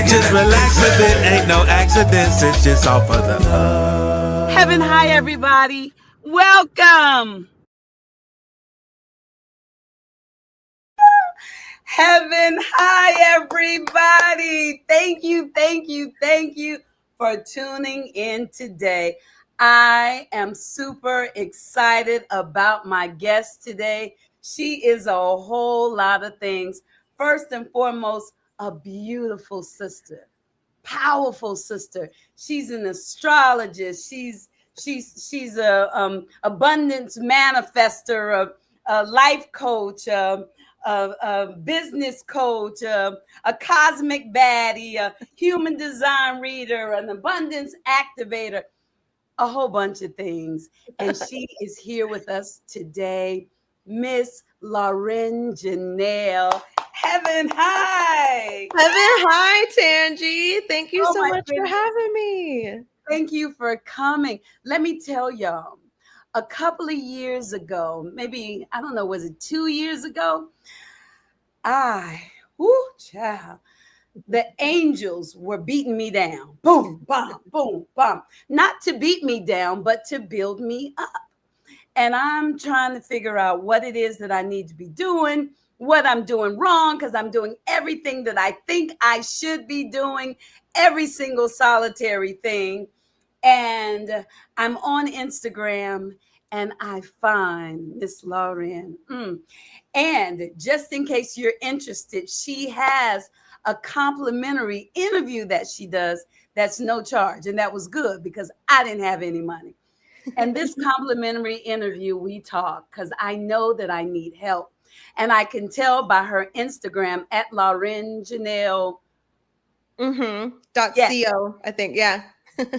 Just relax a bit, ain't no accidents, it's just all for the Heaven high, everybody. Welcome. Heaven high, everybody. Thank you for tuning in today. I am super excited about my guest today. She is a whole lot of things. First and foremost, a beautiful sister, powerful sister. She's an astrologist. She's a abundance manifester, a life coach, a business coach, a cosmic baddie, a human design reader, an abundance activator, a whole bunch of things. And she is here with us today, Miss Lauren Janelle. Heaven high. Heaven hi, Tangie. Thank you so much goodness. for having me. Thank you for coming. Let me tell y'all, a couple of years ago, maybe, I don't know, was it 2 years ago? Child, the angels were beating me down. Boom, bam, boom, bam. Not to beat me down, but to build me up. And I'm trying to figure out what it is that I need to be doing, what I'm doing wrong, because I'm doing everything that I think I should be doing, every single solitary thing. And I'm on Instagram and I find Miss Lauren. And just in case you're interested, she has a complimentary interview that she does that's no charge. And that was good because I didn't have any money. And this complimentary interview, we talk because I know that I need help. And I can tell by her Instagram at Lauren Janelle. .co, I think. Yeah.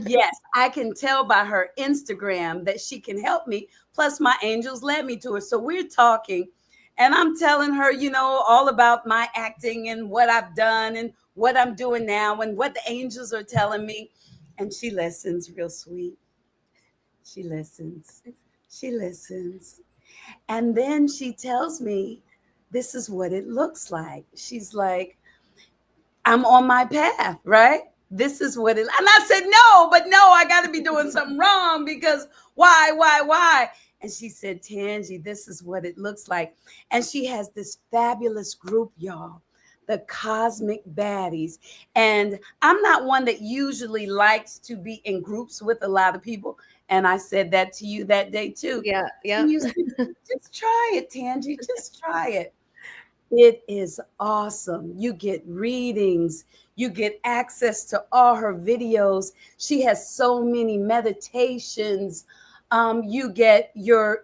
Yes, I can tell by her Instagram that she can help me. Plus, my angels led me to her. So we're talking, and I'm telling her, all about my acting and what I've done and what I'm doing now and what the angels are telling me. And she listens real sweet. She listens. And then she tells me, this is what it looks like. She's like, I'm on my path, right? This is what it, and I said, no, I got to be doing something wrong because why? And she said, Tangie, this is what it looks like. And she has this fabulous group, y'all, the Cosmic Baddies. And I'm not one that usually likes to be in groups with a lot of people. And I said that to you that day too. Yeah. And you said, just try it, Tangie, just try it. It is awesome. You get readings. You get access to all her videos. She has so many meditations. You get your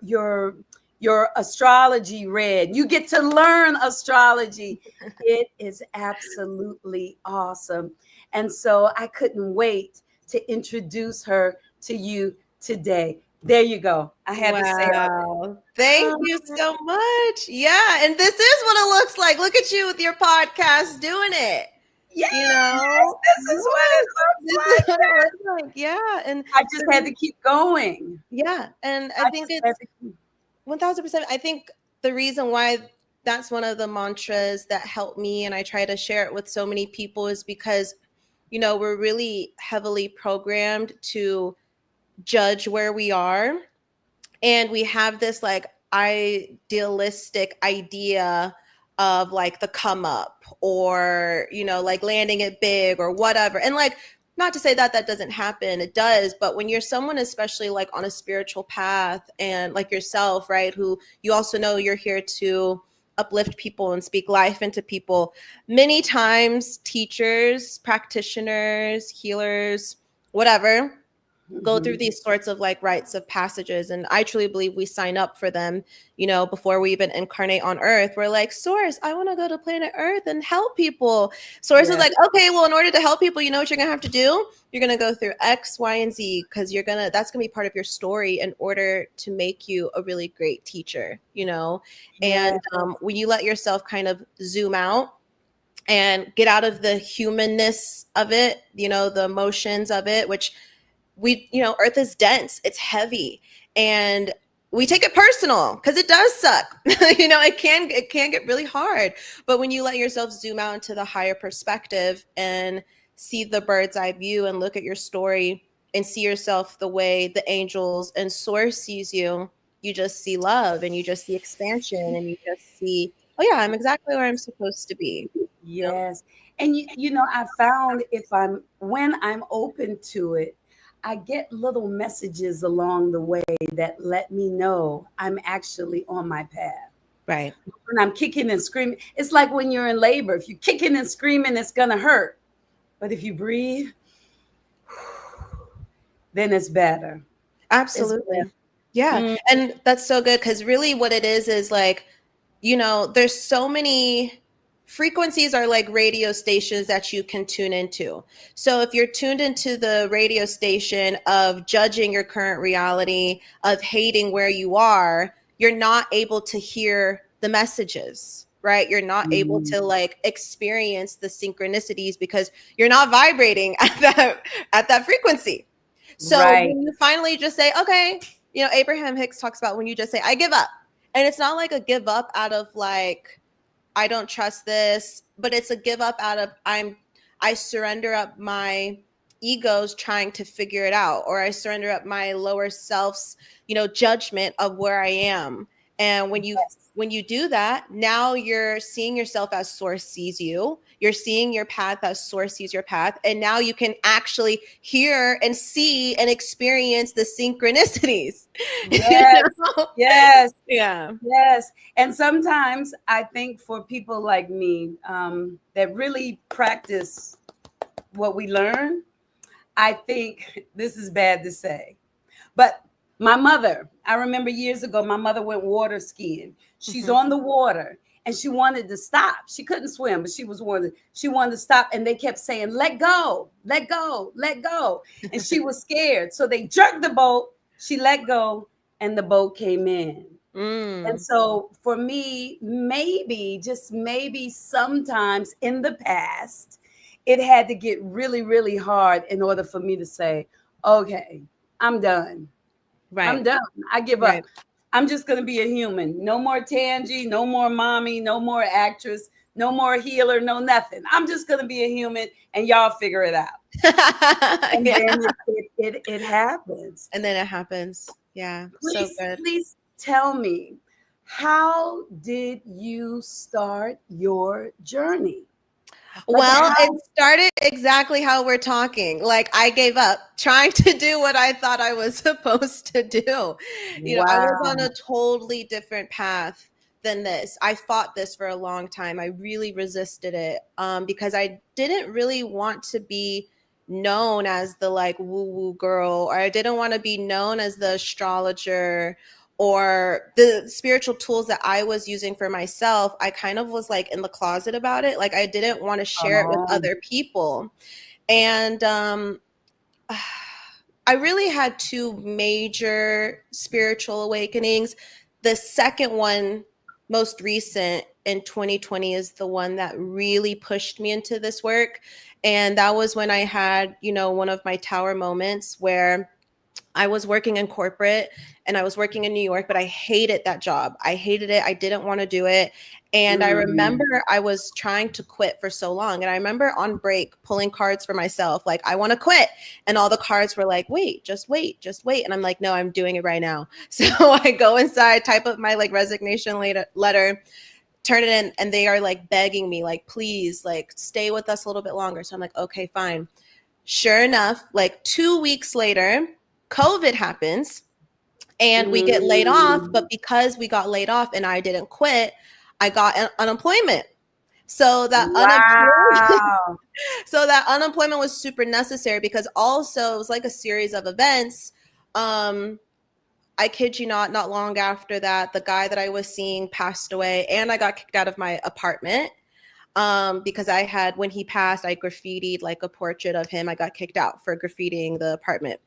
astrology read. You get to learn astrology. It is absolutely awesome. And so I couldn't wait to introduce her to you today. There you go. I had to say it. Thank you so much. Yeah. And this is what it looks like. Look at you with your podcast doing it. Yes, this is what it looks like. Yeah. And I just had to keep going. Yeah. And I think it's 1000%. I think the reason why that's one of the mantras that helped me and I try to share it with so many people is because, we're really heavily programmed to judge where we are. And we have this like idealistic idea of like the come up or, like landing it big or whatever. And like, not to say that doesn't happen, it does. But when you're someone, especially like on a spiritual path and like yourself, right, who you also know you're here to uplift people and speak life into people. Many times teachers, practitioners, healers, whatever, go through these sorts of like rites of passages. And I truly believe we sign up for them, before we even incarnate on earth. We're like, Source, I want to go to planet Earth and help people. Source is like, okay, well, in order to help people, you know what you're going to have to do? You're going to go through X, Y, and Z, because that's going to be part of your story in order to make you a really great teacher, And when you let yourself kind of zoom out and get out of the humanness of it, the emotions of it, which Earth is dense, it's heavy. And we take it personal because it does suck. It can get really hard. But when you let yourself zoom out into the higher perspective and see the bird's eye view and look at your story and see yourself the way the angels and source sees you, you just see love and you just see expansion and you just see, oh yeah, I'm exactly where I'm supposed to be. Yes. And I found when I'm open to it, I get little messages along the way that let me know I'm actually on my path. Right. When I'm kicking and screaming, it's like when you're in labor. If you're kicking and screaming, it's going to hurt. But if you breathe, then it's better. Absolutely. It's better. Yeah. And that's so good because really what it is like, there's so many frequencies are like radio stations that you can tune into. So if you're tuned into the radio station of judging your current reality, of hating where you are, you're not able to hear the messages, right? You're not able to like experience the synchronicities because you're not vibrating at that frequency. So when you finally just say, okay, Abraham Hicks talks about when you just say, I give up. And it's not like a give up out of like, I don't trust this, but it's a give up out of I surrender up my egos trying to figure it out, or I surrender up my lower self's, judgment of where I am. And when you do that, now you're seeing yourself as source sees you. You're seeing your path as source sees your path. And now you can actually hear and see and experience the synchronicities. Yes. Yes. Yeah. Yes. And sometimes I think for people like me that really practice what we learn, I think this is bad to say, but my mother, I remember years ago, my mother went water skiing. She's on the water and she wanted to stop. She couldn't swim, but she wanted to stop. And they kept saying, let go, let go, let go. And she was scared. So they jerked the boat. She let go and the boat came in. And so for me, maybe, just maybe sometimes in the past, it had to get really, really hard in order for me to say, okay, I'm done. Right. I'm done. I give up. I'm just going to be a human. No more Tangie, no more mommy, no more actress, no more healer, no nothing. I'm just going to be a human and y'all figure it out. And then it happens. And then it happens. Yeah. Please, so good. Please tell me, how did you start your journey? Well, it started exactly how we're talking. Like I gave up trying to do what I thought I was supposed to do. I was on a totally different path than this. I fought this for a long time. I really resisted it because I didn't really want to be known as the like woo-woo girl, or I didn't want to be known as the astrologer or the spiritual tools that I was using for myself. I kind of was like in the closet about it. Like I didn't want to share it with other people. And I really had two major spiritual awakenings. The second one, most recent in 2020, is the one that really pushed me into this work. And that was when I had, one of my tower moments where I was working in corporate and I was working in New York, but I hated that job. I hated it. I didn't want to do it. And I remember I was trying to quit for so long. And I remember on break pulling cards for myself, like, I want to quit. And all the cards were like, wait, just wait, just wait. And I'm like, no, I'm doing it right now. So I go inside, type up my like resignation letter, turn it in, and they are like begging me, like, please, like, stay with us a little bit longer. So I'm like, okay, fine. Sure enough, like 2 weeks later, COVID happens and we get laid off. But because we got laid off and I didn't quit, I got unemployment. So that unemployment was super necessary because also it was like a series of events. I kid you not long after that, the guy that I was seeing passed away and I got kicked out of my apartment. Because when he passed, I graffitied like a portrait of him. I got kicked out for graffitiing the apartment.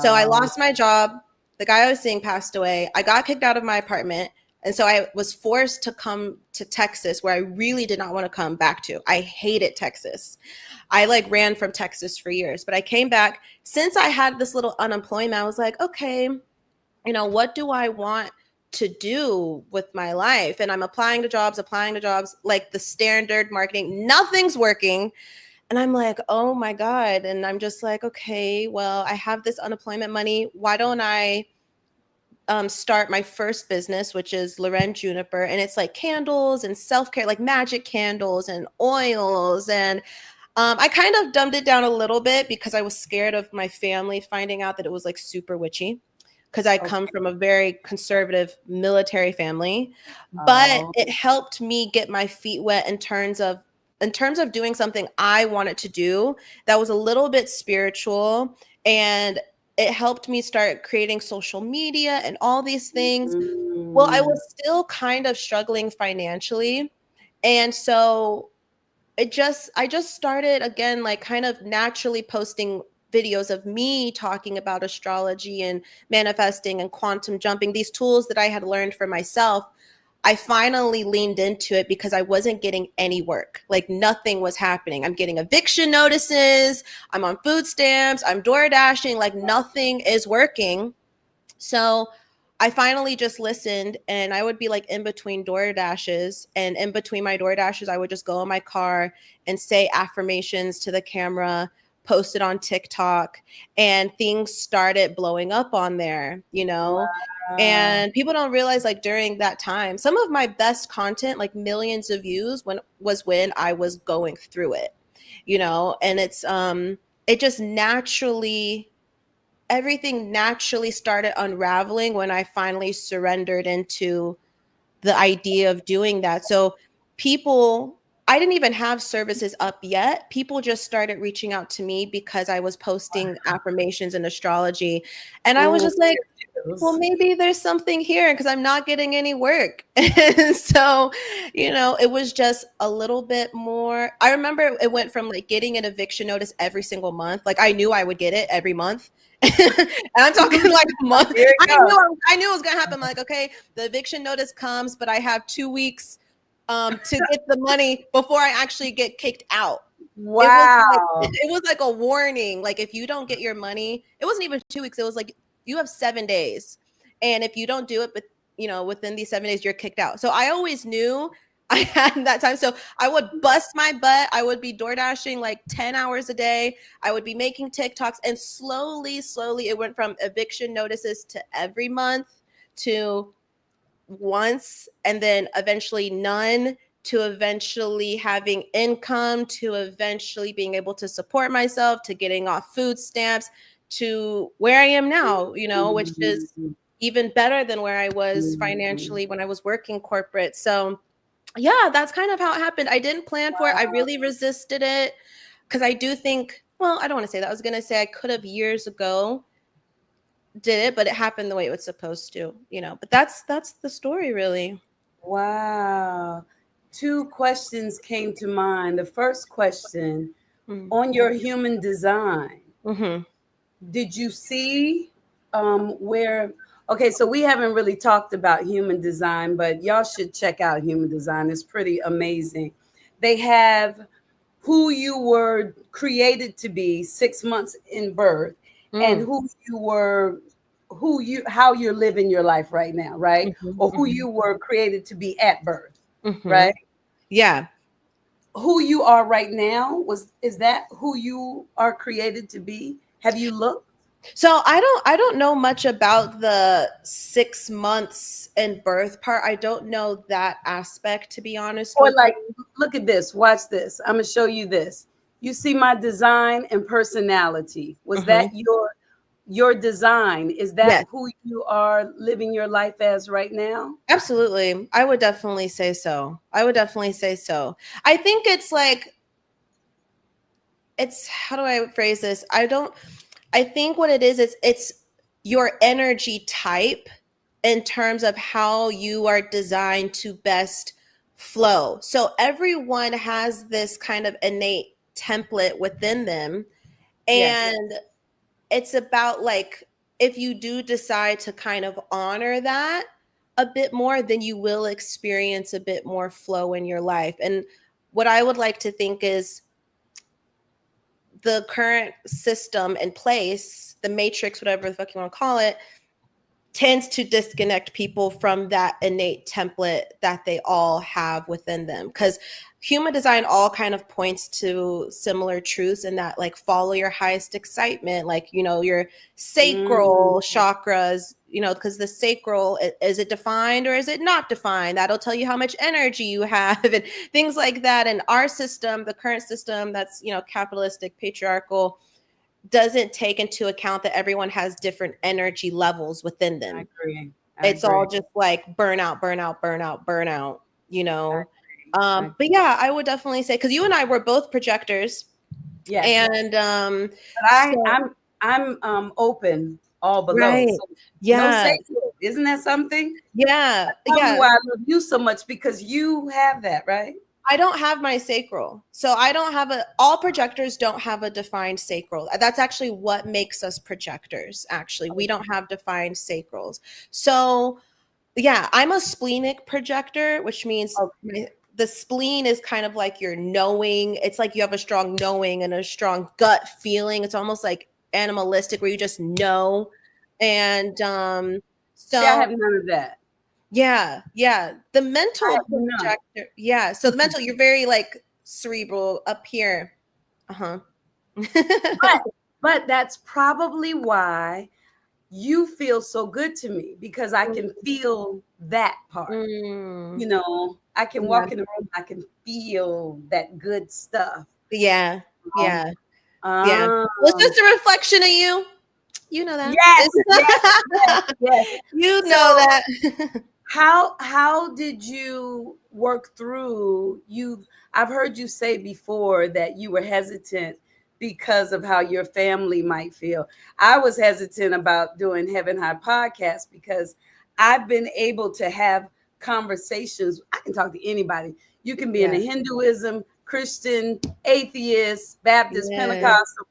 So I lost my job. The guy I was seeing passed away. I got kicked out of my apartment. And so I was forced to come to Texas, where I really did not want to come back to. I hated Texas. I like ran from Texas for years, but I came back. Since I had this little unemployment, I was like, okay, what do I want to do with my life? And I'm applying to jobs, like the standard marketing, nothing's working. And I'm like, oh my God. And I'm just like, okay, well, I have this unemployment money. Why don't I start my first business, which is Loren Juniper? And it's like candles and self-care, like magic candles and oils. And I kind of dumbed it down a little bit because I was scared of my family finding out that it was like super witchy, because I come from a very conservative military family. But it helped me get my feet wet in terms of doing something I wanted to do that was a little bit spiritual, and it helped me start creating social media and all these things. Well, I was still kind of struggling financially, and so I just started again, like kind of naturally posting videos of me talking about astrology and manifesting and quantum jumping, these tools that I had learned for myself. I finally leaned into it because I wasn't getting any work. Like nothing was happening. I'm getting eviction notices, I'm on food stamps, I'm door dashing, like nothing is working. So I finally just listened, and I would be like in between door dashes, and in between my door dashes, I would just go in my car and say affirmations to the camera, post it on TikTok, and things started blowing up on there. And people don't realize, like, during that time, some of my best content, like millions of views, when I was going through it. And it just naturally, everything naturally started unraveling when I finally surrendered into the idea of doing that. So I didn't even have services up yet. People just started reaching out to me because I was posting affirmations and astrology. And I was just like, well, maybe there's something here because I'm not getting any work. And so, it was just a little bit more. I remember it went from like getting an eviction notice every single month. Like I knew I would get it every month. And I'm talking like a month. I knew it was going to happen. I'm like, okay, the eviction notice comes, but I have 2 weeks to get the money before I actually get kicked out. Wow. It was like a warning. Like if you don't get your money, it wasn't even 2 weeks. It was like, you have 7 days. And if you don't do it, but within these 7 days, you're kicked out. So I always knew I had that time. So I would bust my butt. I would be door dashing like 10 hours a day. I would be making TikToks, and slowly, it went from eviction notices to every month to once, and then eventually none, to eventually having income, to eventually being able to support myself, to getting off food stamps, to where I am now, which is even better than where I was financially when I was working corporate. So yeah, that's kind of how it happened. I didn't plan for it. I really resisted it because I do think, well, I don't want to say that. I was going to say I could have years ago did it, but it happened the way it was supposed to, but that's the story really. Wow. 2 questions came to mind. The first question, on your human design, did you see where, okay, so we haven't really talked about human design, but y'all should check out human design. It's pretty amazing. They have who you were created to be 6 months in birth, and how you're living your life right now, right? Or who you were created to be at birth, right? Yeah. Who you are right now, is that who you are created to be? Have you looked? So I don't know much about the 6 months and birth part. I don't know that aspect, to be honest. Or like, look at this, watch this. I'm gonna show you this. You see my design and personality. Was that your design? Is that who you are living your life as right now? Absolutely. I would definitely say so. I think it's like, how do I phrase this? I think what it is it's your energy type in terms of how you are designed to best flow. So everyone has this kind of innate template within them. And it's about like, if you do decide to kind of honor that a bit more, then you will experience a bit more flow in your life. And what I would like to think is the current system in place, the matrix, whatever the fuck you want to call it, tends to disconnect people from that innate template that they all have within them. Because human design all kind of points to similar truths in that, like, follow your highest excitement, like, you know, your sacral chakras, you know, because the sacral, is it defined or is it not defined? That'll tell you how much energy you have and things like that. And our system, the current system that's, you know, capitalistic, patriarchal, doesn't take into account that everyone has different energy levels within them. I agree. It's all just like burnout, burnout, burnout, burnout, you know. But yeah, I would definitely say, because you and I were both projectors. Yes. And but I'm open all below. right. So Yeah. no sexual. Isn't that something? Yeah. Tell Yeah. me why I love you so much, because you have that, right? I don't have my sacral. So I don't have all projectors don't have a defined sacral. That's actually what makes us projectors. Actually, we don't have defined sacrals. So yeah, I'm a splenic projector, which means the spleen is kind of like your knowing. It's like you have a strong knowing and a strong gut feeling. It's almost like animalistic, where you just know. And so see, I have none of that. Yeah. The mental projector. Yeah. So the mental, you're very like cerebral up here. But that's probably why you feel so good to me, because I can feel that part. You know, I can walk in the room, I can feel that good stuff. Yeah. Well, it's just a reflection of you. You know that. Yes. You know that. How did you work through I've heard you say before that you were hesitant because of how your family might feel. I was hesitant about doing Heaven High podcast because I've been able to have conversations. I can talk to anybody. You can be in the Hinduism, Christian, atheist, Baptist, Pentecostal,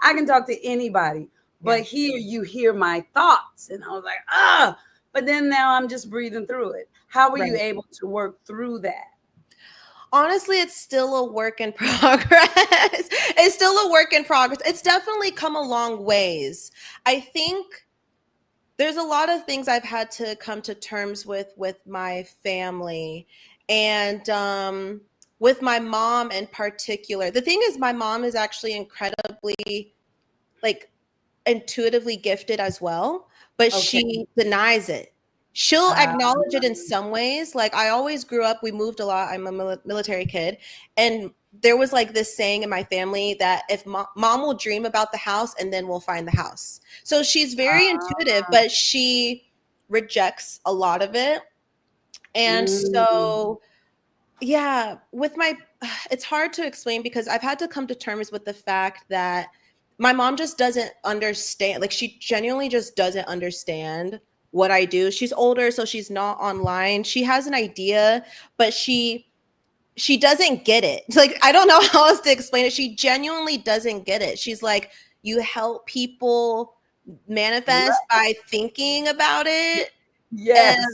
I can talk to anybody. But here you hear my thoughts. And I was like, but then now I'm just breathing through it. How were you able to work through that? Honestly, it's still a work in progress. It's still a work in progress. It's definitely come a long ways. I think there's a lot of things I've had to come to terms with my family, and with my mom in particular. The thing is, my mom is actually incredibly, like, intuitively gifted as well, but she denies it. She'll acknowledge it in some ways. Like, I always grew up, we moved a lot. I'm a military kid. And there was like this saying in my family that if mom will dream about the house and then we'll find the house. So she's very intuitive, but she rejects a lot of it. And so, yeah, it's hard to explain because I've had to come to terms with the fact that my mom just doesn't understand. Like, she genuinely just doesn't understand what I do. She's older, so she's not online. She has an idea, but she doesn't get it. Like, I don't know how else to explain it. She genuinely doesn't get it. She's like, you help people manifest by thinking about it. Yes.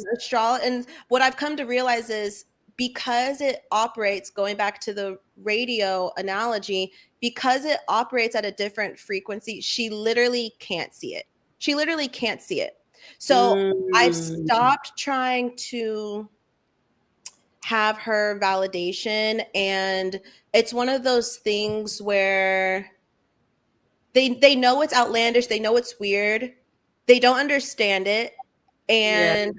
And what I've come to realize is, because it operates, going back to the radio analogy, because it operates at a different frequency, she literally can't see it. She literally can't see it. So I've stopped trying to have her validation. And it's one of those things where they know it's outlandish. They know it's weird. They don't understand it. And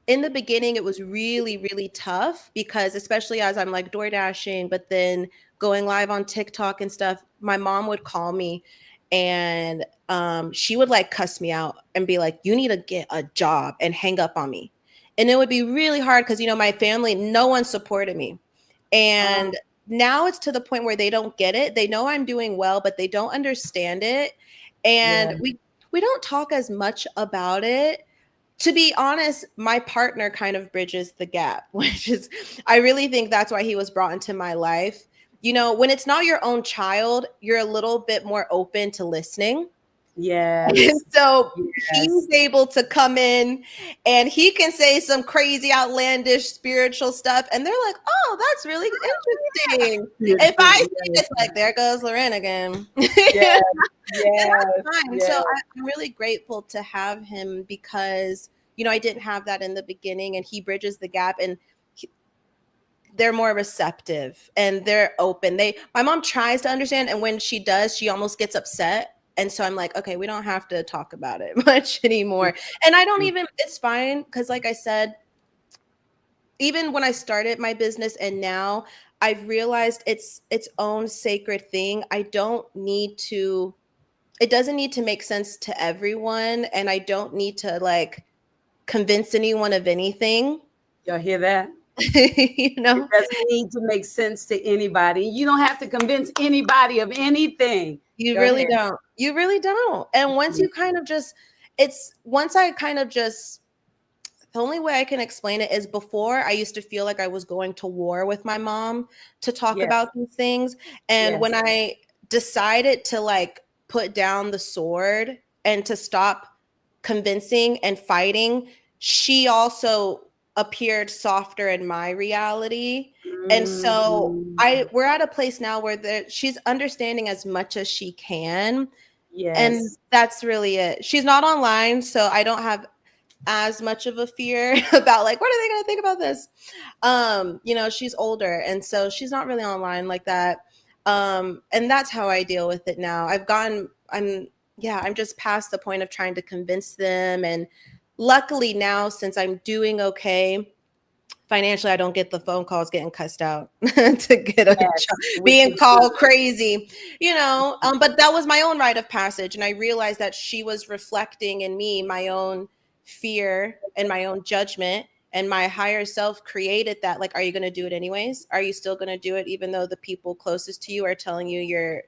in the beginning, it was really, really tough because, especially as I'm like door dashing, but then going live on TikTok and stuff, my mom would call me and she would like cuss me out and be like, you need to get a job, and hang up on me. And it would be really hard because, you know, my family, no one supported me. And now it's to the point where they don't get it. They know I'm doing well, but they don't understand it. And we don't talk as much about it. To be honest, my partner kind of bridges the gap, which is, I really think that's why he was brought into my life. You know, when it's not your own child, you're a little bit more open to listening. And so he's able to come in and he can say some crazy, outlandish spiritual stuff. And they're like, oh, that's really interesting. If I see it's like, there goes Lorraine again. And Yes, that's fine. So yes. I'm really grateful to have him because, I didn't have that in the beginning, and he bridges the gap, and they're more receptive and they're open. My mom tries to understand, and when she does, she almost gets upset. And so I'm like, okay, we don't have to talk about it much anymore. And I don't even, it's fine because, like I said, even when I started my business and now, I've realized it's its own sacred thing. I don't need to, it doesn't need to make sense to everyone, and I don't need to like convince anyone of anything. Y'all hear that? You It know, doesn't need to make sense to anybody. You don't have to convince anybody of anything. you Go really ahead. don't. You really don't. And once you kind of just, once I kind of just, the only way I can explain it is before I used to feel like I was going to war with my mom to talk Yes, about these things. And yes. when I decided to like put down the sword and to stop convincing and fighting, she also appeared softer in my reality. And so Mm, we're at a place now where she's understanding as much as she can. And yes. that's really it. She's not online, so I don't have as much of a fear about like what are they going to think about this. She's older, and so she's not really online like that. And that's how I deal with it now. I'm just past the point of trying to convince them. And luckily now, since I'm doing okay financially, I don't get the phone calls getting cussed out to get a job, Yes, which being is called good. crazy, but that was my own rite of passage. And I realized that she was reflecting in me my own fear and my own judgment, and my higher self created that. Like, are you going to do it anyways? Are you still going to do it even though the people closest to you are telling you you're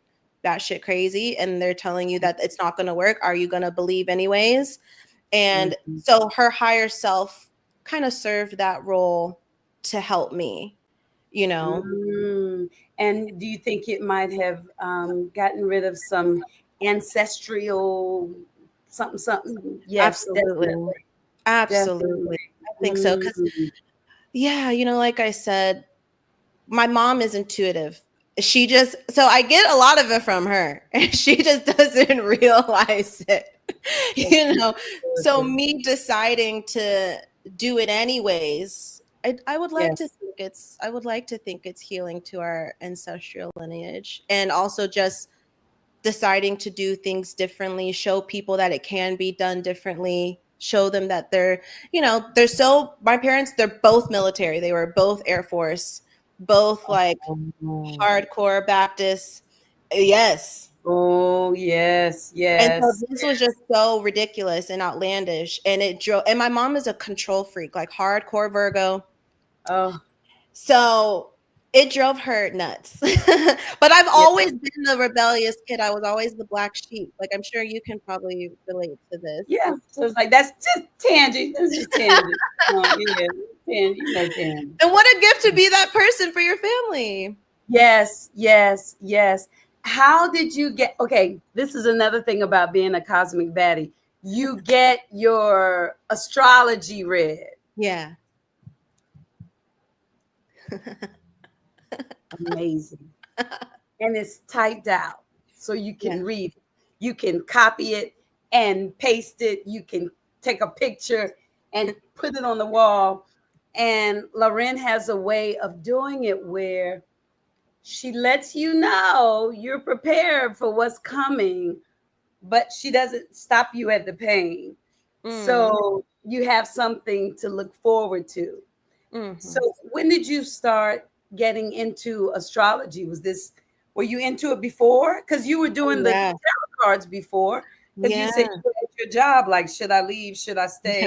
batshit crazy and they're telling you that it's not going to work? Are you going to believe anyways? And Mhm. so her higher self kind of served that role to help me, you know. Mm. And do you think it might have gotten rid of some ancestral something, something? Yes, Absolutely. definitely. Absolutely. Definitely. I think so. Cause Mm. yeah, like I said, my mom is intuitive. So I get a lot of it from her, and she just doesn't realize it. That's you know. So good. me deciding to do it anyways, I would like to Yes. think it's healing to our ancestral lineage, and also just deciding to do things differently, show people that it can be done differently, show them that my parents, they're both military. They were both Air Force, both like Oh, hardcore Baptists. Yes. oh, yes, And so yes. this was just so ridiculous and outlandish. And and my mom is a control freak, like hardcore Virgo. Oh, So it drove her nuts. But I've yeah, always been the rebellious kid. I was always the black sheep. Like, I'm sure you can probably relate to this. yeah. So it's like that's just Tangie. That's just Tangie. Yeah, Tangie. You know Tangie. And what a gift to be that person for your family. Yes, yes, yes. How did you get? Okay, this is another thing about being a cosmic baddie. You get your astrology read. Yeah. Amazing. And it's typed out so you Yeah. can read it. You can copy it and paste it. You can take a picture and put it on the wall. And Lauren has a way of doing it where she lets you know you're prepared for what's coming, but she doesn't stop you at the pain. Mm. So you have something to look forward to. So Hmm. when did you start getting into astrology? Were you into it before? Because you were doing the Yeah. tarot cards before. Because you Yeah. said you were at your job, like, should I leave? Should I stay?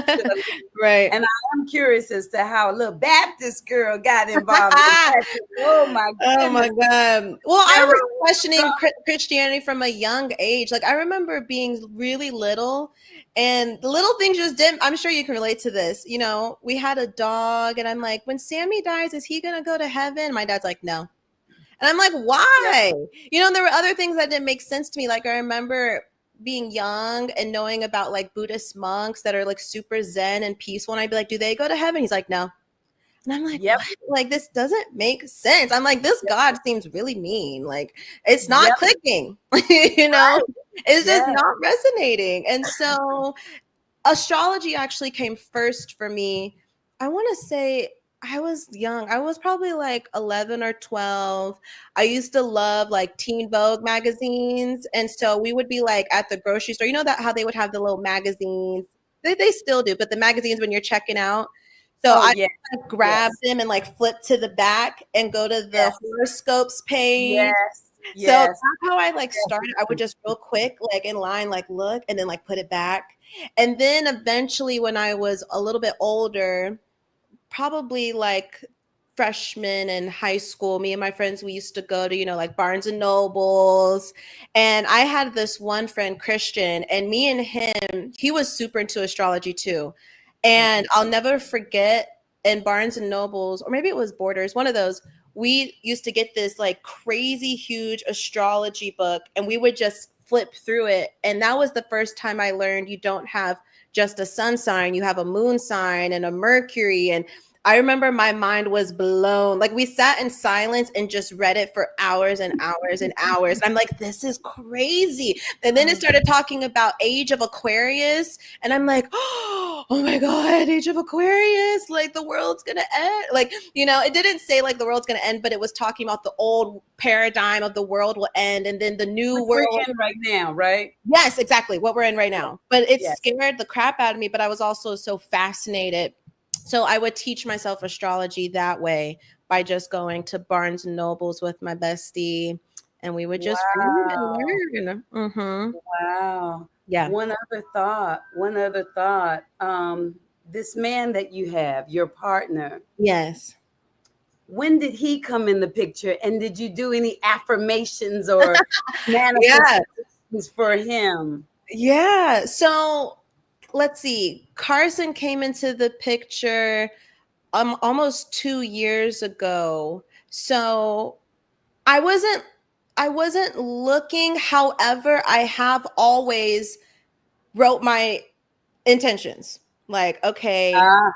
Should I leave? Right. And I'm curious as to how a little Baptist girl got involved in that. Oh my Oh my goodness. God. Well, I Tarot, was questioning astrology. Christianity from a young age. Like, I remember being really little, and the little things just didn't. I'm sure you can relate to this. We had a dog, and I'm like, when Sammy dies, is he going to go to heaven? My dad's like, no. And I'm like, Yeah. why? There were other things that didn't make sense to me. Like, I remember being young and knowing about like Buddhist monks that are like super zen and peaceful. And I'd be like, do they go to heaven? He's like, no. And I'm like, Yep. what? Like, this doesn't make sense. I'm like, this Yep. God seems really mean. Like, it's not Yep. clicking, you know, it's just Yeah. not resonating. And so astrology actually came first for me. I want to say I was young. I was probably like 11 or 12. I used to love like Teen Vogue magazines. And so we would be like at the grocery store. You know that how they would have the little magazines? They still do, but the magazines when you're checking out. So Oh I yes. grab Yes. them and like flip to the back and go to the Yes. horoscopes page. Yes. So Yes. that's how I like started. I would just real quick, like in line, like look and then like put it back. And then eventually, when I was a little bit older, probably like freshman in high school, me and my friends, we used to go to, like Barnes and Nobles. And I had this one friend, Christian, and me and him, he was super into astrology too. And I'll never forget in Barnes and Nobles, or maybe it was Borders, one of those, we used to get this like crazy huge astrology book and we would just flip through it. And that was the first time I learned you don't have just a sun sign, you have a moon sign and a Mercury. And I remember my mind was blown. Like we sat in silence and just read it for hours and hours and hours. And I'm like, this is crazy. And then it started talking about age of Aquarius. And I'm like, oh my God, age of Aquarius. Like the world's going to end. Like, it didn't say like the world's going to end, but it was talking about the old paradigm of the world will end. And then the new Which we're world. in right now, right? Yes, exactly. What we're in right now. But it Yes. scared the crap out of me, but I was also so fascinated. So I would teach myself astrology that way by just going to Barnes and Nobles with my bestie and we would just read and Wow. learn. Mm-hmm. Wow. Yeah. One other thought. One other thought. This man that you have, your partner, Yes. when did he come in the picture? And did you do any affirmations or Yeah. manifestations for him? Yeah. So let's see. Carson came into the picture almost 2 years ago. So I wasn't looking. However, I have always wrote my intentions. Like, okay, Ah,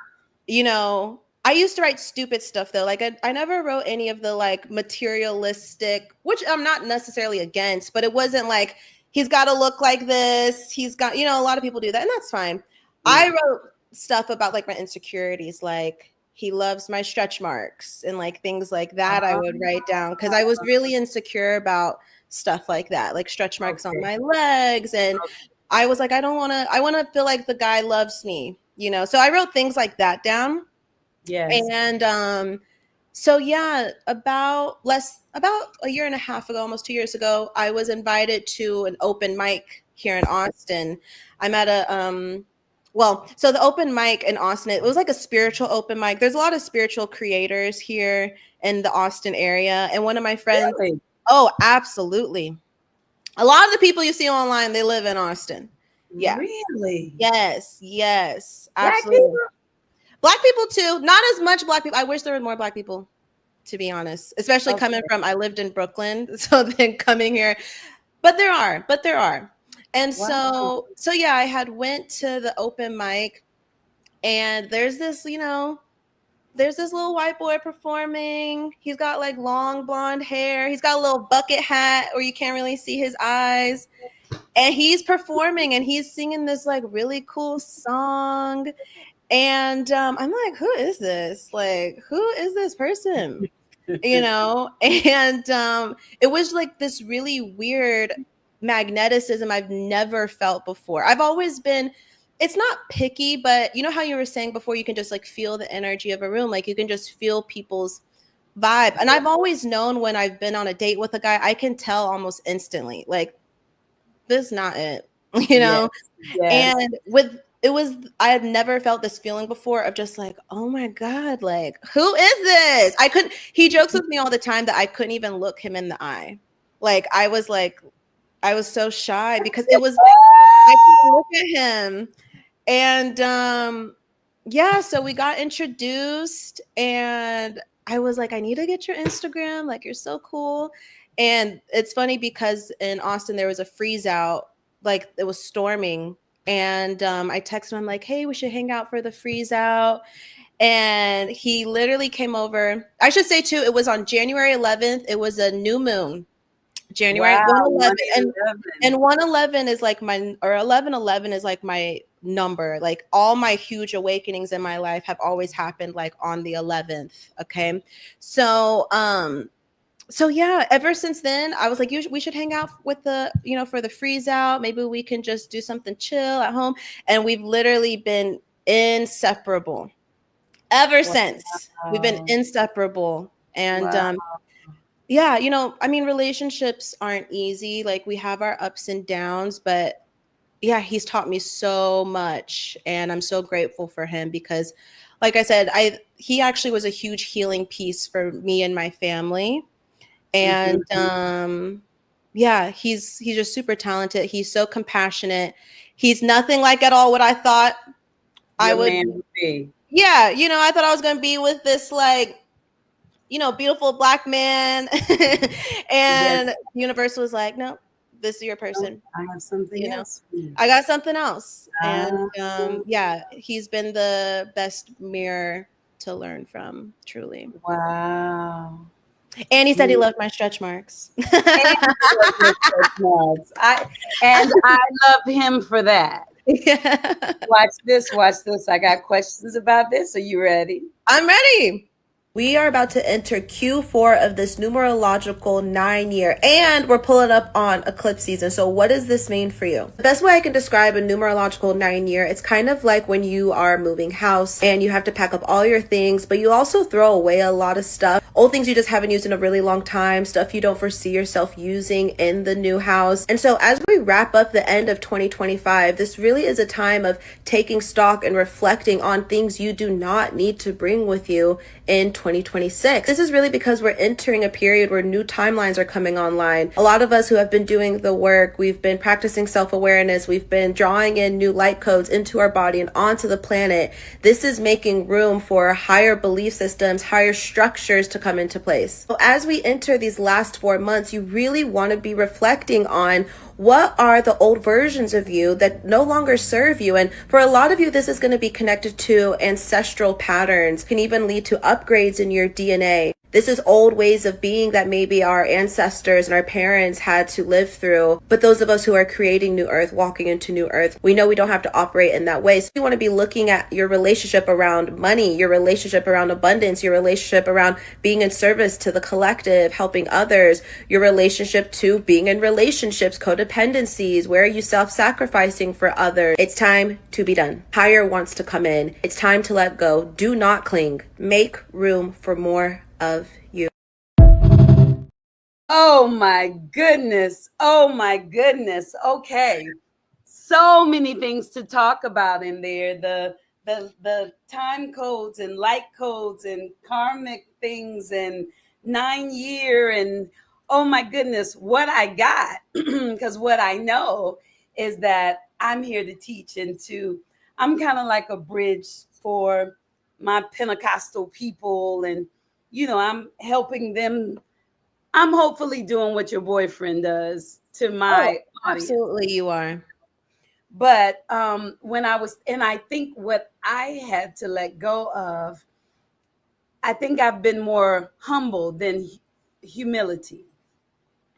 I used to write stupid stuff though. Like I never wrote any of the like materialistic, which I'm not necessarily against, but it wasn't like he's got to look like this. He's got, a lot of people do that, and that's fine. I yeah. wrote stuff about like my insecurities, like he loves my stretch marks and like things like that. I would write down because I was really insecure about stuff like that, like stretch marks on Okay. my legs. And I was like, I want to feel like the guy loves me, So I wrote things like that down. Yes. And so yeah, about a year and a half ago, almost 2 years ago, I was invited to an open mic here in Austin. I'm at so the open mic in Austin, it was like a spiritual open mic. There's a lot of spiritual creators here in the Austin area. And one of my friends, Really? oh, absolutely. A lot of the people you see online, they live in Austin. Yeah. Really? Yes, Black absolutely. people? Black people too. Not as much Black people. I wish there were more Black people, to be honest. Especially coming from, I lived in Brooklyn, so then coming here. But there are. And Wow. so yeah, I had went to the open mic, and there's this little white boy performing. He's got like long blonde hair. He's got a little bucket hat where you can't really see his eyes. And he's performing and he's singing this like really cool song. And I'm like, who is this? Like, who is this person? And it was like this really weird magneticism I've never felt before. I've always been, it's not picky, but you know how you were saying before, you can just like feel the energy of a room, like you can just feel people's vibe. And I've always known when I've been on a date with a guy, I can tell almost instantly, like, this is not it, Yes. Yes. And I had never felt this feeling before of just like, oh my God, like, who is this? He jokes with me all the time that I couldn't even look him in the eye. Like, I was so shy because it was like, I couldn't look at him. And yeah, so we got introduced and I was like, I need to get your Instagram. Like, you're so cool. And it's funny because in Austin, there was a freeze out, like it was storming. And I texted him, I'm like, hey, we should hang out for the freeze out. And he literally came over. I should say too, it was on January 11th. It was a new moon. January Wow, 111, 111. and 111 is like my, or 1111 is like my number. Like all my huge awakenings in my life have always happened like on the 11th. Okay. So yeah, ever since then I was like, we should hang out with the, for the freeze out. Maybe we can just do something chill at home. And we've literally been inseparable ever since. We've been inseparable. And Wow. yeah, I mean, relationships aren't easy. Like we have our ups and downs, but yeah, he's taught me so much, and I'm so grateful for him because, like I said, he actually was a huge healing piece for me and my family. And yeah, he's just super talented. He's so compassionate. He's nothing like at all what I thought I Your would man would be. Yeah, I thought I was going to be with this like beautiful Black man. And Yes. the universe was like, no, this is your person. I have something else for you. I got something else. And Ah. yeah, he's been the best mirror to learn from, truly. Wow. And he said he loved my stretch marks. And I love him for that. Yeah. Watch this. I got questions about this. Are you ready? I'm ready. We are about to enter Q4 of this numerological 9-year, and we're pulling up on eclipse season. So what does this mean for you? The best way I can describe a numerological 9-year, it's kind of like when you are moving house and you have to pack up all your things, but you also throw away a lot of stuff. Old things you just haven't used in a really long time, stuff you don't foresee yourself using in the new house. And so as we wrap up the end of 2025, this really is a time of taking stock and reflecting on things you do not need to bring with you in 2026. This is really because we're entering a period where new timelines are coming online. A lot of us who have been doing the work, we've been practicing self-awareness, we've been drawing in new light codes into our body and onto the planet. This is making room for higher belief systems, higher structures to come into place. So as we enter these last 4 months, you really want to be reflecting on what are the old versions of you that no longer serve you. And for a lot of you, this is going to be connected to ancestral patterns, can even lead to upgrades in your DNA. This is old ways of being that maybe our ancestors and our parents had to live through. But those of us who are creating new earth, walking into new earth, we know we don't have to operate in that way. So you want to be looking at your relationship around money, your relationship around abundance, your relationship around being in service to the collective, helping others, your relationship to being in relationships, codependencies, where are you self-sacrificing for others? It's time to be done. Higher wants to come in. It's time to let go. Do not cling. Make room for more of you. Oh my goodness. Oh my goodness. Okay. So many things to talk about in there. The time codes and light codes and karmic things and 9-year and oh my goodness, what I got. Because what I know is that I'm here to teach and I'm kind of like a bridge for my Pentecostal people, and I'm helping them. I'm hopefully doing what your boyfriend does to my audience. Absolutely, you are. But when I think what I had to let go of, I think I've been more humble than humility.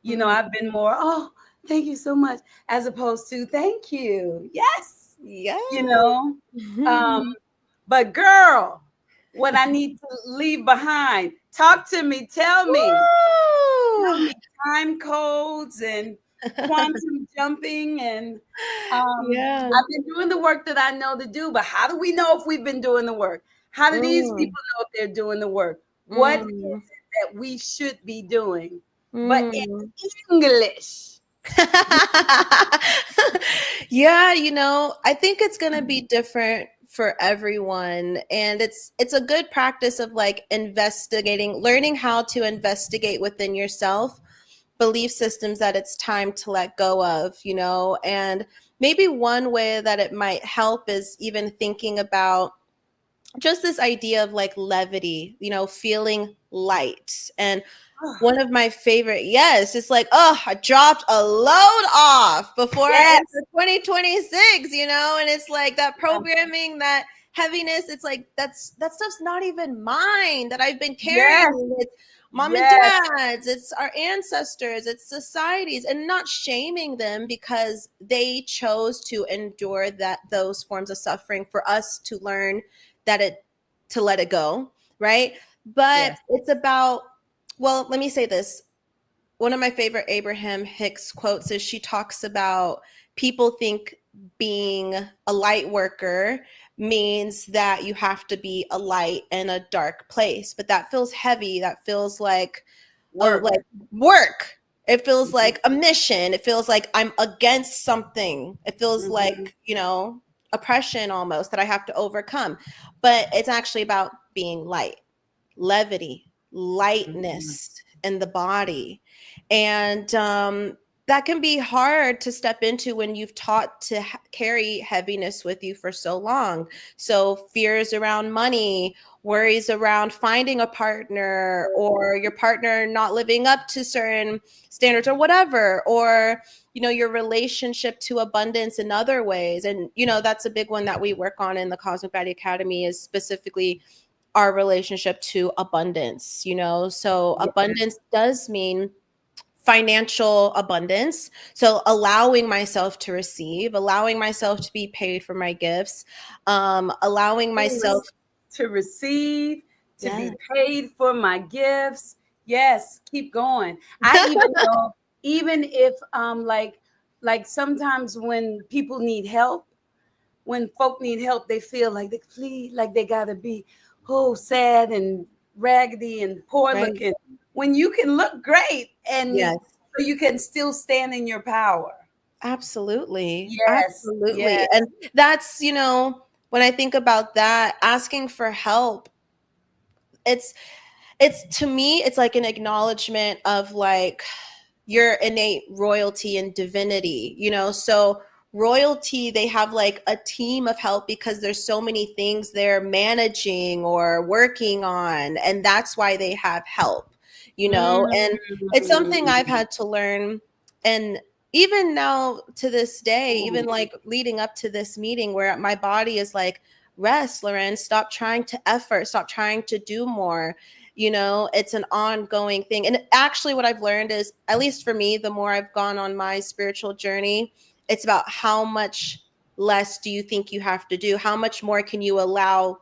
I've been more, oh, thank you so much, as opposed to thank you. Yes. Yeah. But girl, what I need to leave behind, talk to me, tell me. Tell me time codes and quantum jumping and I've been doing the work that I know to do, but how do we know if we've been doing the work? How do these people know if they're doing the work? What is it that we should be doing? But in English. Yeah, I think it's going to be different for everyone, and it's a good practice of like investigating, learning how to investigate within yourself belief systems that it's time to let go of, and maybe one way that it might help is even thinking about just this idea of like levity, feeling light. And one of my favorite, it's like, I dropped a load off before I enter 2026, and it's like that programming that heaviness. It's like that stuff's not even mine that I've been Yes. carrying. It's mom and Yes. dad's, it's our ancestors, it's societies, and not shaming them because they chose to endure those forms of suffering for us to learn to let it go, right? But Yes. it's about, well, let me say this. One of my favorite Abraham Hicks quotes is she talks about people think being a light worker means that you have to be a light in a dark place, but that feels heavy. That feels like Work. work. It feels Mhm. like a mission. It feels like I'm against something. It feels Mhm. like, oppression almost that I have to overcome. But it's actually about being light, levity, Mhm. lightness in the body. And that can be hard to step into when you've taught to carry heaviness with you for so long. So fears around money, worries around finding a partner, or your partner not living up to certain standards or whatever, or your relationship to abundance in other ways. And that's a big one that we work on in the Cosmic Body Academy, is specifically our relationship to abundance. So Yes. abundance does mean financial abundance. So allowing myself to receive, allowing myself to be paid for my gifts, allowing myself To receive, to yeah. be paid for my gifts. Yes, keep going. I even know, even if like sometimes when people need help, when folk need help, they feel like they please, like they gotta be sad and raggedy and poor Right. looking. When you can look great and Yes. so you can still stand in your power. Absolutely. Yes, Absolutely. yes. And that's, when I think about that, asking for help, it's to me, it's like an acknowledgement of like your innate royalty and divinity, so royalty, they have like a team of help because there's so many things they're managing or working on, and that's why they have help, and it's something I've Mm. had to learn. And even now to this day, even like leading up to this meeting, where my body is like, rest, Loren, stop trying to effort, stop trying to do more. It's an ongoing thing. And actually what I've learned is, at least for me, the more I've gone on my spiritual journey, it's about how much less do you think you have to do? How much more can you allow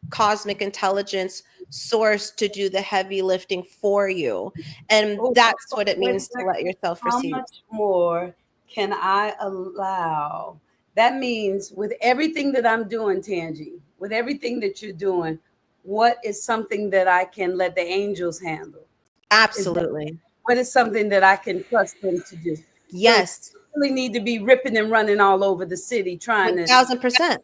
cosmic intelligence, source, to do the heavy lifting for you? And Oh, that's what it wait a means to let second. yourself How receive. much more can I allow? That means with everything that I'm doing, Tangie, with everything that you're doing, what is something that I can let the angels handle? Is that Absolutely. what is something that I can trust them to do? So you Yes. really need to be ripping and running all over the city trying to 1000%. Because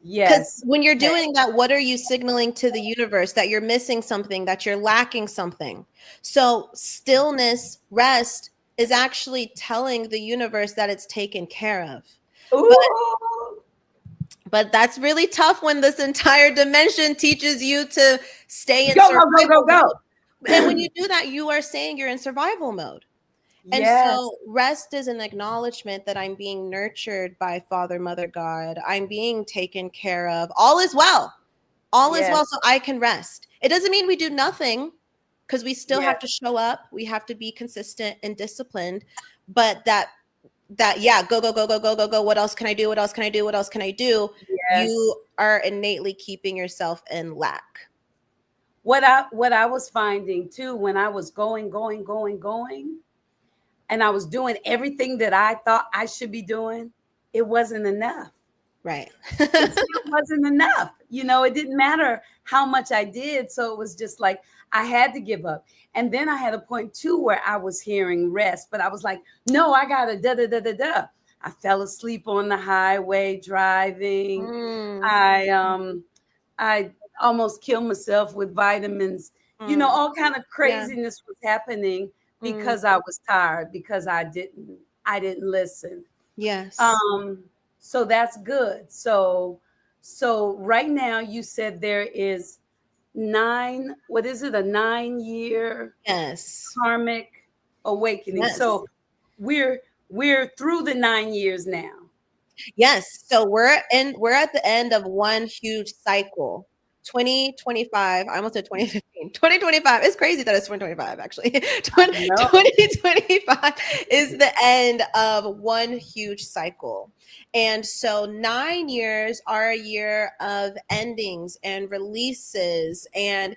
yes. when you're Okay. doing that, what are you signaling to the universe? That you're missing something, that you're lacking something. So stillness, rest, is actually telling the universe that it's taken care of. But Ooh. that's really tough when this entire dimension teaches you to stay in Go, go, go, go, survival mode. And when go. you do that, you are saying you're in survival mode. And Yes. so rest is an acknowledgement that I'm being nurtured by Father, Mother, God. I'm being taken care of. All is well. All is Yes. well, so I can rest. It doesn't mean we do nothing, because we still Yes. have to show up. We have to be consistent and disciplined. But yeah, go, go, go, go, go, go, go. What else can I do? What else can I do? What else can I do? Yes. You are innately keeping yourself in lack. What I was finding too when I was going, and I was doing everything that I thought I should be doing, it wasn't enough. Right. It still wasn't enough. It didn't matter how much I did. So it was just like I had to give up. And then I had a point too where I was hearing rest, but I was like, no, I gotta da da da da da. I fell asleep on the highway driving. Mm, I almost killed myself with vitamins. mm, All kind of yeah. craziness was happening Mm, because I was tired, because I didn't listen. yes. Um, so that's good. So right now you said there is what is it, a 9-year Yes. karmic awakening. Yes. So we're through the 9 years now. Yes. So we're at the end of one huge cycle. 2025, I almost said 2015. 2025. It's crazy that it's 2025 actually. I know. 2025 is the end of one huge cycle. And so 9 years are a year of endings and releases and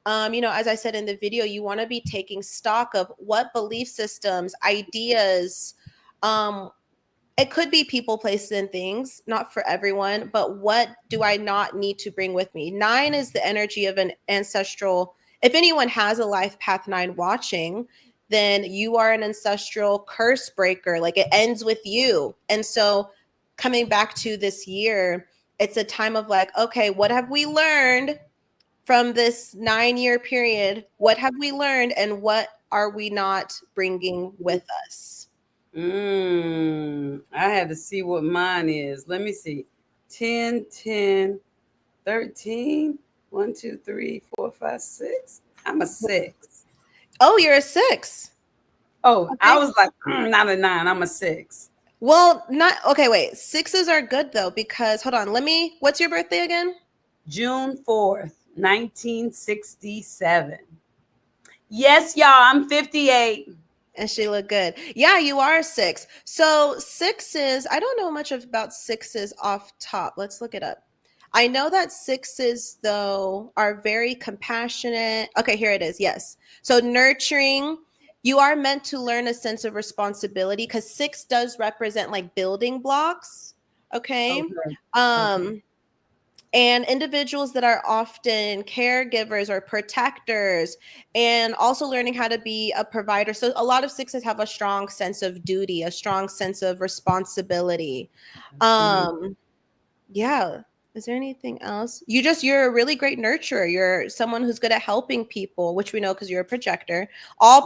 as I said in the video, you want to be taking stock of what belief systems, ideas, um, it could be people, places, and things, not for everyone, but what do I not need to bring with me? 9 is the energy of an ancestral. If anyone has a life path 9 watching, then you are an ancestral curse breaker. Like it ends with you. And so coming back to this year, it's a time of like, okay, what have we learned from this 9-year period? What have we learned and what are we not bringing with us? I had to see what mine is. Let me see. 10, 10, 13. 1, 2, 3, 4, 5, 6. I'm a 6. Oh, you're a 6. Oh, I Okay. was like, not a 9. I'm a 6. Well, not okay. Wait, 6s are good though because hold on. What's your birthday again? June 4th, 1967. Yes, y'all, I'm 58. And she looked good. Yeah, you are a 6. So 6s, I don't know much about 6s off top. Let's look it up. I know that 6s though are very compassionate. Okay, here it is. Yes. So nurturing. You are meant to learn a sense of responsibility because 6 does represent like building blocks. Okay. Okay. Um, and individuals that are often caregivers or protectors and also learning how to be a provider. So a lot of 6s have a strong sense of duty, a strong sense of responsibility. Yeah. Is there anything else? You're a really great nurturer. You're someone who's good at helping people, which we know because you're a projector. A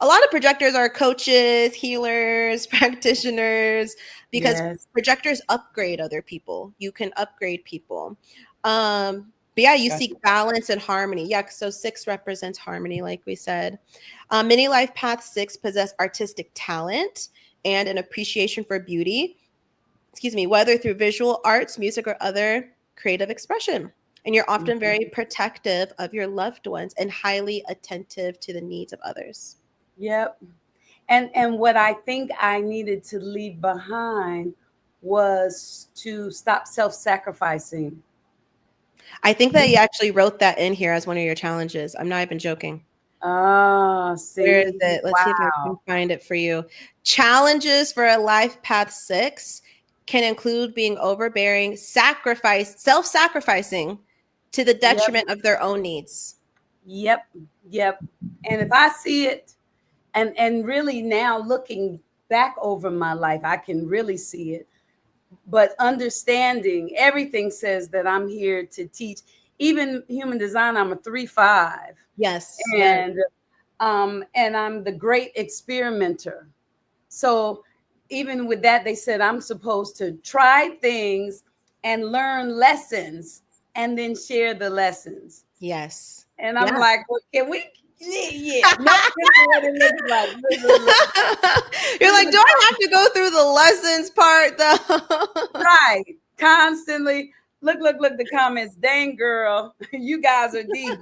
lot of projectors are coaches, healers, practitioners, because Yes. projectors upgrade other people. You can upgrade people. But yeah, you seek balance and harmony. Yeah, so 6 represents harmony, like we said. Many life path 6 possess artistic talent and an appreciation for beauty, whether through visual arts, music, or other creative expression. And you're often very protective of your loved ones and highly attentive to the needs of others. Yep. And what I think I needed to leave behind was to stop self-sacrificing. I think that you actually wrote that in here as one of your challenges. I'm not even joking. Ah, Where is see. it? Let's see if I can Wow. find it for you. Challenges for a life path 6 can include being overbearing, self-sacrificing to the Yep. detriment of their own needs. Yep. Yep. And if I see it, and really now looking back over my life, I can really see it. But understanding everything says that I'm here to teach. Even human design, I'm a 3-5. Yes. Yes. And I'm the great experimenter. So even with that, they said I'm supposed to try things and learn lessons and then share the lessons. Yes. And I'm Yeah. like, well, can we? Yeah. No, this is what it looks like. This is You're like, do I have to go through the lessons part though? right. Constantly. Look, the comments. Dang, girl, you guys are deep.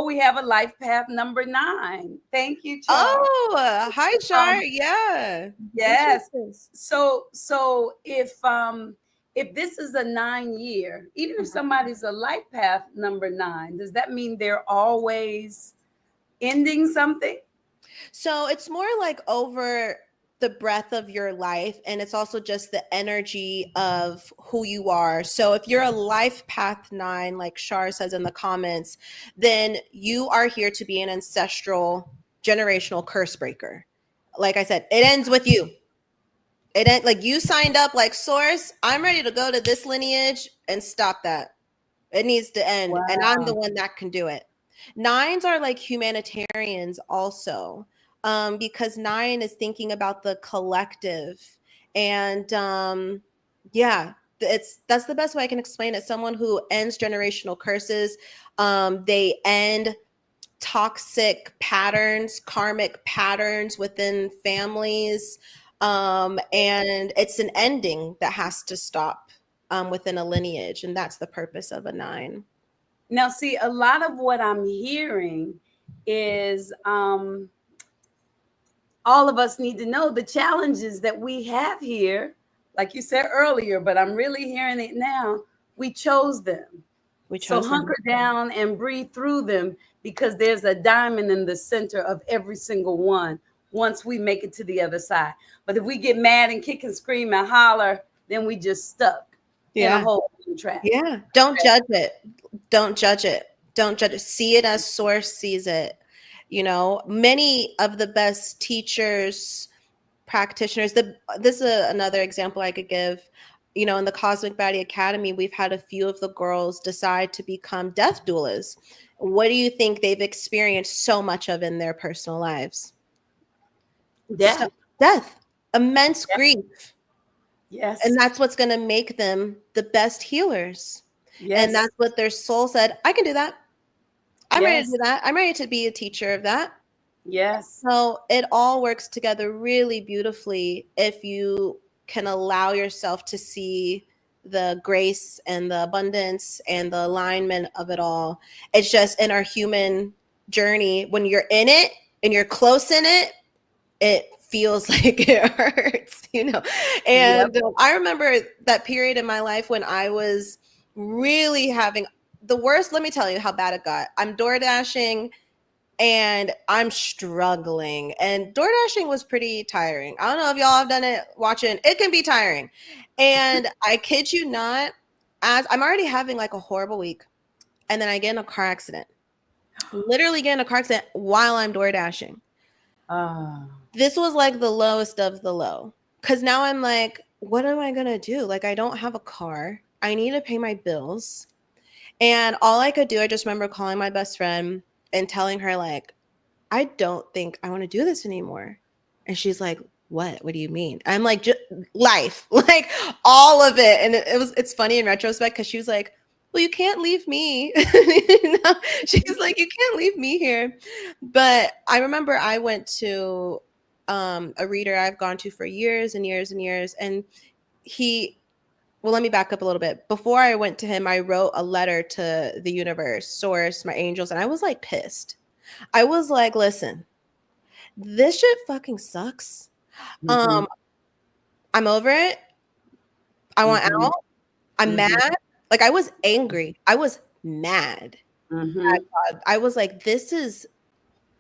We have a life path number 9. Thank you, Charles. Oh, hi, Char. Yeah. Yes. Interesting. So if this is a 9-year, even if somebody's a life path number 9, does that mean they're always ending something? So it's more like over the breadth of your life, and it's also just the energy of who you are. So if you're a life path 9, like Shar says in the comments, then you are here to be an ancestral generational curse breaker. Like I said, it ends with you. Like you signed up like source, I'm ready to go to this lineage and stop that. It needs to end. And I'm the Wow. one that can do it. 9s are like humanitarians also, because 9 is thinking about the collective. And yeah, that's the best way I can explain it. Someone who ends generational curses, they end toxic patterns, karmic patterns within families. And it's an ending that has to stop within a lineage. And that's the purpose of a 9. Now, see, a lot of what I'm hearing is all of us need to know the challenges that we have here, like you said earlier, but I'm really hearing it now. We chose them. So hunker down and breathe through them, because there's a diamond in the center of every single one once we make it to the other side. But if we get mad and kick and scream and holler, then we just stuck in a whole trap. Yeah. Don't judge it. Don't judge it. Don't judge it. See it as source sees it. You know, many of the best teachers, practitioners, this is another example I could give. You know, in the Cosmic Baddie Academy, we've had a few of the girls decide to become death doulas. What do you think they've experienced so much of in their personal lives? Death. Immense grief. Yes. And that's what's going to make them the best healers. Yes. And that's what their soul said, I can do that. I'm ready to do that. I'm ready to be a teacher of that. Yes. So it all works together really beautifully if you can allow yourself to see the grace and the abundance and the alignment of it all. It's just in our human journey, when you're in it and you're close in it, it feels like it hurts, you know? And I remember that period in my life when I was really having the worst. Let me tell you how bad it got. I'm door dashing and I'm struggling, and door dashing was pretty tiring. I don't know if y'all have done it watching. It can be tiring. And I kid you not, as I'm already having like a horrible week, and then I get in a car accident, literally get in a car accident while I'm door dashing. This was like the lowest of the low, because now I'm like, what am I going to do? Like, I don't have a car. I need to pay my bills. And all I could do, I just remember calling my best friend and telling her, like, I don't think I want to do this anymore. And she's like, what do you mean? I'm like, just life, like all of it. And it's funny in retrospect, because she was like, well, you can't leave me. You know? She's like, you can't leave me here. But I remember I went to a reader I've gone to for years and years and years. And well, let me back up a little bit. Before I went to him, I wrote a letter to the universe, source, my angels, and I was like pissed. I was like, listen, this shit fucking sucks. I'm over it. I want out. I'm mad. Like, I was angry. I was mad. I was like,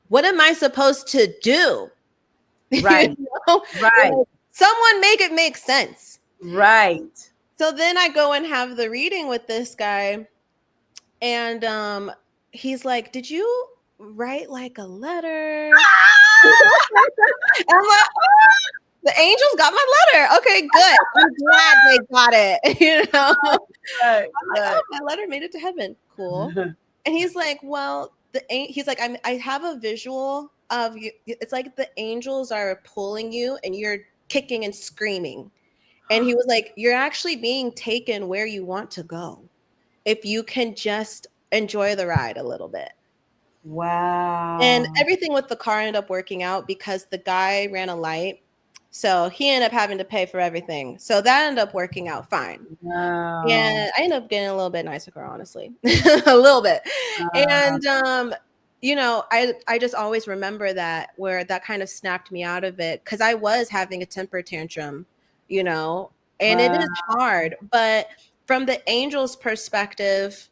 what am I supposed to do? Right. You know? Right. Like, someone make it make sense. Right. So then I go and have the reading with this guy, and he's like, did you write like a letter? I'm like, the angels got my letter. Okay, good. I'm glad they got it. You know, right. Like, oh, my letter made it to heaven. Cool. And he's like, well, he's like, I have a visual of you. It's like the angels are pulling you, and you're kicking and screaming. And he was like, you're actually being taken where you want to go, if you can just enjoy the ride a little bit. Wow. And everything with the car ended up working out, because the guy ran a light. So he ended up having to pay for everything. So that ended up working out fine. Wow. And I ended up getting a little bit nicer car, honestly. A little bit. And you know, I just always remember that, where that kind of snapped me out of it, because I was having a temper tantrum, you know, and it is hard. But from the angel's perspective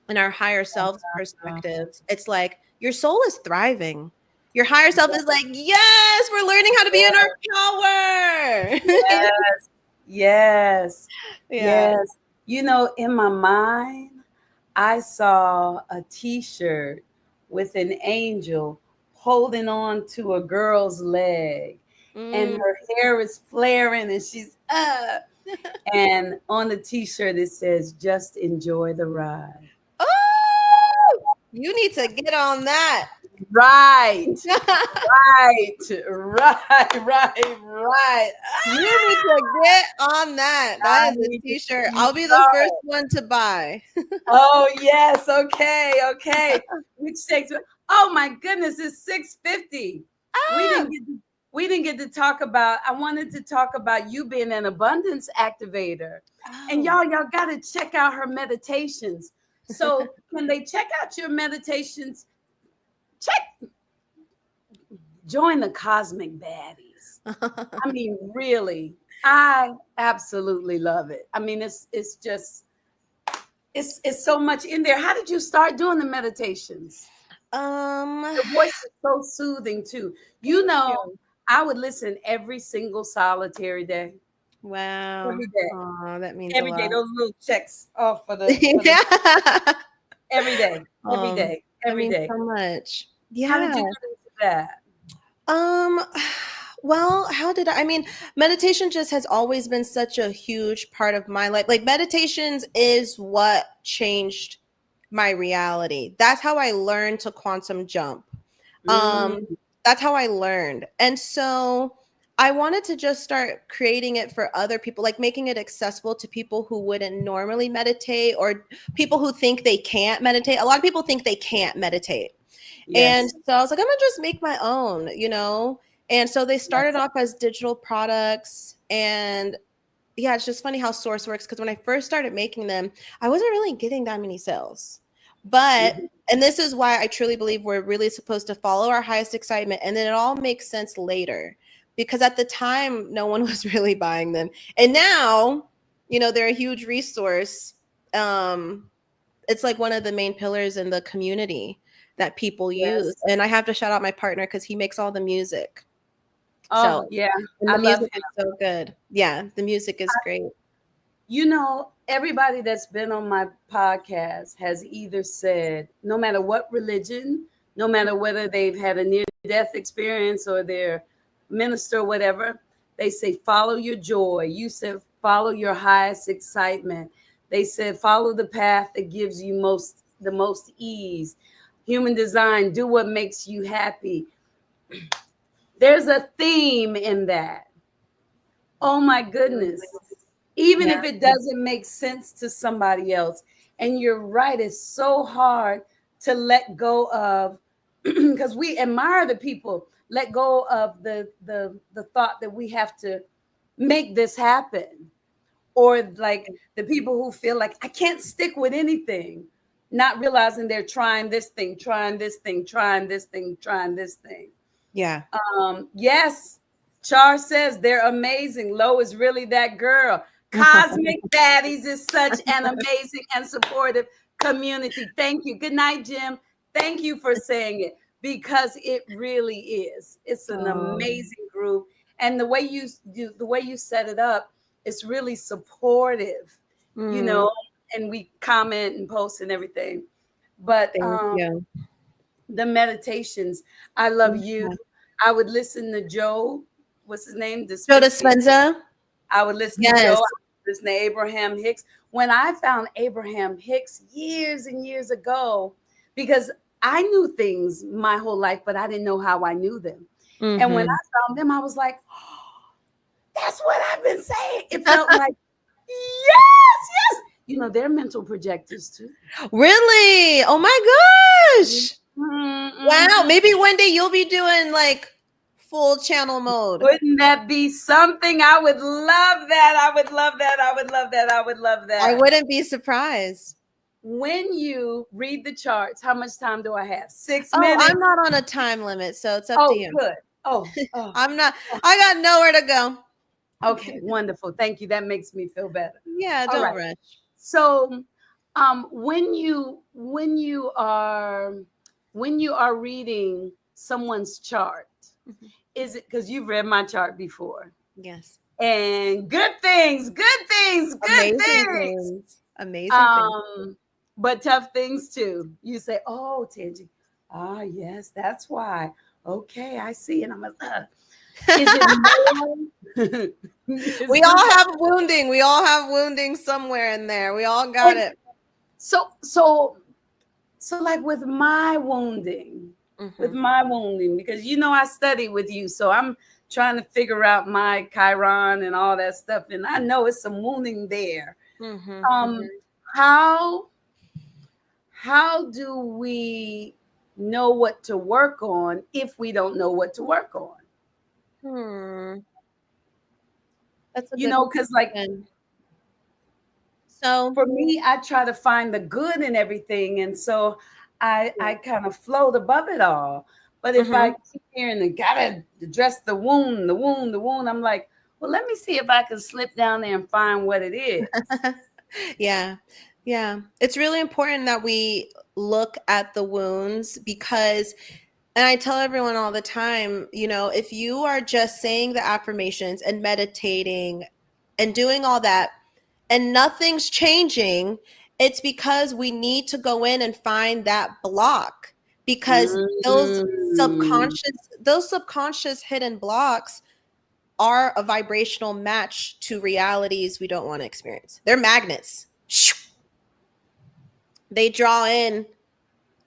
and our higher self's perspective, it's like your soul is thriving. Your higher self is like, yes, we're learning how to be in our power. Yes. Yes. Yes. You know, in my mind, I saw a t-shirt with an angel holding on to a girl's leg, and her hair is flaring, and she's up. And on the t-shirt, it says, just enjoy the ride. Oh, you need to get on that. Right. Right. You need to get on that. That is a t-shirt. I'll be the first one to buy. Oh, yes. Okay. Which takes, Oh my goodness, it's 6:50. We Ah! didn't get to talk about. I wanted to talk about you being an abundance activator. And Oh. y'all got to check out her meditations. So, can they check out your meditations? Check join the cosmic baddies. I mean, really, I absolutely love it. I mean, it's just it's so much in there. How did you start doing the meditations? um Your voice is so soothing too. You Thank know, you. I would listen every single solitary day. Wow. Every day. Oh, that means a Every day. lot. Those little checks off for the Yeah. every day. Every Um, day. that Every means day. so much. How did Yeah. you get into that? Um, well, how did I mean, meditation just has always been such a huge part of my life. Like meditations is what changed my reality. That's how I learned to quantum jump. Mm, Um, that's how I learned. And so I wanted to just start creating it for other people, like making it accessible to people who wouldn't normally meditate or people who think they can't meditate. A lot of people think they can't meditate. And yes. so I was like, I'm gonna just make my own, you know? And so they started Yes. off as digital products. And yeah, it's just funny how Source works because when I first started making them, I wasn't really getting that many sales. But, Mhm. and this is why I truly believe we're really supposed to follow our highest excitement. And then it all makes sense later because at the time, no one was really buying them. And now, you know, they're a huge resource. Um, it's like one of the main pillars in the community that people use. Yes. And I have to shout out my partner because he makes all the music. Oh, So, yeah. and I the love music him. is so good. Yeah, the music is great. You know, everybody that's been on my podcast has either said, no matter what religion, no matter whether they've had a near death experience or they're minister or whatever, they say, follow your joy. You said, follow your highest excitement. They said, follow the path that gives you the most ease. Human design, do what makes you happy. There's a theme in that. Oh my goodness. Even Yeah. if it doesn't make sense to somebody else. And you're right, it's so hard to let go of because we admire the people, let go of the thought that we have to make this happen. Or like the people who feel like I can't stick with anything, not realizing they're trying this thing, trying this thing, trying this thing, trying this thing. Yeah. Yes, Char says they're amazing. Lo is really that girl. Cosmic Baddies is such an amazing and supportive community. Thank you. Good night, Jim. Thank you for saying it because it really is. It's an Oh, amazing group, and the way you set it up, it's really supportive. You mm, know, and we comment and post and everything. But thank you. the meditations, I love you. Yeah. I would listen to Joe, what's his name? Joe Dispenza. Dispenza? I would listen to Joe. I Yes. would listen to Abraham Hicks. When I found Abraham Hicks years and years ago, because I knew things my whole life, but I didn't know how I knew them. And when Hmm. I found them, I was like, oh, that's what I've been saying. It felt like, yes, yes. You know, they're mental projectors too. Really? Oh my gosh. Wow. Mm-hmm. Maybe one day you'll be doing like full channel mode. Wouldn't that be something? I would love that. I would love that. I would love that. I would love I that. wouldn't be surprised. When you read the charts, how much time do I have? Six Oh, minutes. I'm not on a time limit, so it's up to Oh, you. good. Oh, I'm not, I got nowhere to go. okay. Wonderful. Thank you. That makes me feel better. Yeah, All don't right. rush. So, when you are reading someone's chart, Mhm. is it because you've read my chart before? Yes. And good things, good things, good Amazing things. things. Amazing things. But tough things too. You say, "Oh, Tangie, ah, yes, that's why." Okay, I see. And I'm like, is it more? Is We it all have wounding. We all have wounding somewhere in there. We all got and it. so like with Hmm. my wounding, because you know I study with you, so I'm trying to figure out my Chiron and all that stuff, and I know it's some wounding there. Hmm. Um, how how do we know what to work on if we don't know what to work on. That's a You good know, because like question. So for me, I try to find the good in everything. And so I kind of float above it all. But if I keep hearing the gotta address the wound, the wound, the wound, I'm like, well, let me see if I can slip down there and find what it is. yeah. Yeah. It's really important that we look at the wounds because, and I tell everyone all the time, you know, if you are just saying the affirmations and meditating and doing all that and nothing's changing, it's because we need to go in and find that block because Mm. those subconscious hidden blocks are a vibrational match to realities we don't want to experience. They're magnets. They draw in.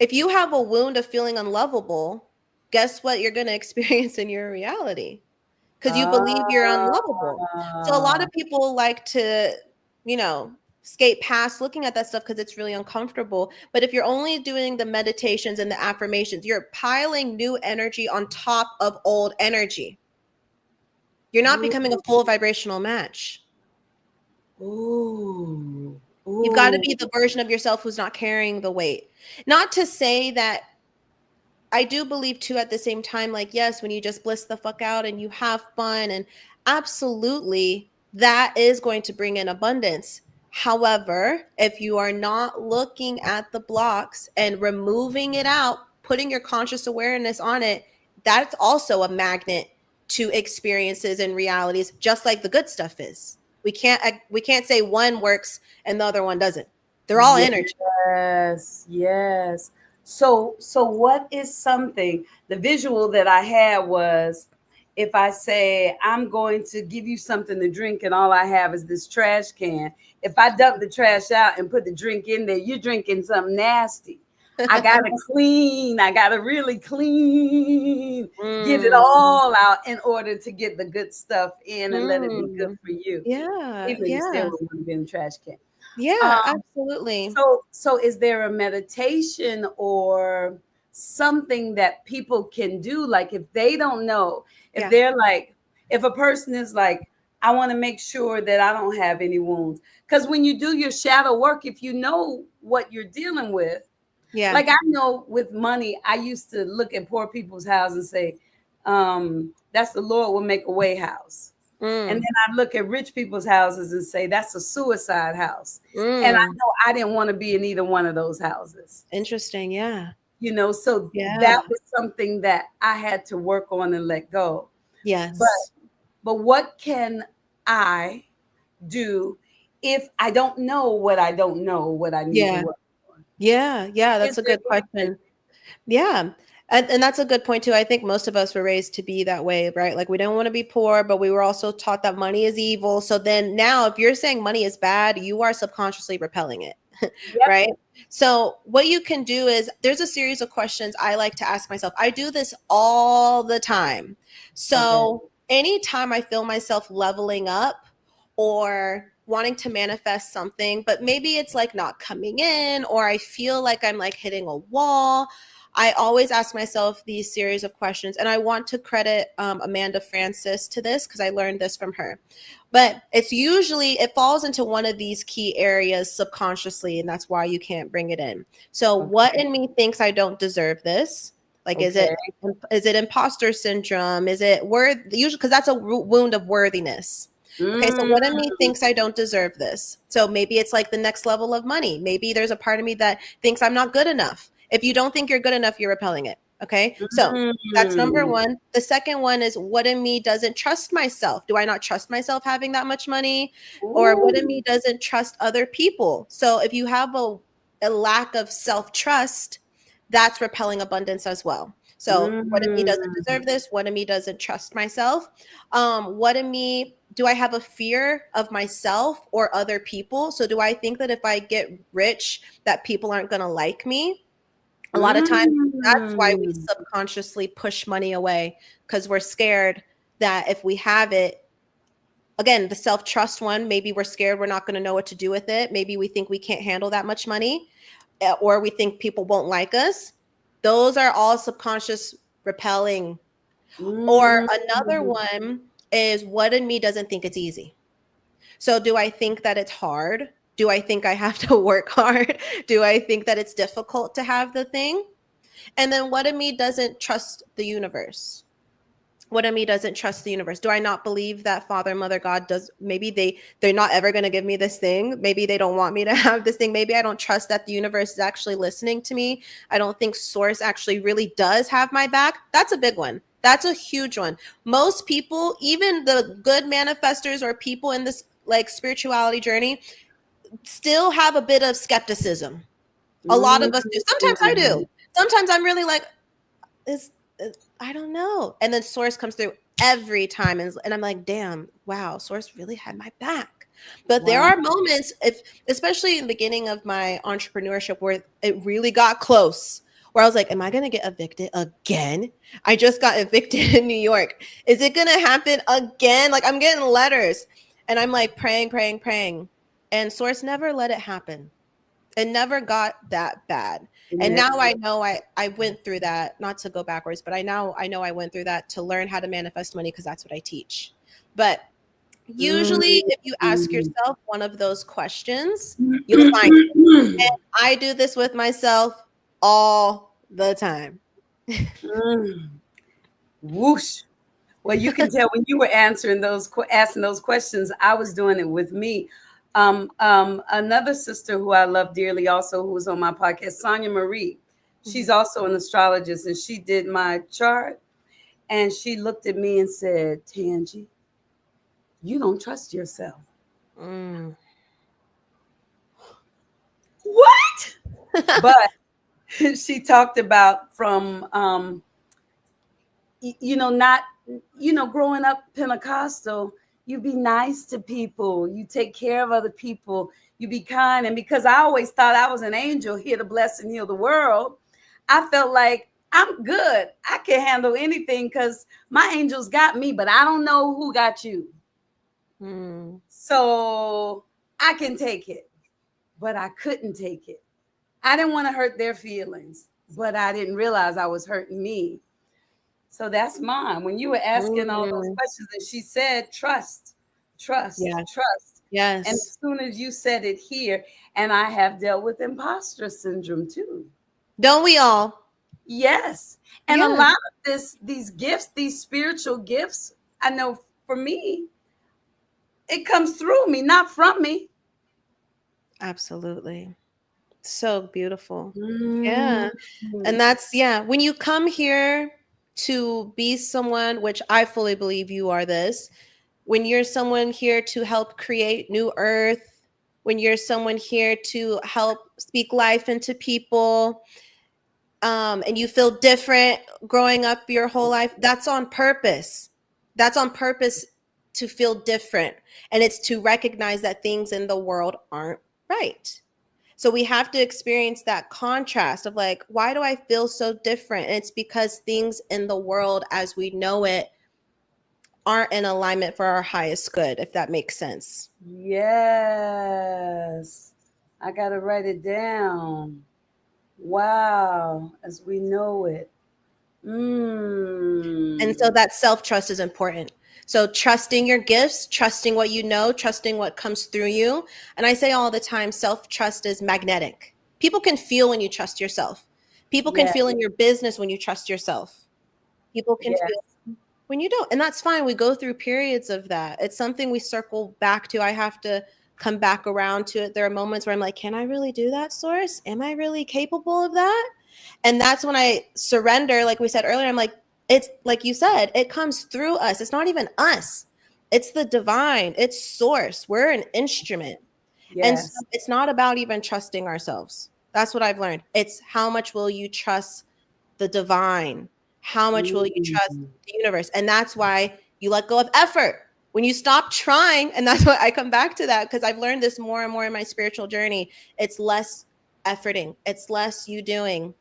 If you have a wound of feeling unlovable, guess what you're going to experience in your reality? Because you believe you're unlovable. So a lot Ah. of people like to, you know, skate past looking at that stuff because it's really uncomfortable. But if you're only doing the meditations and the affirmations, you're piling new energy on top of old energy. You're not becoming a full vibrational match. Ooh. You've got to Ooh. be the version of yourself who's not carrying the weight. Not to say that I do believe too at the same time, like, yes, when you just bliss the fuck out and you have fun, and absolutely that is going to bring in abundance. However, if you are not looking at the blocks and removing it out, putting your conscious awareness on it, that's also a magnet to experiences and realities, just like the good stuff is. We can't say one works and the other one doesn't. They're all energy. Yes, yes. So what is something, the visual that I had was if I say I'm going to give you something to drink and all I have is this trash can, if I dump the trash out and put the drink in there, you're drinking something nasty. I gotta clean, I gotta really clean, get it Mm. all out in order to get the good stuff in and let it be good Mm. for you. Yeah, Even though you still yeah, don't want to be in the trash can. yeah, Um, absolutely. so is there a meditation or something that people can do? Like if they don't know, if Yeah, they're like, if a person is like, I want to make sure that I don't have any wounds. Because when you do your shadow work, if you know what you're dealing with, yeah. like I know with money, I used to look at poor people's houses and say, that's the Lord will make a way house. And Mm, then I look at rich people's houses and say, that's a suicide house. And I mm. know I didn't want to be in either one of those houses, Interesting, yeah, you know, so that yeah. was something that I had to work on and let go. But Yes. what can I do if I don't know what I don't know what I need to Yeah, work on? yeah, yeah, Is that's a there good question. Yeah. And that's a good point too. I think most of us were raised to be that way, right? Like we don't want to be poor, but we were also taught that money is evil. So then now if you're saying money is bad, you are subconsciously repelling it, Yep. right? So what you can do is there's a series of questions I like to ask myself. I do this all the time. Okay. So anytime I feel myself leveling up or wanting to manifest something, but maybe it's like not coming in, or I feel like I'm like hitting a wall, I always ask myself these series of questions. And I want to credit Amanda Francis to this because I learned this from her. But it's usually, it falls into one of these key areas subconsciously, and that's why you can't bring it in. So, what Okay. in me thinks I don't deserve this? Like, Okay. is it imposter syndrome? Is it worth usually because that's a wound of worthiness. Okay, so Mm, what in me thinks I don't deserve this? So maybe it's like the next level of money. Maybe there's a part of me that thinks I'm not good enough. If you don't think you're good enough, you're repelling it. Okay, so that's number mm, one. The second one is what in me doesn't trust myself? Do I not trust myself having that much money? Or what in ooh, me doesn't trust other people? So if you have a lack of self trust, that's repelling abundance as well. So what in me doesn't mm, deserve this? What in me doesn't trust myself? What in me do I have a fear of myself or other people? So do I think that if I get rich that people aren't going to like me? A lot of times that's why we mm, subconsciously push money away because we're scared that if we have it, again, the self-trust one, maybe we're scared we're not going to know what to do with it. Maybe we think we can't handle that much money, or we think people won't like us. Those are all subconscious repelling. Or another Mm. one is what in me doesn't think it's easy. So do I think that it's hard? Do I think I have to work hard? Do I think that it's difficult to have the thing? And then what in me doesn't trust the universe? What in me doesn't trust the universe? Do I not believe that Father, Mother, God does? Maybe they're not ever going to give me this thing. Maybe they don't want me to have this thing. Maybe I don't trust that the universe is actually listening to me. I don't think source actually really does have my back. That's a big one. That's a huge one. Most people, even the good manifestors or people in this like spirituality journey, still have a bit of skepticism. A lot of us do. Sometimes I do. Sometimes I'm really like, is I don't know. And then source comes through every time, and I'm like, damn, wow, source really had my back. But there Wow. are moments, if especially in the beginning of my entrepreneurship, where it really got close, where I was like, am I gonna get evicted again? I just got evicted in New York. Is it gonna happen again? Like, I'm getting letters, and I'm like praying, praying, praying, and source never let it happen. It never got that bad. And now I know I went through that, not to go backwards, but I know I went through that to learn how to manifest money, because that's what I teach. But usually if you ask yourself one of those questions, you'll find it. And I do this with myself all the time. Whoosh. Well, you can tell when you were answering asking those questions, I was doing it with me. Another sister who I love dearly, also who was on my podcast, Sonia Marie. She's also an astrologist, and she did my chart. And she looked at me and said, "Tangie, you don't trust yourself." Mm. What? But she talked about from not, growing up Pentecostal, you be nice to people, you take care of other people, you be kind. And because I always thought I was an angel here to bless and heal the world, I felt like I'm good. I can handle anything because my angels got me, but I don't know who got you. Mm. So I can take it, but I couldn't take it. I didn't want to hurt their feelings, but I didn't realize I was hurting me. So that's mine. When you were asking all those Mm. questions, and she said, trust, trust, Yeah. trust. And Yes. as soon as you said it here, and I have dealt with imposter syndrome too. Don't we all? Yes. And a Yeah. lot of these gifts, these spiritual gifts, I know for me, it comes through me, not from me. Absolutely. So beautiful. Mm. Yeah. And that's, yeah, when you come here to be someone, which I fully believe you are this, when you're someone here to help create new earth, when you're someone here to help speak life into people, and you feel different growing up your whole life, that's on purpose. That's on purpose, to feel different. And it's to recognize that things in the world aren't right. So we have to experience that contrast of like, why do I feel so different? And it's because things in the world as we know it aren't in alignment for our highest good, if that makes sense. Yes. I got to write it down. Wow. As we know it. And so Mm. that self-trust is important. So trusting your gifts, trusting what you know, trusting what comes through you. And I say all the time, self-trust is magnetic. People can feel when you trust yourself. People can Yeah. feel in your business when you trust yourself. People can feel Yes. when you don't. And that's fine. We go through periods of that. It's something we circle back to. I have to come back around to it. There are moments where I'm like, can I really do that, source? Am I really capable of that? And that's when I surrender. Like we said earlier, I'm like, it's like you said, it comes through us. It's not even us. It's the divine. It's source. We're an instrument. And so Yes. it's not about even trusting ourselves. That's what I've learned. It's how much will you trust the divine? How much will you trust Mm. the universe? And that's why you let go of effort. When you stop trying, and that's why I come back to that, because I've learned this more and more in my spiritual journey. It's less efforting, it's less you doing.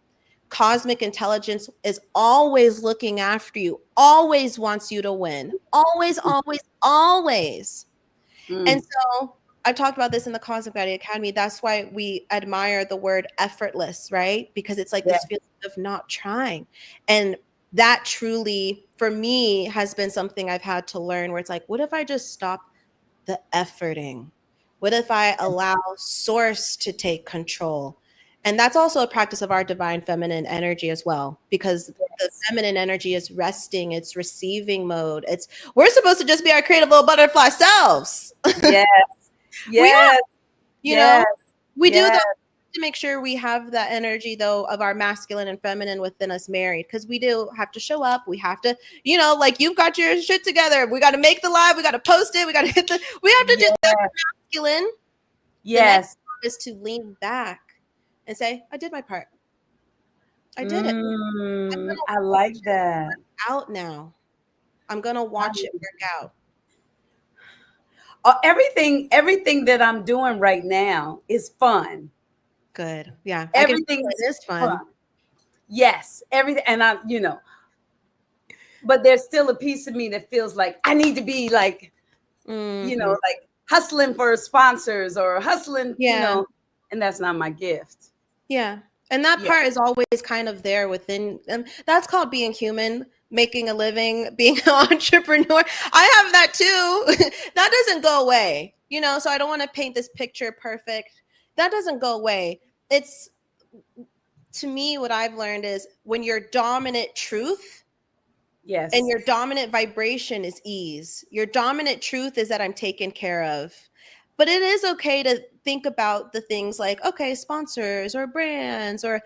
Cosmic intelligence is always looking after you, always wants you to win, always, always, always. And Mm. so I've talked about this in the Cosmic Body Academy. That's why we admire the word effortless, right? Because it's like this feeling of not trying. And that truly, for me, has been something I've had to learn, where it's like, what if I just stop the efforting? What if I allow source to take control? And that's also a practice of our divine feminine energy as well, because the feminine energy is resting, it's receiving mode. We're supposed to just be our creative little butterfly selves. Yes. We are, Yes. we do that to make sure we have that energy though of our masculine and feminine within us married, because we do have to show up. We have to, like you've got your shit together. We got to make the live. We got to post it. We have to do that masculine. Yes. The next is to lean back and say, I did my part. I did it. I like that. Out now. I'm going to watch it work out. Everything that I'm doing right now is fun. Good. Yeah. Everything is fun. Yes. Everything. And but there's still a piece of me that feels like I need to be like, like hustling for sponsors or hustling, and that's not my gift. Yeah. And that part is always kind of there within, and that's called being human, making a living, being an entrepreneur. I have that too. That doesn't go away, so I don't want to paint this picture perfect. That doesn't go away. It's, to me, what I've learned is when your dominant truth, and your dominant vibration is ease. Your dominant truth is that I'm taken care of. But it is okay to think about the things like, okay, sponsors or brands or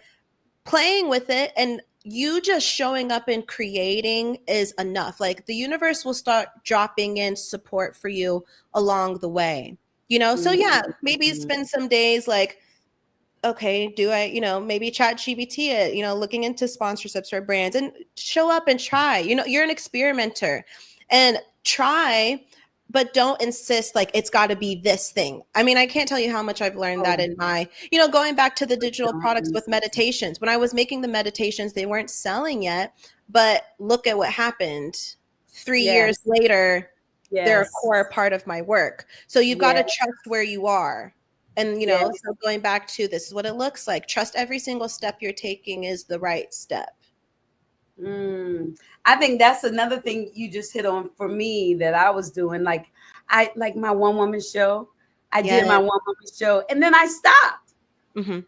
playing with it, and you just showing up and creating is enough. Like the universe will start dropping in support for you along the way, So yeah, maybe spend some days like, okay, do I, maybe chat GBT it, looking into sponsorships for brands, and show up and try. You're an experimenter, and try, but don't insist like it's got to be this thing. I mean, I can't tell you how much I've learned that in my, going back to the digital products with meditations. When I was making the meditations, they weren't selling yet, but look at what happened. 3 years later, they're a core part of my work. So you've got to trust where you are. And, so going back to this is what it looks like. Trust every single step you're taking is the right step. I think that's another thing you just hit on for me that I was doing. Like my one woman show. I did my one woman show and then I stopped. Mm-hmm.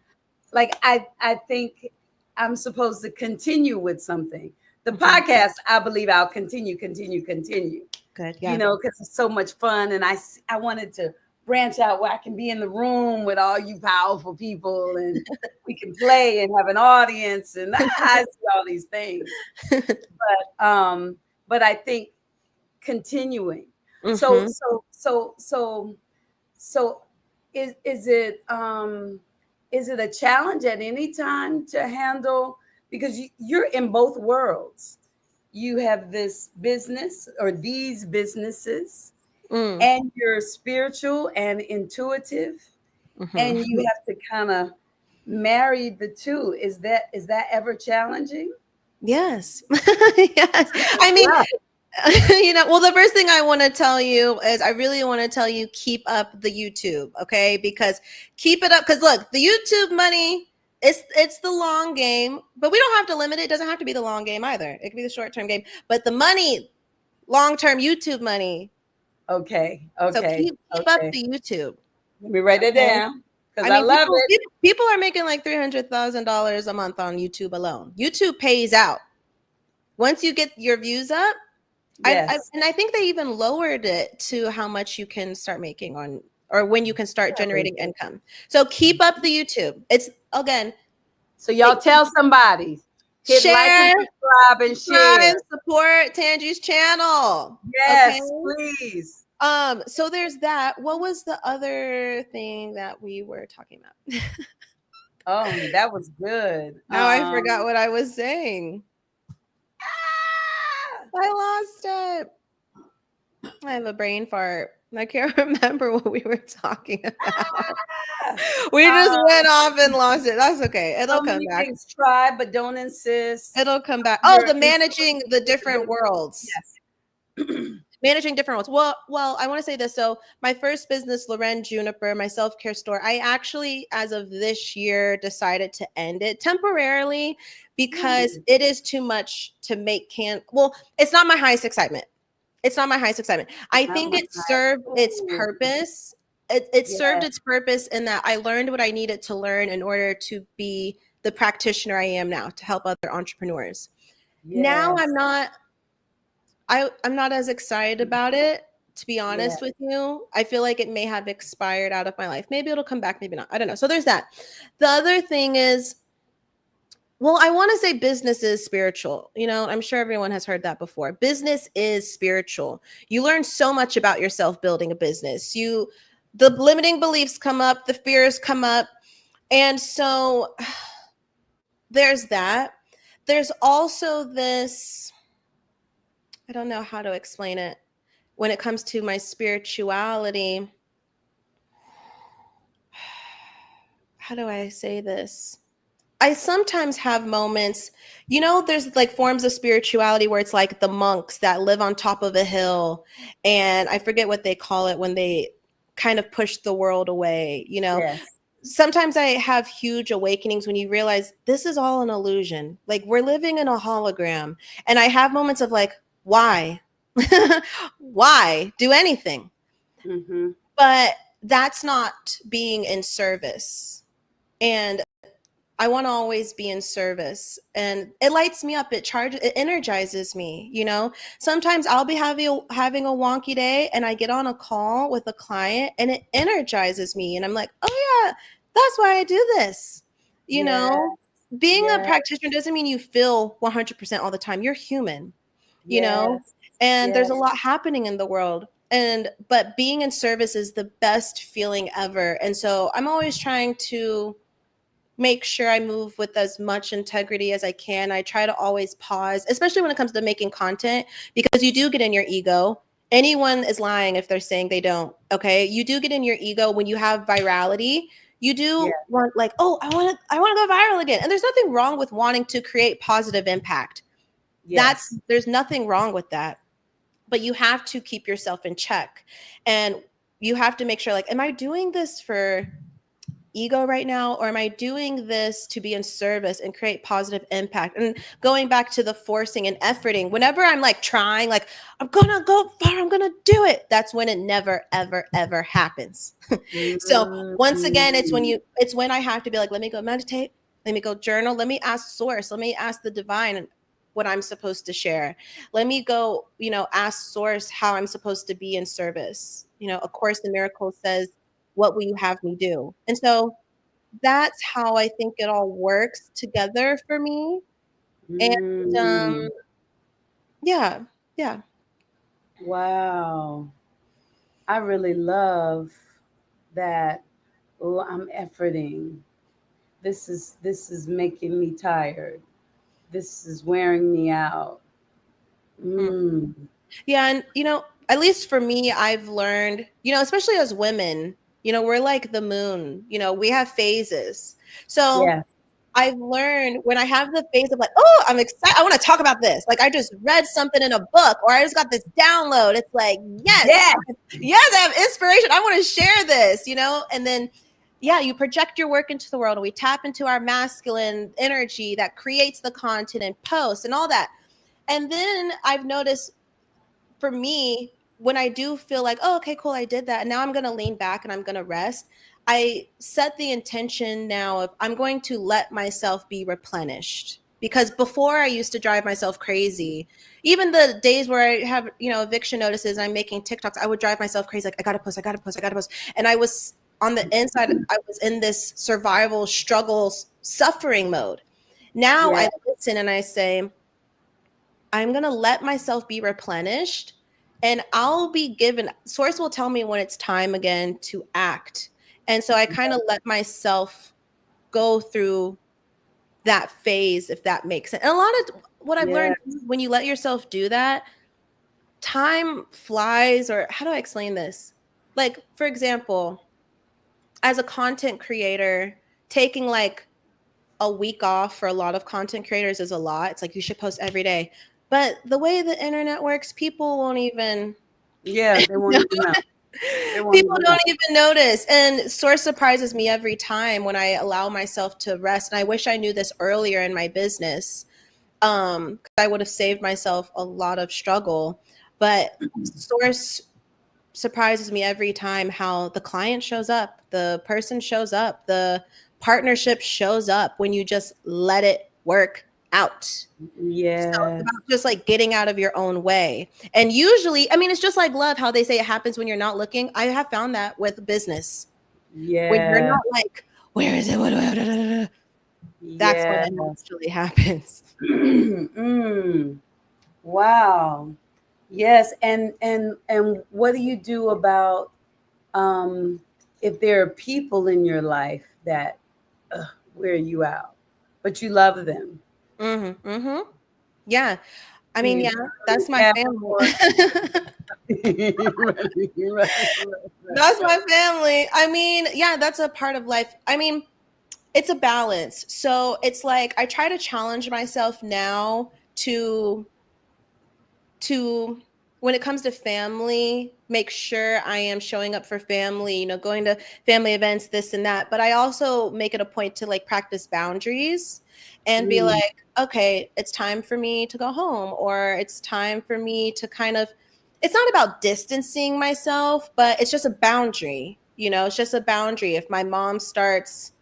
Like I think I'm supposed to continue with something. The podcast, I believe I'll continue. Good. Yeah. Because it's so much fun. And I wanted to branch out where I can be in the room with all you powerful people and we can play and have an audience and I see all these things. But I think continuing. So is it a challenge at any time to handle, because you're in both worlds. You have this business or these businesses. And you're spiritual and intuitive, and you have to kind of marry the two. Is that ever challenging? Yes. Yes. I mean, well, the first thing I want to tell you is I really want to tell you, keep up the YouTube, okay? Because keep it up. Because look, the YouTube money, it's the long game, but we don't have to limit it. It doesn't have to be the long game either. It can be the short-term game. But the money, long-term YouTube money. Okay. So keep up the YouTube. Let me write it down because I love it. People are making like $300,000 a month on YouTube alone. YouTube pays out once you get your views up. Yes. And I think they even lowered it to how much you can start making on, or when you can start generating income. So keep up the YouTube. It's again. So y'all tell somebody. Hit share, like and subscribe and share and support Tangie's channel. Yes, please. So there's that. What was the other thing that we were talking about? Oh, that was good. Now I forgot what I was saying. I lost it. I have a brain fart. I can't remember what we were talking about. We just went off and lost it. That's okay. It'll come back. Things, try, but don't insist. It'll come back. Oh, the managing the different worlds. Yes. managing different roles. Well, I want to say this. So my first business, Loren Juniper, my self-care store, I actually, as of this year, decided to end it temporarily because it is too much to make well, it's not my highest excitement. It's not my highest excitement. I think it served its purpose. It served its purpose in that I learned what I needed to learn in order to be the practitioner I am now, to help other entrepreneurs. Now I'm not as excited about it, to be honest with you. I feel like it may have expired out of my life. Maybe it'll come back, maybe not. I don't know. So there's that. The other thing is, well, I want to say business is spiritual. You know, I'm sure everyone has heard that before. Business is spiritual. You learn so much about yourself building a business. The limiting beliefs come up, the fears come up. And so there's that. There's also this, I don't know how to explain it. When it comes to my spirituality, how do I say this? I sometimes have moments, you know, there's like forms of spirituality where it's like the monks that live on top of a hill, and I forget what they call it when they kind of push the world away, you know. Sometimes I have huge awakenings when you realize this is all an illusion. Like we're living in a hologram. And I have moments of like, why? Why do anything? Mm-hmm. But that's not being in service. And I want to always be in service, and it lights me up. It energizes me. You know, sometimes I'll be having a wonky day and I get on a call with a client and it energizes me. And I'm like, oh yeah, that's why I do this. You know, being a practitioner doesn't mean you feel 100% all the time. You're human, you know, and there's a lot happening in the world. But being in service is the best feeling ever. And so I'm always trying to make sure I move with as much integrity as I can. I try to always pause, especially when it comes to making content, because you do get in your ego. Anyone is lying if they're saying they don't. Okay. You do get in your ego when you have virality. You do want like, oh, I want to go viral again. And there's nothing wrong with wanting to create positive impact. There's nothing wrong with that. But you have to keep yourself in check. And you have to make sure, like, am I doing this for ego right now, or am I doing this to be in service and create positive impact? And going back to the forcing and efforting, whenever I'm like trying, like I'm gonna go far, I'm gonna do it, that's when it never ever ever happens. So once again, it's when I have to be like, let me go meditate, let me go journal, let me ask source, let me ask the divine what I'm supposed to share, let me go, you know, ask source how I'm supposed to be in service. You know, of course the miracle says, what will you have me do? And so that's how I think it all works together for me. And yeah. Wow. I really love that. Oh, I'm efforting. This is making me tired. This is wearing me out. Yeah, and you know, at least for me, I've learned, you know, especially as women, you know, we're like the moon, you know, we have phases. So I've learned when I have the phase of like, oh, I'm excited, I want to talk about this. Like I just read something in a book, or I just got this download. It's like, yes, I have inspiration. I want to share this, you know? And then, yeah, you project your work into the world, and we tap into our masculine energy that creates the content and posts and all that. And then I've noticed, for me, when I do feel like, oh, okay, cool, I did that, and now I'm going to lean back and I'm going to rest, I set the intention now of I'm going to let myself be replenished. Because before I used to drive myself crazy. Even the days where I have, you know, eviction notices, I'm making TikToks, I would drive myself crazy. Like, I got to post. And I was on the inside, I was in this survival, struggle, suffering mode. Now I listen and I say, I'm going to let myself be replenished, and I'll be given, source will tell me when it's time again to act. And so I kind of let myself go through that phase, if that makes sense. And a lot of what I've learned, when you let yourself do that, time flies. Or how do I explain this? Like, for example, as a content creator, taking like a week off for a lot of content creators is a lot. It's like you should post every day. But the way the internet works, people won't even Yeah, they won't even know. They won't People even know. don't even notice. And source surprises me every time when I allow myself to rest. And I wish I knew this earlier in my business. 'Cause I would have saved myself a lot of struggle. But source surprises me every time how the client shows up, the person shows up, the partnership shows up when you just let it work out. So it's Yeah, about just like getting out of your own way. And usually, I mean, it's just like love, how they say it happens when you're not looking. I have found that with business. When you're yeah, not like, where is it? What do I, that's when yeah. it actually happens. Mm, wow. Yes, and what do you do about um if there are people in your life that wear you out, but you love them? Mm-hmm, mm-hmm. Yeah. I Do mean, you yeah, turn that's my them family. or right, right, right, That's my family. I mean, yeah, that's a part of life. I mean, it's a balance. So it's like I try to challenge myself now to when it comes to family, make sure I am showing up for family, going to family events, this and that. But I also make it a point to like practice boundaries and be Mm, like, okay, it's time for me to go home, or it's time for me to kind of, it's not about distancing myself, but it's just a boundary. It's just a boundary. If my mom starts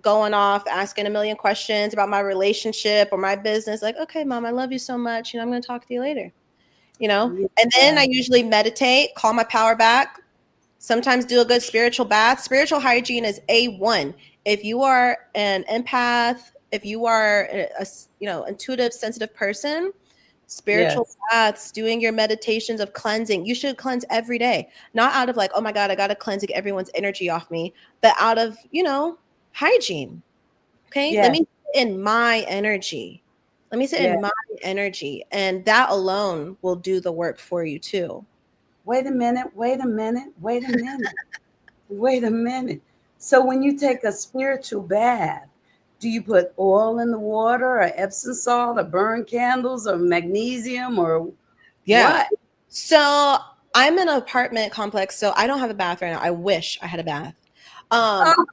going off asking a million questions about my relationship or my business, like, okay, mom, I love you so much, I'm going to talk to you later. And then yeah, I usually meditate, call my power back, sometimes do a good spiritual bath. Spiritual hygiene is A1. If you are an empath, if you are intuitive, sensitive person, spiritual yes, baths, doing your meditations of cleansing, you should cleanse every day. Not out of like, oh my God, I got to cleanse everyone's energy off me, but out of, hygiene. Okay. Let yes, me sit in my energy. Let me sit yes. in my energy. And that alone will do the work for you too. Wait a minute, wait a minute, wait a minute, wait a minute. So when you take a spiritual bath, do you put oil in the water or Epsom salt or burn candles or magnesium or Yeah. what? So I'm in an apartment complex, so I don't have a bath right now. I wish I had a bath. Um, Oh,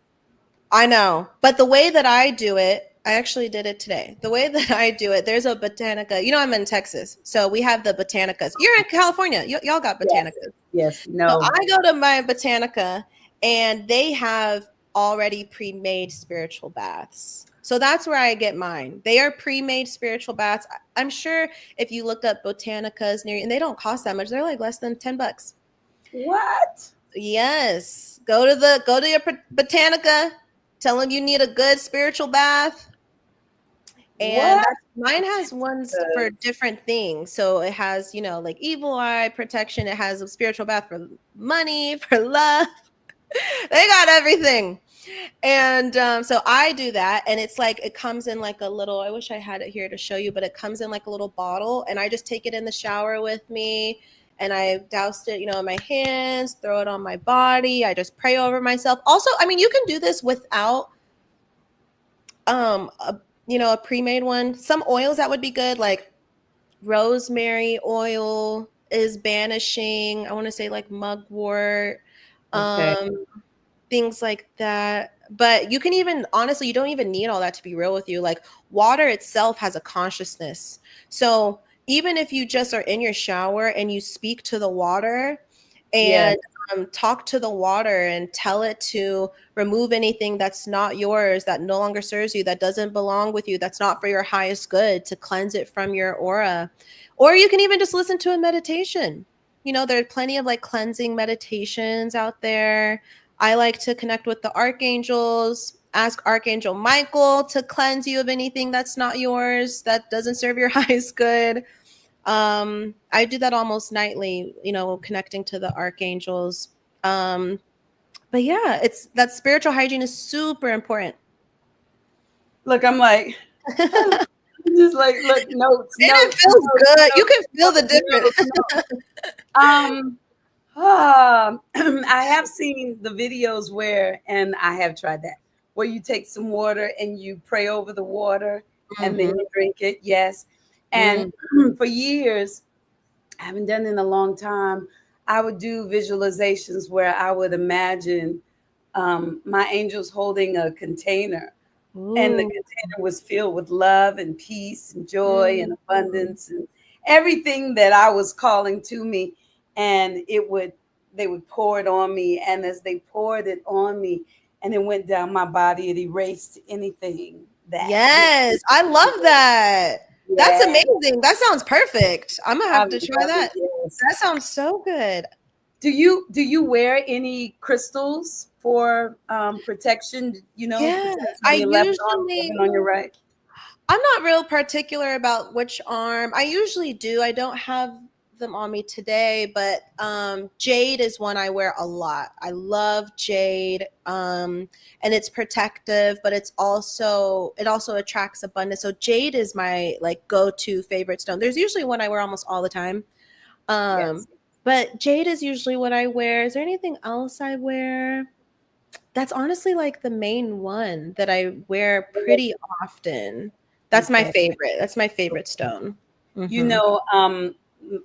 I know. But the way that I do it, I actually did it today. The way that I do it, there's a botanica. I'm in Texas, so we have the botanicas. You're in California. Y'all got yes, botanicas. yes, So no. I go to my botanica and they have already pre-made spiritual baths. So that's where I get mine. They are pre-made spiritual baths. I'm sure if you look up botanicas near you, and they don't cost that much. They're like less than $10. What? Yes. Go to your botanica, tell them you need a good spiritual bath. And What? that's mine has ones for different things. So it has, like evil eye protection. It has a spiritual bath for money, for love. They got everything. And so I do that. And it's like, it comes in like a little, I wish I had it here to show you, but it comes in like a little bottle. And I just take it in the shower with me. And I doused it, in my hands, throw it on my body. I just pray over myself. Also, I mean, you can do this without a, a pre-made one. Some oils that would be good, like rosemary oil is banishing. I want to say like mugwort, Okay. um, things like that. But you can even, honestly, you don't even need all that, to be real with you. Like water itself has a consciousness. So even if you just are in your shower and you speak to the water Yes. and talk to the water and tell it to remove anything that's not yours, that no longer serves you, that doesn't belong with you, that's not for your highest good, to cleanse it from your aura. Or you can even just listen to a meditation. There are plenty of like cleansing meditations out there. I like to connect with the archangels, ask Archangel Michael to cleanse you of anything that's not yours, that doesn't serve your highest good. I do that almost nightly, connecting to the archangels. Um, but yeah, it's that spiritual hygiene is super important. Look, I'm like, I'm just like, look, notes, It notes, feels notes, good. You can feel the notes, difference. notes, notes. Um, ah, I have seen the videos where, and I have tried that, where you take some water and you pray over the water and then Mhm. you drink it. Yes. And Mm. for years, I haven't done it in a long time. I would do visualizations where I would imagine my angels holding a container, and the Ooh. container was filled with love and peace and joy and Mm. abundance and everything that I was calling to me. And they would pour it on me. And as they poured it on me and it went down my body, it erased anything that did. Yes, I love that. That's Yeah, amazing. That sounds perfect. I'm gonna I have to try love it. that. Yes. That sounds so good. Do you wear any crystals for protection? Yeah, Protection I on your left arm, usually even on your right. I'm not real particular about which arm. I usually do. I don't have them on me today, but jade is one I wear a lot. I love jade. And it's protective, but it also attracts abundance. So jade is my like go-to favorite stone. There's usually one I wear almost all the time. Yes. But jade is usually what I wear. Is there anything else I wear? That's honestly like the main one that I wear pretty often. That's my Okay. favorite. That's my favorite stone. You Hmm. know,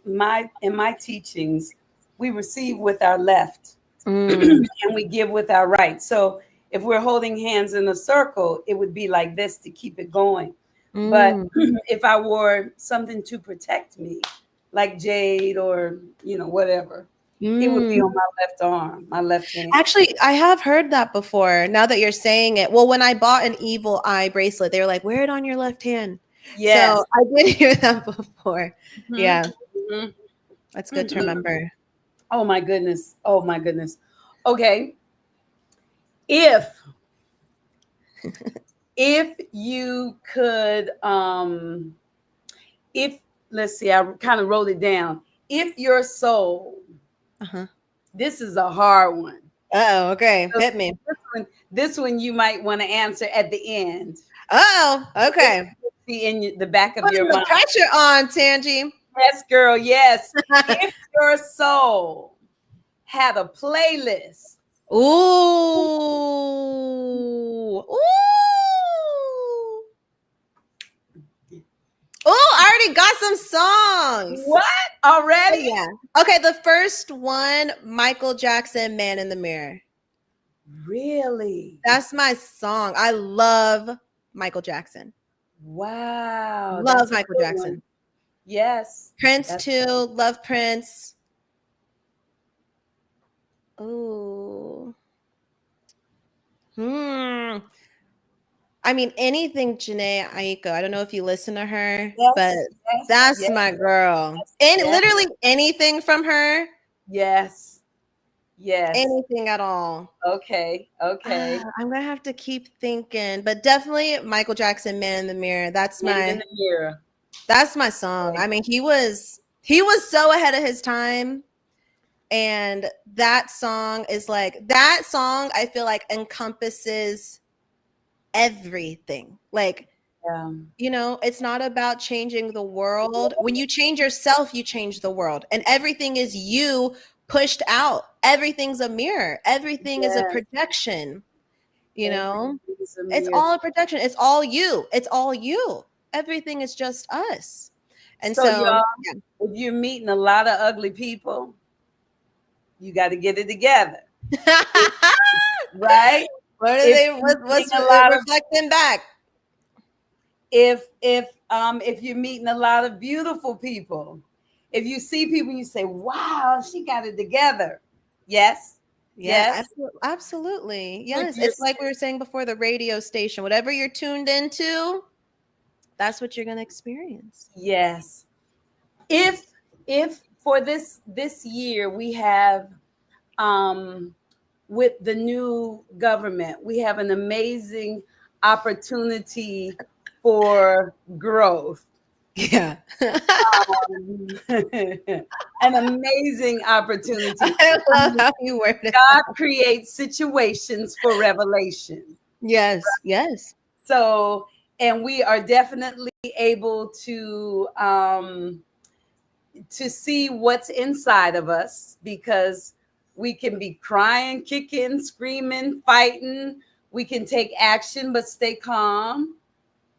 my in my teachings, we receive with our left Mm, and we give with our right. So if we're holding hands in a circle, it would be like this to keep it going. But mm, if I wore something to protect me, like jade or whatever, it would be mm. on my left arm, my left hand. Actually, I have heard that before. Now that you're saying it, well, when I bought an evil eye bracelet, they were like, "Wear it on your left hand." Yes. So I did hear that before. Mhm, Yeah, mhm, that's good to mhm. remember. Oh my goodness. Oh my goodness. Okay. If if you could if let's see, I kind of wrote it down. If your soul, Uh-huh. this is a hard one. Oh, okay. So Hit me. this one you might want to answer at the end. Oh, This okay. will be in the back of Putting your the mind. pressure on, Tangie. Yes, girl. Yes. If your soul had a playlist, Ooh. Ooh. Oh, I already got some songs. what Oh, already? yeah. Okay, the first one, Michael Jackson, Man in the Mirror. Really? That's my song. I love Michael Jackson. Wow, Love that's a Michael good one. Jackson. Yes, Prince that's too. Love Prince. Ooh. Hmm. I mean, anything Janae Aiko. I don't know if you listen to her, but yes, yes, that's yes, my girl. And yes, literally anything from her, yes, yes. anything at all. Okay, okay. I'm gonna have to keep thinking, but definitely Michael Jackson, Man in the Mirror. Man in the mirror. That's my song. I mean, he was so ahead of his time. And that song is like that song I feel like encompasses everything. Like, Yeah. it's not about changing the world. When you change yourself, you change the world. And everything is you pushed out. Everything's a mirror. Everything is a Yes. projection, you know? Everything is a It's mirror. all a projection. It's all you. It's all you. Everything is just us. And So, so, y'all, if you're meeting a lot of ugly people, you got to get it together, yeah. right? What are If they you're what's meeting a lot of reflecting back? if you're meeting a lot of beautiful people, if you see people, you say, "Wow, she got it together." Yes, Yeah, yes. absolutely. If Yes. you're It's like we were saying before, the radio station. Whatever you're tuned into, that's what you're gonna experience. yes, if for this year we have um with the new government, we have an amazing opportunity for growth. Yeah. An amazing opportunity. I I love mean, how you worded that. God creates situations for revelation. Yes, yes. So, and we are definitely able to see what's inside of us, because we can be crying, kicking, screaming, fighting. We can take action but stay calm.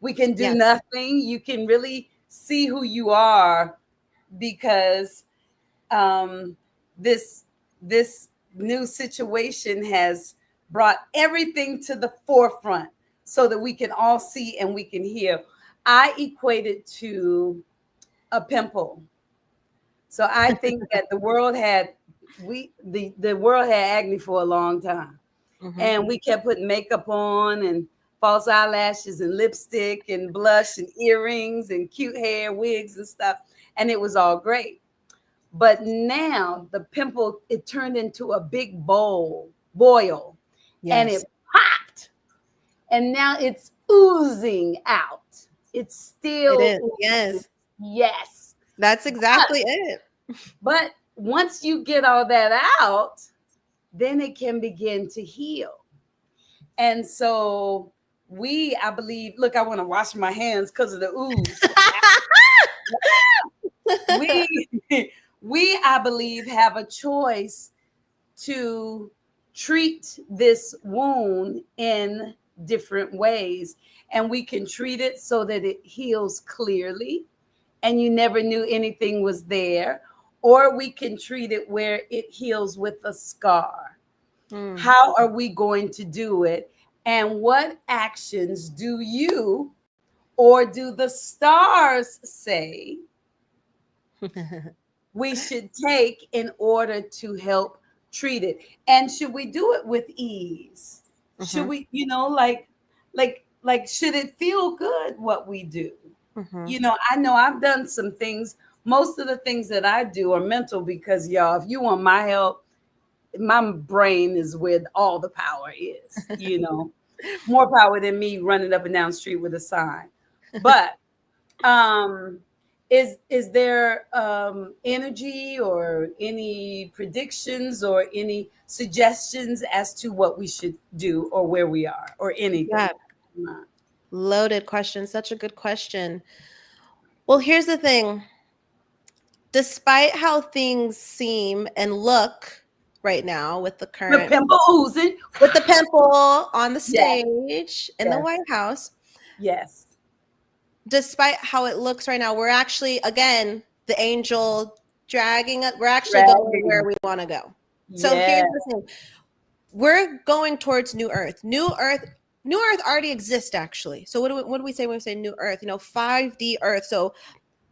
We can do Yes. nothing. You can really see who you are, because um, this new situation has brought everything to the forefront so that we can all see and we can hear. I equate it to a pimple. So I think that the world had acne for a long time. And we kept putting makeup on and false eyelashes and lipstick and blush and earrings and cute hair, wigs and stuff. And it was all great. But now the pimple, it turned into a big boil, and it Yes. popped. And now it's oozing out. It's It still is. oozing. Yes. Yes. That's exactly it. But once you get all that out, then it can begin to heal. And so I believe, look, I want to wash my hands because of the ooze. I believe, have a choice to treat this wound in different ways. And we can treat it so that it heals clearly and you never knew anything was there. Or we can treat it where it heals with a scar. How are we going to do it? And what actions do you or do the stars say we should take in order to help treat it? And should we do it with ease? Should we, should it feel good what we do? I know I've done some things. Most of the things that I do are mental because, y'all, if you want my help, my brain is where all the power is, more power than me running up and down the street with a sign. But is there energy or any predictions or any suggestions as to what we should do or where we are or anything? Yeah. Loaded question. Such a good question. Well, here's the thing. Despite how things seem and look right now with the current pimple oozing, with the pimple on the stage in the Yes. White House. Yes. Despite how it looks right now, we're actually, again, the angel dragging it. We're actually going where we want to go. So here's the thing. We're going towards New Earth. New Earth already exists, actually. So what do we say when we say New Earth? 5D Earth. So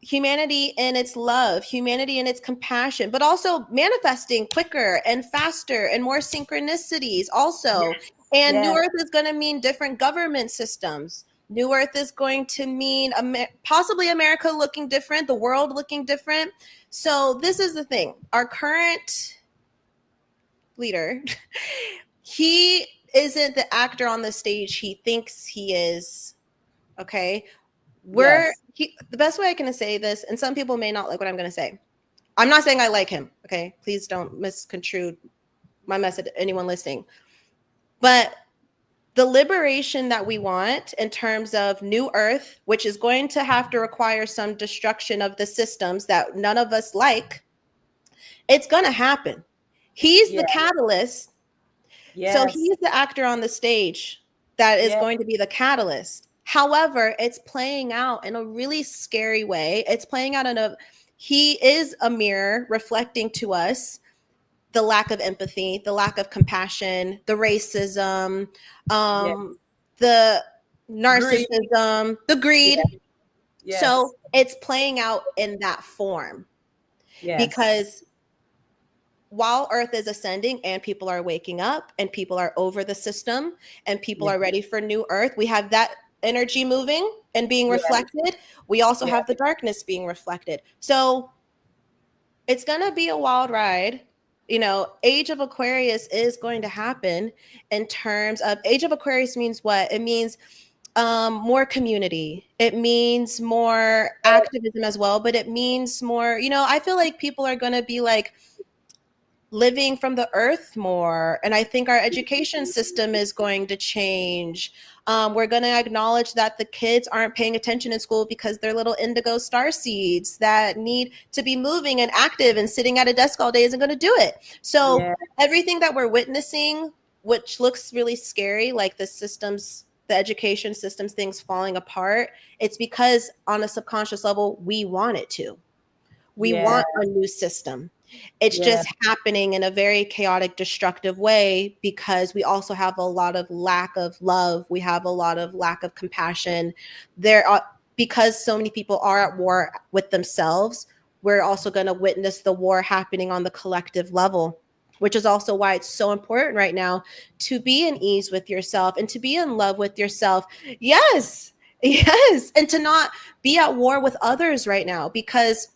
humanity in its love, humanity in its compassion, but also manifesting quicker and faster and more synchronicities also. And New Earth is going to mean different government systems. New Earth is going to mean possibly America looking different, the world looking different. So this is the thing. Our current leader, he isn't the actor on the stage he thinks he is. Okay. The best way I can say this, and some people may not like what I'm going to say. I'm not saying I like him. Okay. Please don't misconstrue my message, anyone listening. But the liberation that we want in terms of New Earth, which is going to have to require some destruction of the systems that none of us like, it's going to happen. He's the catalyst. So he's the actor on the stage that is going to be the catalyst. However, it's playing out in a really scary way. It's playing out he is a mirror reflecting to us the lack of empathy, the lack of compassion, the racism, the narcissism, the greed. So it's playing out in that form. Because while Earth is ascending and people are waking up and people are over the system and people are ready for New Earth, we have that energy moving and being reflected. We also have the darkness being reflected. So it's going to be a wild ride. Age of Aquarius is going to happen in terms of Age of Aquarius means what? It means more community. It means more activism as well, but it means more, I feel like people are going to be like living from the earth more. And I think our education system is going to change. We're going to acknowledge that the kids aren't paying attention in school because they're little indigo star seeds that need to be moving and active, and sitting at a desk all day isn't going to do it. So everything that we're witnessing, which looks really scary, like the education systems, things falling apart, it's because on a subconscious level, we want it to. We want a new system. It's Yeah. just happening in a very chaotic, destructive way because we also have a lot of lack of love. We have a lot of lack of compassion. There are, because so many people are at war with themselves, we're also going to witness the war happening on the collective level, which is also why it's so important right now to be in ease with yourself and to be in love with yourself. Yes. Yes. And to not be at war with others right now, because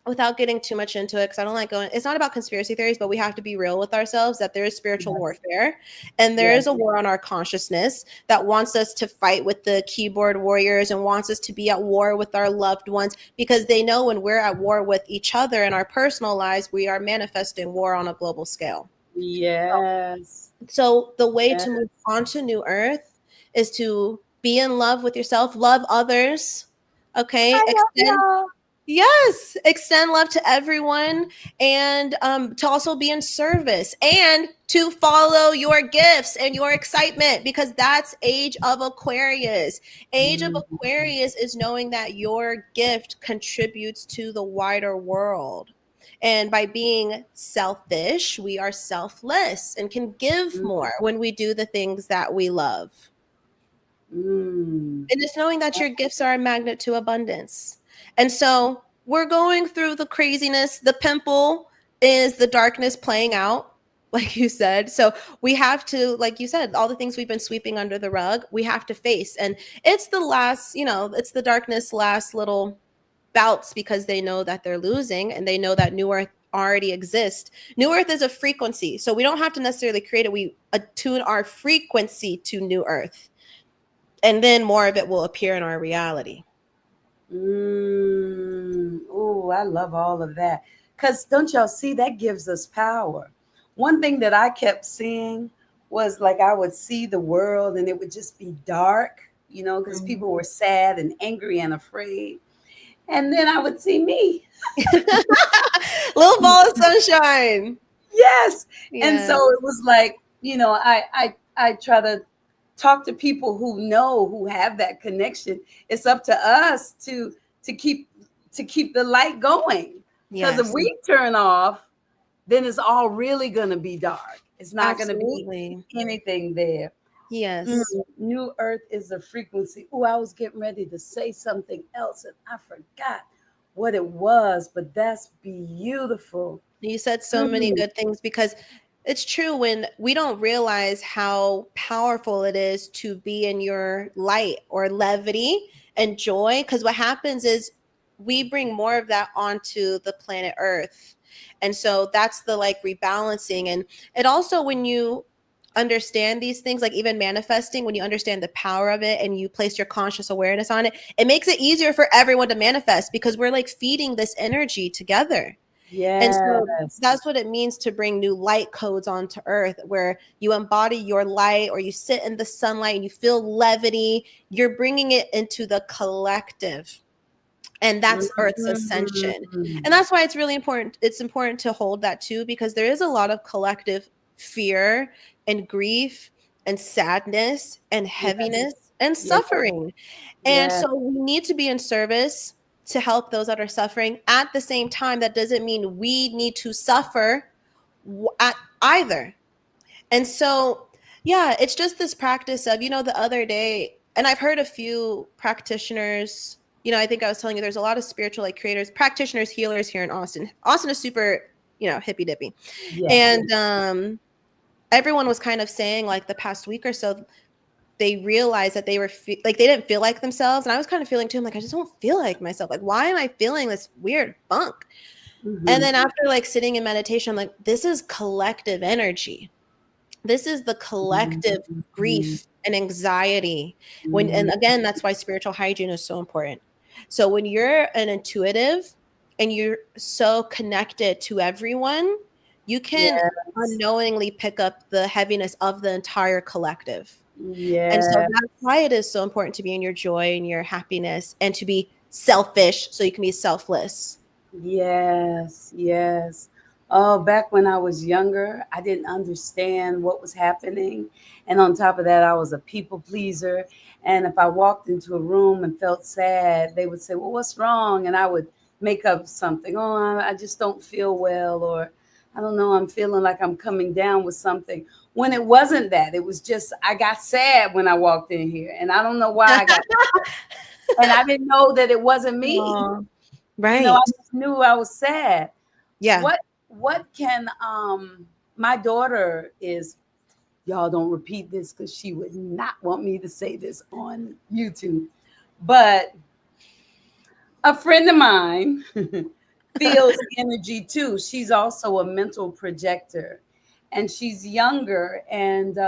without getting too much into it, because I don't like going, it's not about conspiracy theories, but we have to be real with ourselves that there is spiritual Yes. warfare and there Yes. is a war on our consciousness that wants us to fight with the keyboard warriors and wants us to be at war with our loved ones, because they know when we're at war with each other in our personal lives, we are manifesting war on a global scale. Yes. So the way Yes. to move on to new earth is to be in love with yourself, love others, okay? I love Extend, y'all. yes, extend love to everyone, and to also be in service and to follow your gifts and your excitement, because that's age of Aquarius. Age of Mm, Aquarius is knowing that your gift contributes to the wider world. And by being selfish, we are selfless and can give mm, more when we do the things that we love. mm. And just knowing that your gifts are a magnet to abundance. And so we're going through the craziness. The pimple is the darkness playing out, like you said. So we have to, like you said, all the things we've been sweeping under the rug, we have to face. And it's the last, it's the darkness last little bouts, because they know that they're losing and they know that New Earth already exists. New Earth is a frequency. So we don't have to necessarily create it. We attune our frequency to New Earth, and then more of it will appear in our reality. Oh, I love all of that. Because don't y'all see, that gives us power. One thing that I kept seeing was like I would see the world and it would just be dark, because Mhm. people were sad and angry and afraid. And then I would see me. Little ball of sunshine. Yes. And so Yeah. it was like, I try to talk to people who have that connection. It's up to us to keep to keep the light going. Because if Yes. we turn off, then it's all really gonna be dark. It's not gonna be Absolutely. anything there. Mm, Yes. New Earth is a frequency. Oh, I was getting ready to say something else and I forgot what it was, but that's beautiful. You said so many Mm, good things, because it's true when we don't realize how powerful it is to be in your light or levity and joy. Because what happens is we bring more of that onto the planet Earth. And so that's the like rebalancing. And it also, when you understand these things, like even manifesting, when you understand the power of it and you place your conscious awareness on it, it makes it easier for everyone to manifest, because we're like feeding this energy together. And so yes. that's what it means to bring new light codes onto earth, where you embody your light or you sit in the sunlight and you feel levity. You're bringing it into the collective. And that's Earth's ascension. Mm, And that's why it's really important. It's important to hold that too, because there is a lot of collective fear and grief and sadness and yes. heaviness and Yes. suffering. And Yes. so we need to be in service to help those that are suffering. At the same time, that doesn't mean we need to suffer at either. And so, yeah, it's just this practice of, the other day, and I've heard a few practitioners, I think I was telling you there's a lot of spiritual like creators, practitioners, healers here in Austin. Austin is super, hippy dippy. Yes. And everyone was kind of saying like the past week or so, they realized that they were like they didn't feel like themselves, and I was kind of feeling too. I'm like, I just don't feel like myself. Like, why am I feeling this weird funk? And Mhm. then after like sitting in meditation, I'm like, this is collective energy. This is the collective Mhm. grief and anxiety. And Mhm. again, that's why spiritual hygiene is so important. So when you're an intuitive and you're so connected to everyone, you can Yes. unknowingly pick up the heaviness of the entire collective. And so Yes. that's why it is so important to be in your joy and your happiness, and to be selfish so you can be selfless. Yes. Yes. Oh, back when I was younger, I didn't understand what was happening. And on top of that, I was a people pleaser. And if I walked into a room and felt sad, they would say, "Well, what's wrong?" And I would make up something. Oh, I just don't feel well, or I don't know, I'm feeling like I'm coming down with something. When it wasn't that, it was just I got sad when I walked in here, and I don't know why I got, and I didn't know that it wasn't me. Aw, I right. just knew I was sad. Yeah. What can my daughter is, y'all don't repeat this because she would not want me to say this on YouTube, but a friend of mine feels energy too. She's also a mental projector, and she's younger. And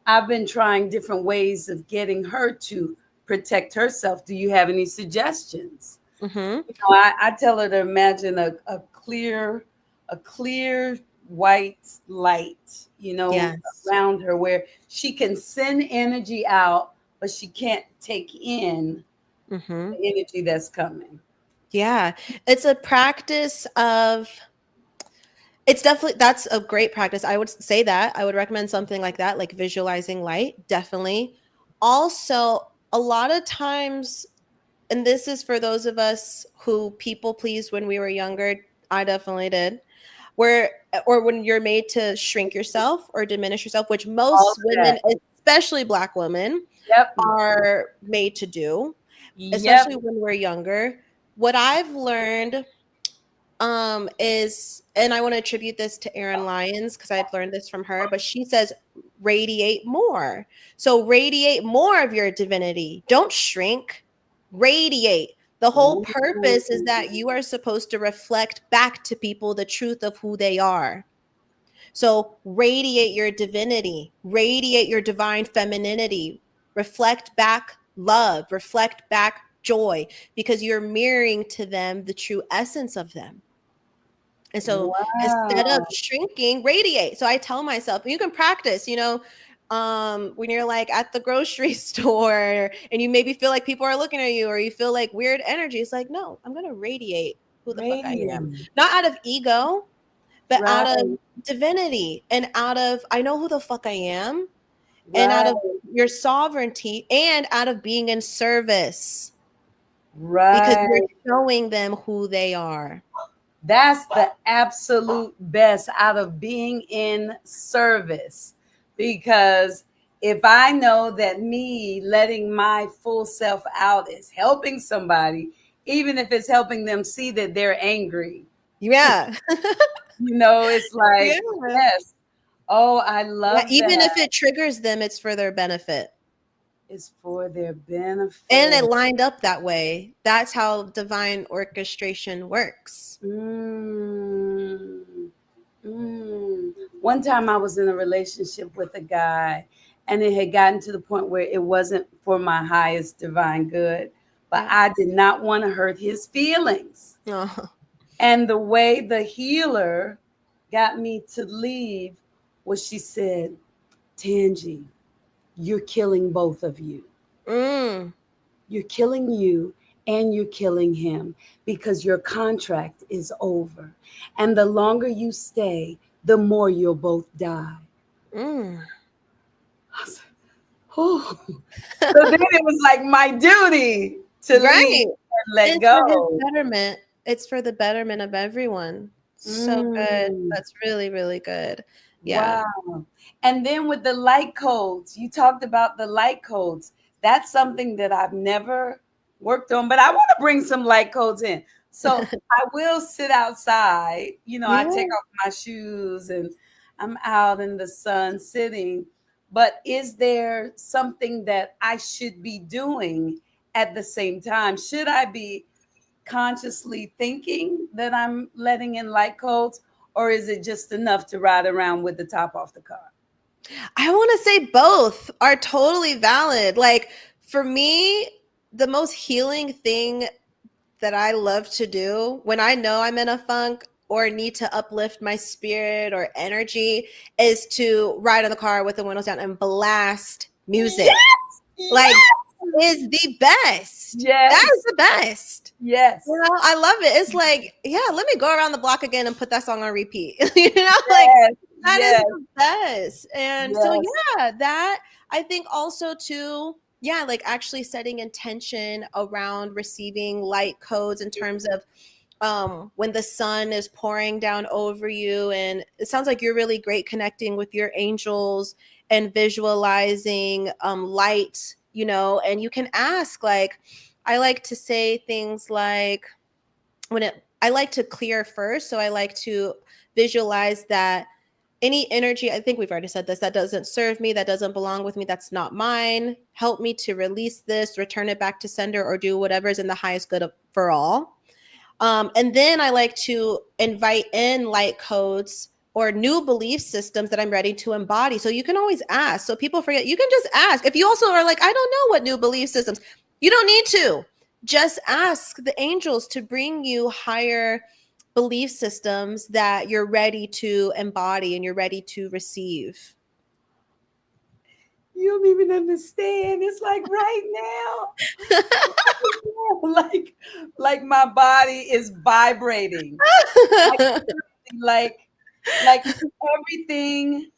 I've been trying different ways of getting her to protect herself. Do you have any suggestions? Mm-hmm. I tell her to imagine a clear white light, Yes. around her where she can send energy out, but she can't take in Mm-hmm. the energy that's coming. Yeah. It's a practice of, it's definitely, that's a great practice. I would say that. I would recommend something like that, like visualizing light, definitely. Also, a lot of times, and this is for those of us who people pleased when we were younger, I definitely did. Where or when you're made to shrink yourself or diminish yourself, which All most of women, that. especially Black women, Yep. are made to do, Yep. especially when we're younger. What I've learned is, and I want to attribute this to Erin Lyons because I've learned this from her, but she says radiate more. So radiate more of your divinity. Don't shrink, radiate. The whole purpose is that you are supposed to reflect back to people the truth of who they are. So radiate your divinity, radiate your divine femininity, reflect back love, reflect back joy, because you're mirroring to them the true essence of them. And so instead of Wow. shrinking, radiate. So I tell myself, you can practice, when you're like at the grocery store and you maybe feel like people are looking at you or you feel like weird energy. It's like, no, I'm going to radiate who the fuck I am. Radiant. Not out of ego, but out of Right. divinity and out of, I know who the fuck I am, and out Right. of your sovereignty and out of being in service because you're Right. showing them who they are. That's the absolute best, out of being in service. Because if I know that me letting my full self out is helping somebody, even if it's helping them see that they're angry, Yeah. it's like, Yeah. yes. Oh, I Yeah, love even that. if it triggers them, it's for their benefit. It's for their And it benefit. lined up that way. That's how divine orchestration works. Mm. Mm. One time I was in a relationship with a guy, and it had gotten to the point where it wasn't for my highest divine good, but Yeah. I did not want to hurt his feelings. Oh. And the way the healer got me to leave was she said, Tangie, you're killing both of you. Mm. You're killing you and you're killing him because your contract is over. And the longer you stay, the more you'll both die. Mm. I said, oh. So then it was like my duty to leave Right. and let It's for his go. betterment. It's for the betterment of everyone. So good. Mm, That's really, really good. Yeah. wow. And then with the light codes, you talked about the light codes. That's something that I've never worked on, but I want to bring some light codes in. So I will sit outside, I Yeah. take off my shoes and I'm out in the sun sitting. But is there something that I should be doing at the same time? Should I be consciously thinking that I'm letting in light codes, or is it just enough to ride around with the top off the car? I want to say both are totally valid. Like for me, the most healing thing that I love to do when I know I'm in a funk or need to uplift my spirit or energy is to ride in the car with the windows down and blast music. Yes, Like yes, is the best. That is yes, the best. yes, I love it. It's like, yeah, let me go around the block again and put that song on repeat. Like yes, that is yes, the best. And so yes. yeah, that I think also too, yeah, like actually setting intention around receiving light codes in terms of when the sun is pouring down over you. And it sounds like you're really great connecting with your angels and visualizing light, you know. And you can ask, like, I like to say things like, I like to clear first, so I like to visualize that any energy, I think we've already said this, that doesn't serve me, that doesn't belong with me, that's not mine, help me to release this, return it back to sender, or do whatever is in the highest good for all. And then I like to invite in light codes or new belief systems that I'm ready to embody. So you can always ask. So people forget, you can just ask. If you also are like, I don't know what new belief systems, you don't need to. Just ask the angels to bring you higher belief systems that you're ready to embody and you're ready to receive. You don't even understand. It's like right now, like my body is vibrating. like, like everything.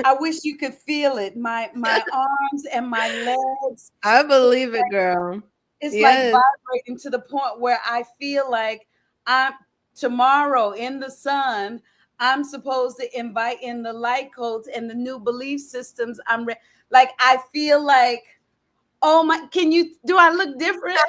I wish you could feel it. My arms and my legs. I believe it, girl. It's like vibrating to the point where I feel like I'm tomorrow in the sun. I'm supposed to invite in the light codes and the new belief systems. Like I feel like, oh my, do I look different?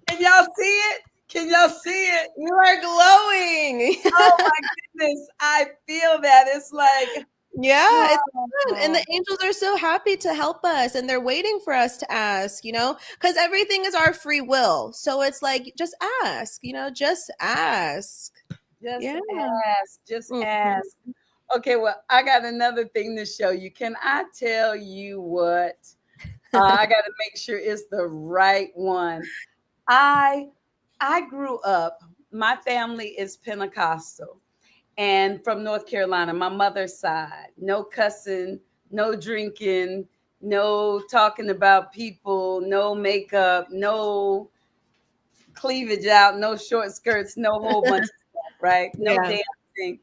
Can y'all see it? Can y'all see it? You are glowing. Oh my goodness. I feel that. It's like, yeah, it's fun. And the angels are so happy to help us, and they're waiting for us to ask, you know, because everything is our free will. So it's like, just ask, you know, just ask. Just ask. Okay, well, I got another thing to show you. Can I tell you what? I got to make sure it's the right one. I grew up, my family is Pentecostal and from North Carolina, my mother's side. No cussing, no drinking, no talking about people, no makeup, no cleavage out, no short skirts, no whole bunch of stuff, right? No dancing.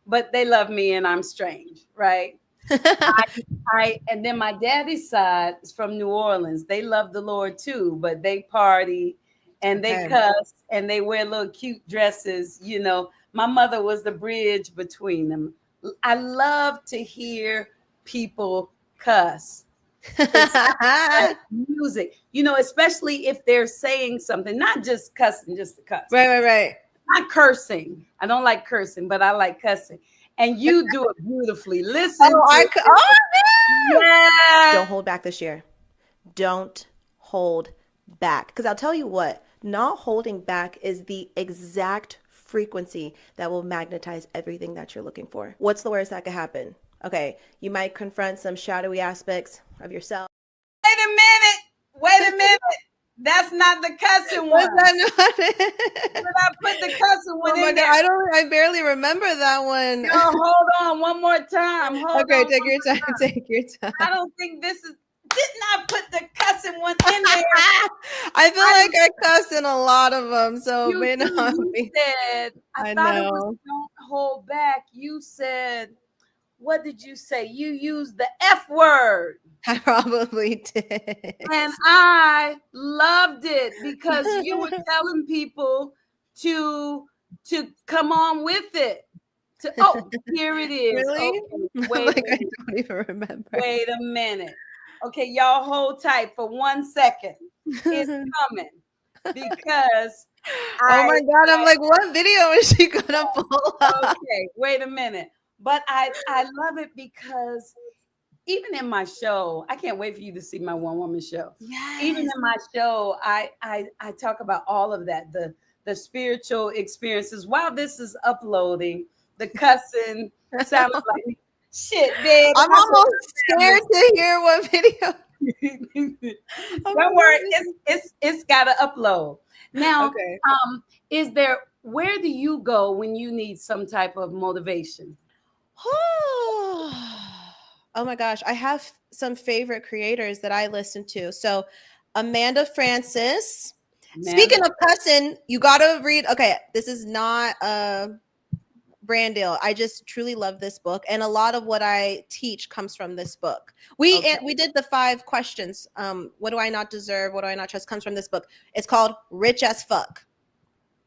But they love me and I'm strange, right? And then my daddy's side is from New Orleans. They love the Lord too, but they party and they cuss and they wear little cute dresses. You know, my mother was the bridge between them. I love to hear people cuss. It's like music, you know, especially if they're saying something, not just cussing, just to cuss. Right. Not cursing. I don't like cursing, but I like cussing. And you do it beautifully. Listen. Yeah. Don't hold back this year. Don't hold back. Because I'll tell you what, not holding back is the exact frequency that will magnetize everything that you're looking for. What's the worst that could happen? Okay, you might confront some shadowy aspects of yourself. Wait a minute. That's not the cussing one. Was that not it? But I put the cussing one in there. I barely remember that one. No, hold on one more time. Okay, take your time. Take your time. I don't think did not put the cussing one in there. I feel like I cuss in a lot of them, so you may not be. Said, I thought it was don't hold back. You said, what did you say? You used the F word. I probably did. And I loved it because you were telling people to come on with it. Here it is. Really? Okay, I don't even remember. Wait a minute. Okay, y'all hold tight for 1 second. It's coming because oh my God, I'm like, what video is she gonna pull up? Okay, wait a minute. But I love it because even in my show, I can't wait for you to see my one-woman show. Yes. Even in my show, I talk about all of that, the spiritual experiences. While this is uploading, the cussing sounds like shit, man. I'm almost scared to hear what video. Don't worry, it's got to upload. Now, where do you go when you need some type of motivation? Oh my gosh, I have some favorite creators that I listen to. So Amanda Francis. Speaking of cussing, you gotta read. Okay, this is not brand deal. I just truly love this book, and a lot of what I teach comes from this book. We did the 5 questions. What do I not deserve? What do I not trust? Comes from this book. It's called Rich as Fuck.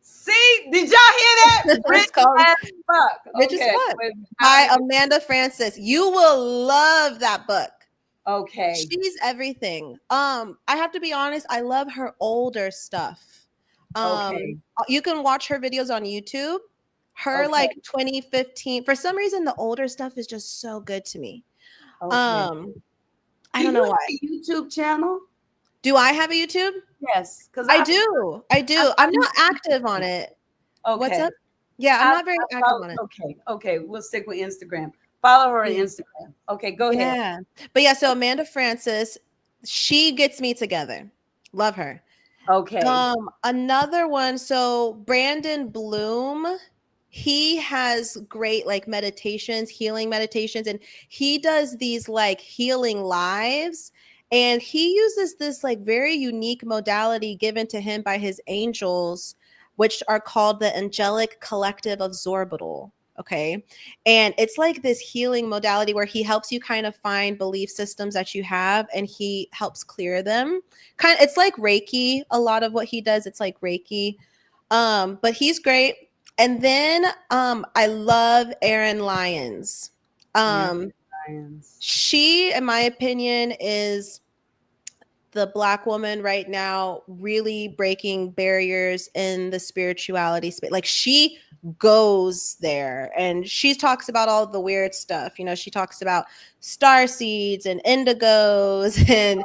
See, did y'all hear that? Rich It's called as fuck. Rich as Okay. Fuck by Amanda Francis. You will love that book. Okay. She's everything. I have to be honest, I love her older stuff. Okay. You can watch her videos on YouTube. Her Okay. like 2015. For some reason, the older stuff is just so good to me. Okay. I don't know why. A YouTube channel? Do I have a YouTube? Yes, because I do. I'm not active on it. Okay. What's up? Yeah, I'm not very active on it. Okay. We'll stick with Instagram. Follow her on Yeah. Instagram. Okay, go ahead. Yeah. But yeah, so Amanda Francis, she gets me together. Love her. Okay. Another one, so Brandon Bloom, he has great like meditations, healing meditations, and he does these like healing lives. And he uses this like very unique modality given to him by his angels, which are called the Angelic Collective of Zorbital. Okay. And it's like this healing modality where he helps you kind of find belief systems that you have and he helps clear them. It's like Reiki. A lot of what he does, it's like Reiki. But he's great. And then I love Erin Lyons. She, in my opinion, is the Black woman right now really breaking barriers in the spirituality space. Like she goes there and she talks about all the weird stuff. You know, she talks about star seeds and indigos and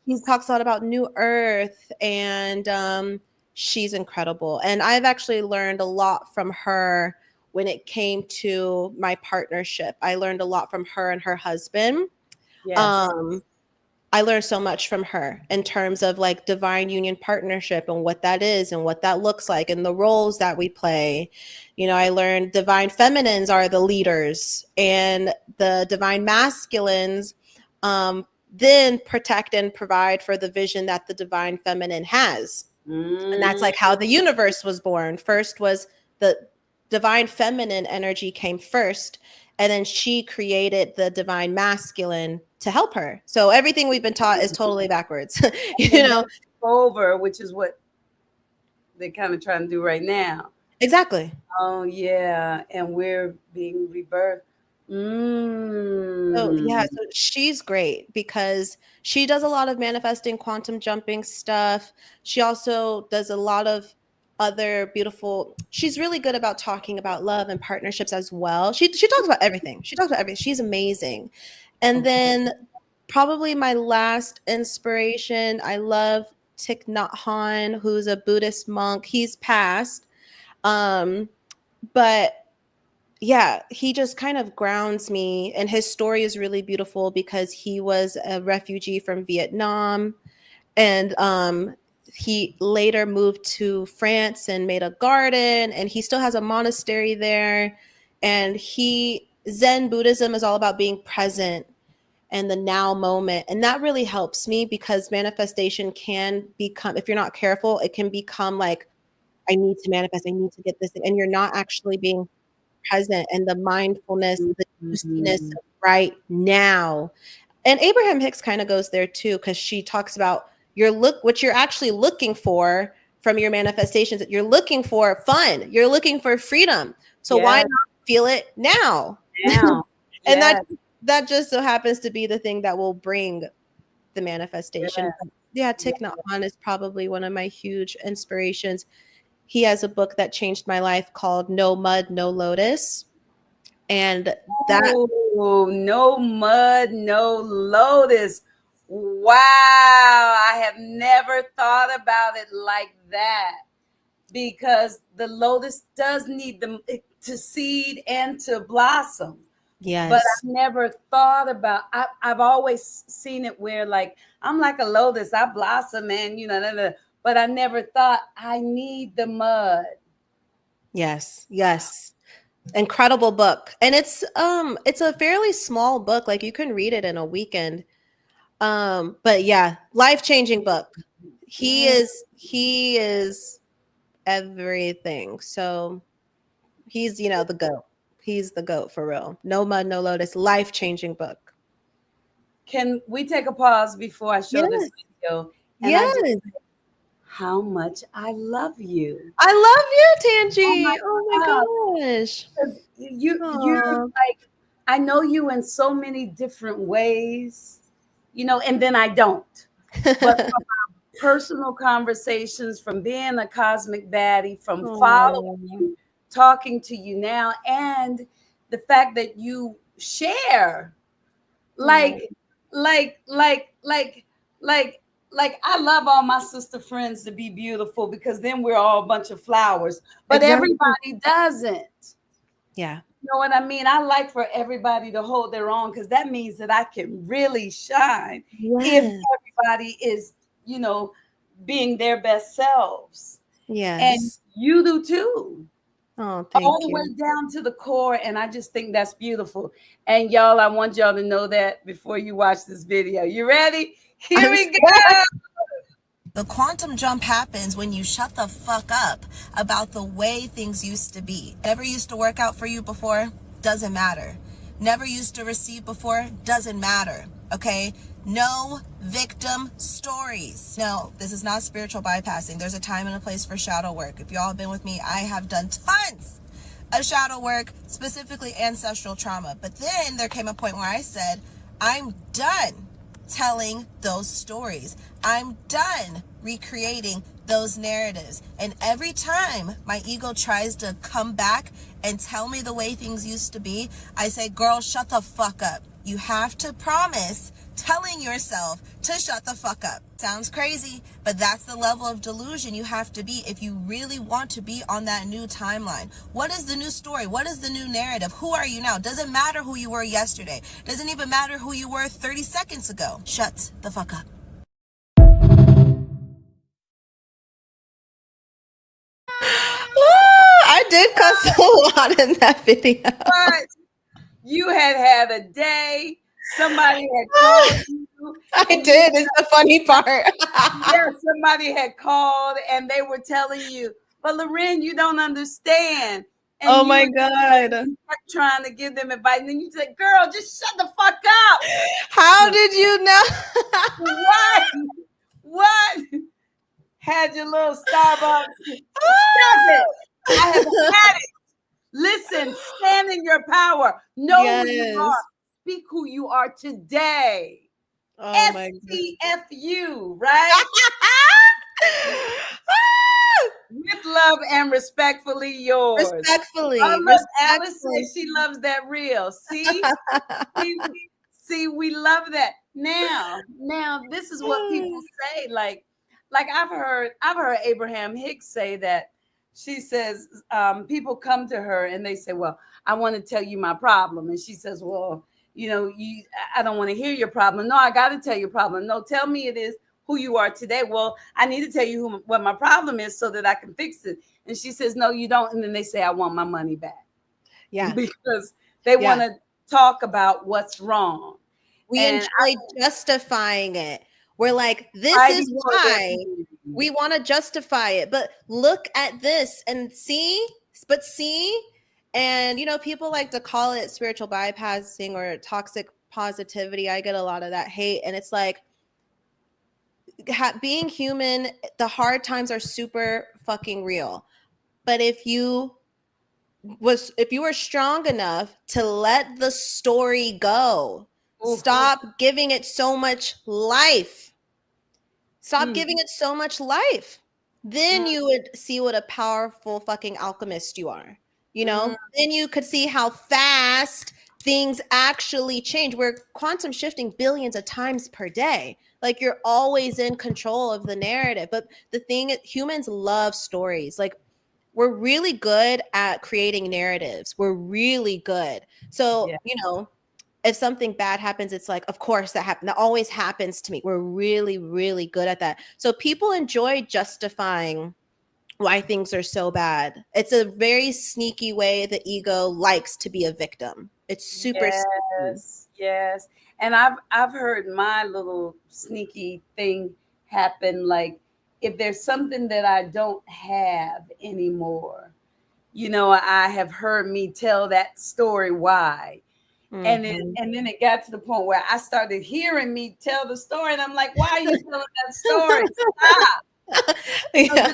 she talks a lot about New Earth and she's incredible. And I've actually learned a lot from her when it came to my partnership. I learned a lot from her and her husband. Yes. I learned so much from her in terms of like divine union partnership and what that is and what that looks like and the roles that we play. You know, I learned divine feminines are the leaders and the divine masculines then protect and provide for the vision that the divine feminine has. And that's like how the universe was born. First was the divine feminine energy came first, and then she created the divine masculine to help her. So everything we've been taught is totally backwards. You know, over, which is what they're kind of trying to do right now. Exactly. Oh yeah, and we're being rebirthed. So yeah, so she's great because she does a lot of manifesting quantum jumping stuff. She also does a lot of other beautiful, she's really good about talking about love and partnerships as well. She talks about everything. She's amazing. And then probably my last inspiration, I love Thich Nhat Hanh, who's a Buddhist monk. He's passed. But yeah, he just kind of grounds me. And his story is really beautiful because he was a refugee from Vietnam. And he later moved to France and made a garden. And he still has a monastery there. And Zen Buddhism is all about being present and the now moment. And that really helps me because manifestation can become, if you're not careful, it can become like, I need to manifest, I need to get this thing. And you're not actually being present and the mindfulness, the juiciness of right now. And Abraham Hicks kind of goes there too, because she talks about what you're actually looking for from your manifestations. That you're looking for fun, you're looking for freedom. So why not feel it now? And that just so happens to be the thing that will bring the manifestation. Yeah, Thich Nhat Hanh is probably one of my huge inspirations. He has a book that changed my life called No Mud, No Lotus. And that No Mud, No Lotus. Wow. I have never thought about it like that because the lotus does need to seed and to blossom. Yes. But I've never thought about, I've always seen it where like, I'm like a lotus, I blossom and, but I never thought I need the mud. Yes. Incredible book. And it's a fairly small book. Like you can read it in a weekend. But yeah, life-changing book. He is everything. So He's, the GOAT. He's the GOAT for real. No Mud, No Lotus, life-changing book. Can we take a pause before I show this Yes. video? And I just Yes. say how much I love you. I love you, Oh my Tangie. Oh my gosh. 'Cause you're Aw. like, I know you in so many different ways, and then I don't. But from our personal conversations, from being a cosmic baddie, from following Aw. you, talking to you now, and the fact that you share, Aw. like, like, like, like, like, like I love all my sister friends to be beautiful because then we're all a bunch of flowers. But Exactly. everybody doesn't. Yeah. You know what I mean? I like for everybody to hold their own because that means that I can really shine if Yes. everybody is, being their best selves. And Yes. you do too, Oh, all thank the way you. down to the core. And I just think that's beautiful. And y'all, I want y'all to know that before you watch this video. You ready? Here I'm we scared. go. The quantum jump happens when you shut the fuck up about the way things used to be. Never used to work out for you before? Doesn't matter. Never used to receive before? Doesn't matter. Okay? No victim stories. No, this is not spiritual bypassing. There's a time and a place for shadow work. If y'all have been with me, I have done tons of shadow work, specifically ancestral trauma. But then there came a point where I said, I'm done telling those stories. I'm done recreating those narratives. And every time my ego tries to come back and tell me the way things used to be, I say, girl, shut the fuck up. You have to promise telling yourself to shut the fuck up. Sounds crazy, but that's the level of delusion you have to be if you really want to be on that new timeline. What is the new story? What is the new narrative? Who are you now? Doesn't matter who you were yesterday. Doesn't even matter who you were 30 seconds ago. Shut the fuck up. I did cuss a lot in that video. But you had a day. Somebody had called you. I And did. It's the funny part. yeah, somebody had called and they were telling you, but Loren, you don't understand. And Oh you my God. kept trying to give them advice. And then you said, girl, just shut the fuck up. How did you know? What? What? Had your little Starbucks. Stop it. I have had it. Listen, stand in your power. Know who you Yes. are. Speak who you are today. Oh my God. STFU, right? With love and respectfully yours. Respectfully. Oh, look, Alice Respectfully. says she loves that reel. See, see, we love that. Now, this is what people say. Like I've heard Abraham Hicks say that. She says people come to her and they say, "Well, I want to tell you my problem," and she says, "Well, I don't want to hear your problem. No, I got to tell your problem. No, tell me it is who you are today. Well, I need to tell you what my problem is so that I can fix it." And she says, "No, you don't." And then they say, "I want my money back." Yeah. Because they want to talk about what's wrong. We And enjoy justifying it. We're like, this I is why we want to justify it. But look at this and see, and people like to call it spiritual bypassing or toxic positivity. I get a lot of that hate. And it's like, being human, the hard times are super fucking real. But if you were strong enough to let the story go, stop giving it so much life. Stop giving it so much life. Then you would see what a powerful fucking alchemist you are. Then you could see how fast things actually change. We're quantum shifting billions of times per day. Like, you're always in control of the narrative. But the thing, humans love stories. Like, we're really good at creating narratives. We're really good. So, if something bad happens, it's like, of course that happened. That always happens to me. We're really, really good at that. So people enjoy justifying why things are so bad. It's a very sneaky way the ego likes to be a victim. It's super sneaky. Yes. And I've heard my little sneaky thing happen. Like, if there's something that I don't have anymore, I have heard me tell that story why. And then it got to the point where I started hearing me tell the story, and I'm like, why are you telling that story? Stop. Yeah.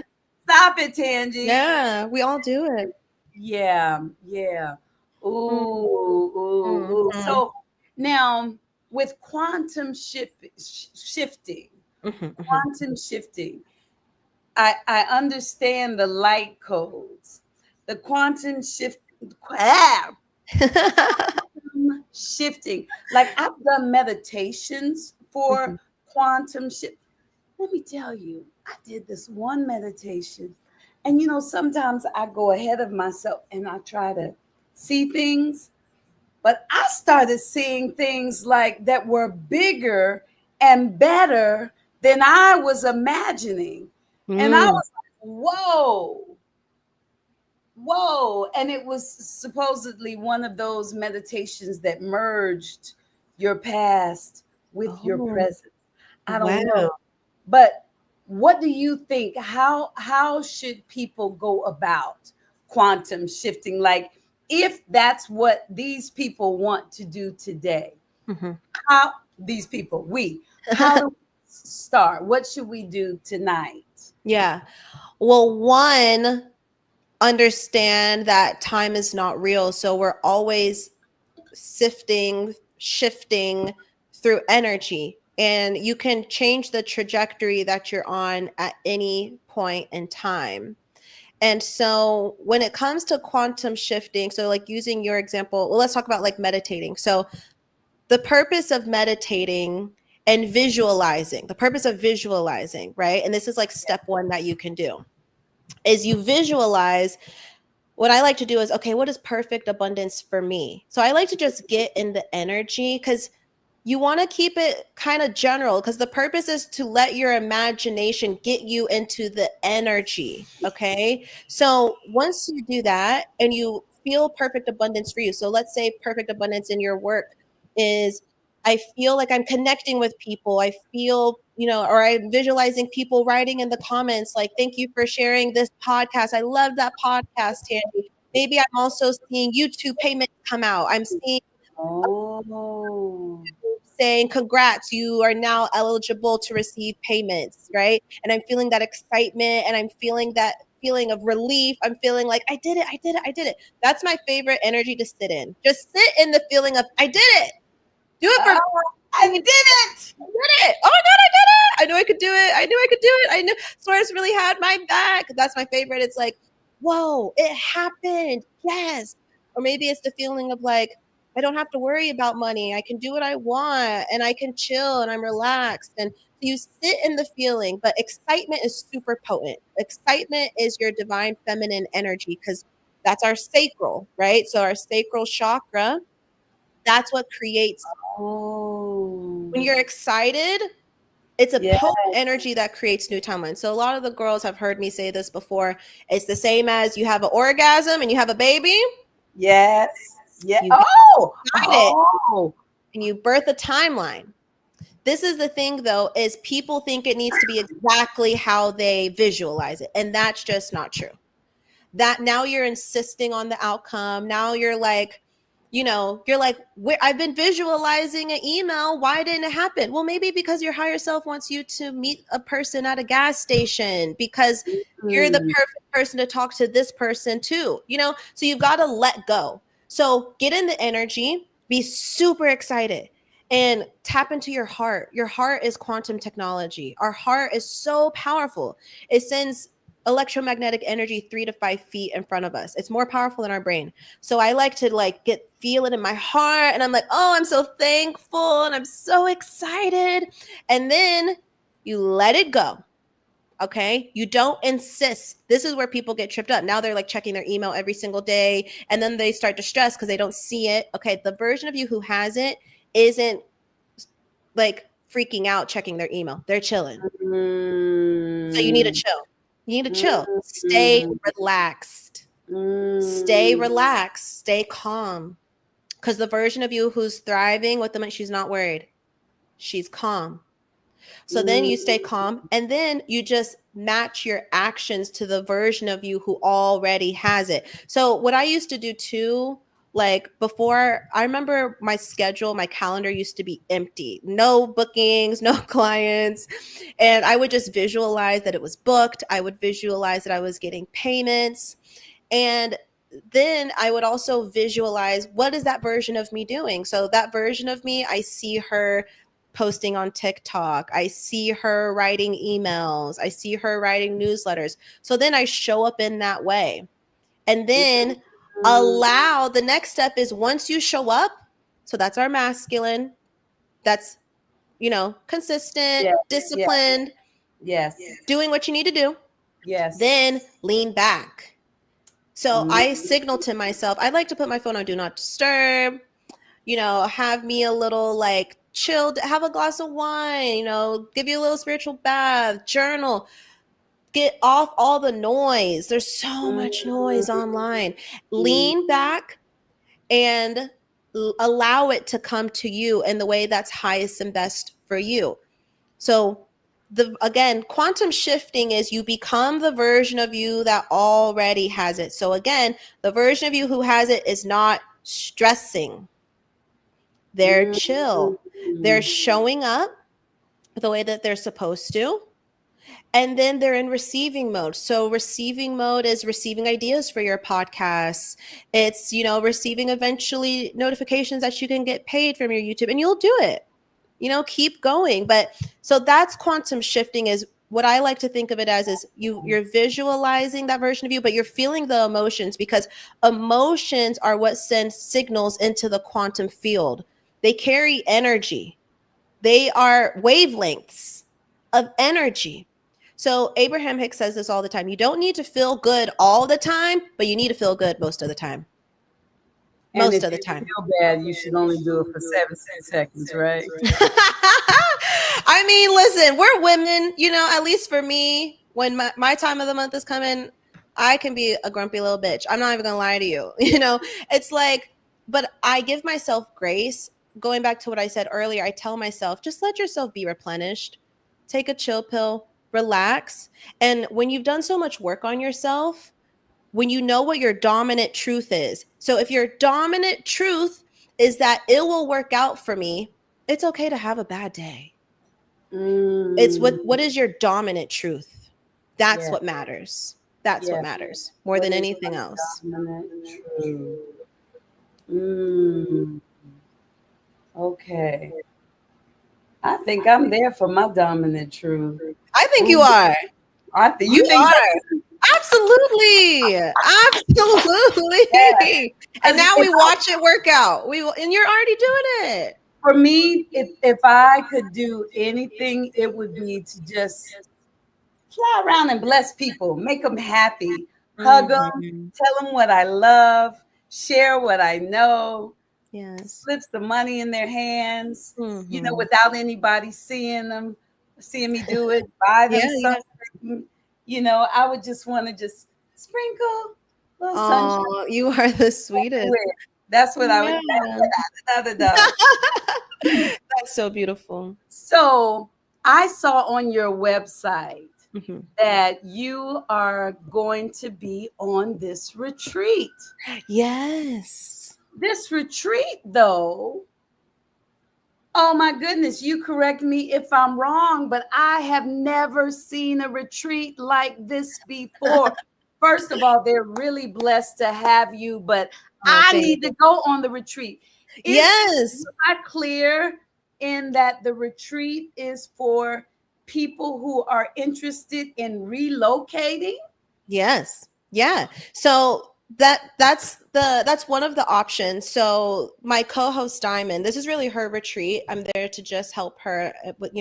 Stop it, Tangie. Yeah, we all do it. Yeah, yeah. Ooh, ooh, ooh. Mhm. So now with shifting, quantum shifting, I understand the light codes. The ah, shifting. Like I've done meditations for quantum shift. Let me tell you, I did this one meditation. And sometimes I go ahead of myself and I try to see things, but I started seeing things like that were bigger and better than I was imagining. And I was like, whoa, whoa. And it was supposedly one of those meditations that merged your past with your Oh, present. I don't wow. know. But what do you think? How should people go about quantum shifting? Like if that's what these people want to do today, how these people, how do we start? What should we do tonight? Yeah. Well, one, understand that time is not real. So we're always sifting, shifting through energy. And you can change the trajectory that you're on at any point in time. And so when it comes to quantum shifting, so like using your example, well, let's talk about like meditating. So the purpose of meditating and visualizing, the purpose of visualizing, right? And this is like step one that you can do is you visualize. What I like to do is, okay, what is perfect abundance for me? So I like to just get in the energy because you want to keep it kind of general because the purpose is to let your imagination get you into the energy. Okay. So once you do that and you feel perfect abundance for you, so let's say perfect abundance in your work is I feel like I'm connecting with people. I feel, or I'm visualizing people writing in the comments, like, thank you for sharing this podcast. I love that podcast, Tandy. Maybe I'm also seeing YouTube payments come out. I'm seeing Oh, saying, congrats, you are now eligible to receive payments, right? And I'm feeling that excitement and I'm feeling that feeling of relief. I'm feeling like, I did it, I did it, I did it. That's my favorite energy to sit in. Just sit in the feeling of, I did it. Do it for I did it. I did it. Oh my God, I did it. I knew I could do it. I knew I could do it. I knew Source really had my back. That's my favorite. It's like, whoa, it happened. Yes. Or maybe it's the feeling of like, I don't have to worry about money. I can do what I want and I can chill and I'm relaxed. And you sit in the feeling, but excitement is super potent. Excitement is your divine feminine energy because that's our sacral, right? So our sacral chakra, that's what creates Oh, when you're excited, it's a yeah. potent energy that creates new timelines. So a lot of the girls have heard me say this before. It's the same as you have an orgasm and you have a baby. Yes. Yeah. You get Oh, excited oh. and you birth a timeline. This is the thing though, is people think it needs to be exactly how they visualize it. And that's just not true. That now you're insisting on the outcome. Now you're like, you're like, I've been visualizing an email. Why didn't it happen? Well, maybe because your higher self wants you to meet a person at a gas station because you're the Mm. perfect person to talk to this person too, so you've got to let go. So get in the energy, be super excited and tap into your heart. Your heart is quantum technology. Our heart is so powerful. It sends electromagnetic energy 3 to 5 feet in front of us. It's more powerful than our brain. So I like to feel it in my heart and I'm like, oh, I'm so thankful and I'm so excited. And then you let it go. Okay. You don't insist. This is where people get tripped up. Now they're like checking their email every single day and then they start to stress because they don't see it. Okay. The version of you who has it isn't like freaking out checking their email. They're chilling. So you need to Mm. chill. You need to chill. Stay Mm. relaxed. Stay Mm. relaxed. Stay calm. Because the version of you who's thriving with them, she's not worried. She's calm. So then you stay calm, and then you just match your actions to the version of you who already has it. So what I used to do too, like before, I remember my schedule, my calendar used to be empty, no bookings, no clients. And I would just visualize that it was booked. I would visualize that I was getting payments. And then I would also visualize, what is that version of me doing? So that version of me, I see her posting on TikTok. I see her writing emails. I see her writing newsletters. So then I show up in that way. And then allow, the next step is, once you show up, so that's our masculine, that's, consistent, disciplined, doing what you need to do. Then lean back. So I signal to myself, I like to put my phone on do not disturb, have me a little like chilled, have a glass of wine, give you a little spiritual bath, journal, get off all the noise. There's so much noise online. Lean back and allow it to come to you in the way that's highest and best for you. So again, quantum shifting is you become the version of you that already has it. So again, the version of you who has it is not stressing. They're chill. They're showing up the way that they're supposed to. And then they're in receiving mode. So receiving mode is receiving ideas for your podcasts. It's, receiving eventually notifications that you can get paid from your YouTube, and you'll do it. Keep going. But so that's quantum shifting, is what I like to think of it as, is you're visualizing that version of you, but you're feeling the emotions, because emotions are what send signals into the quantum field. They carry energy. They are wavelengths of energy. So Abraham Hicks says this all the time. You don't need to feel good all the time, but you need to feel good most of the time. Most of the time. If you feel bad, you should only do it for 17 seconds, right? I mean, listen, we're women, at least for me, when my time of the month is coming, I can be a grumpy little bitch. I'm not even going to lie to you. It's like, but I give myself grace. Going back to what I said earlier, I tell myself, just let yourself be replenished. Take a chill pill, relax. And when you've done so much work on yourself, when you know what your dominant truth is. So if your dominant truth is that it will work out for me, it's okay to have a bad day. It's what is your dominant truth? That's what matters. That's what matters more than anything else. Okay. I think I'm there for my dominant truth. I think you are. I think you think so? Absolutely. Absolutely. Yeah. And now we watch it work out. And you're already doing it. For me, if I could do anything, it would be to just fly around and bless people, make them happy, hug them, tell them what I love, share what I know. Yes. Slip some money in their hands, without anybody seeing me do it, buy them something. I would just want to just sprinkle a little sunshine. Oh, you are the sweetest. That's what I would. That's so beautiful. So I saw on your website that you are going to be on this retreat. Yes. This retreat, though, oh my goodness, you correct me if I'm wrong, but I have never seen a retreat like this before. First of all, they're really blessed to have you, but I need to go on the retreat. Is that clear in that the retreat is for people who are interested in relocating? Yes. Yeah. So that's one of the options. So my co-host Diamond, this is really her retreat. I'm there to just help her with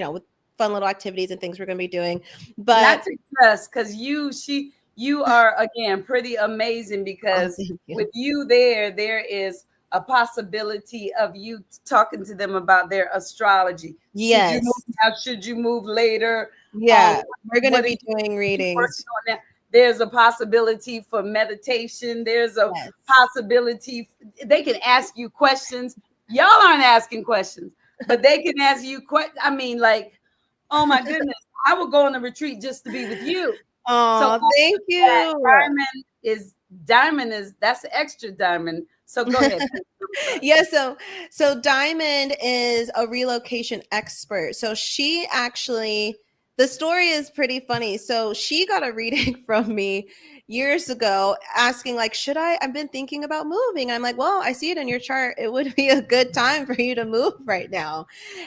fun little activities and things we're going to be doing. But not to stress, because you are again pretty amazing, because with you there is a possibility of you talking to them about their astrology. Yes. Should you move later? Yeah, we're going to be doing readings. There's a possibility for meditation. There's a possibility. They can ask you questions. Y'all aren't asking questions, but they can ask you questions. I mean, like, Oh my goodness. I would go on a retreat just to be with you. So Oh, thank that you. diamond is that's extra diamond. So go ahead. Yeah, so Diamond is a relocation expert. So she actually, the story is pretty funny. So she got a reading from me years ago asking like, should I've been thinking about moving. I'm like, well, I see it in your chart. It would be a good time for you to move right now.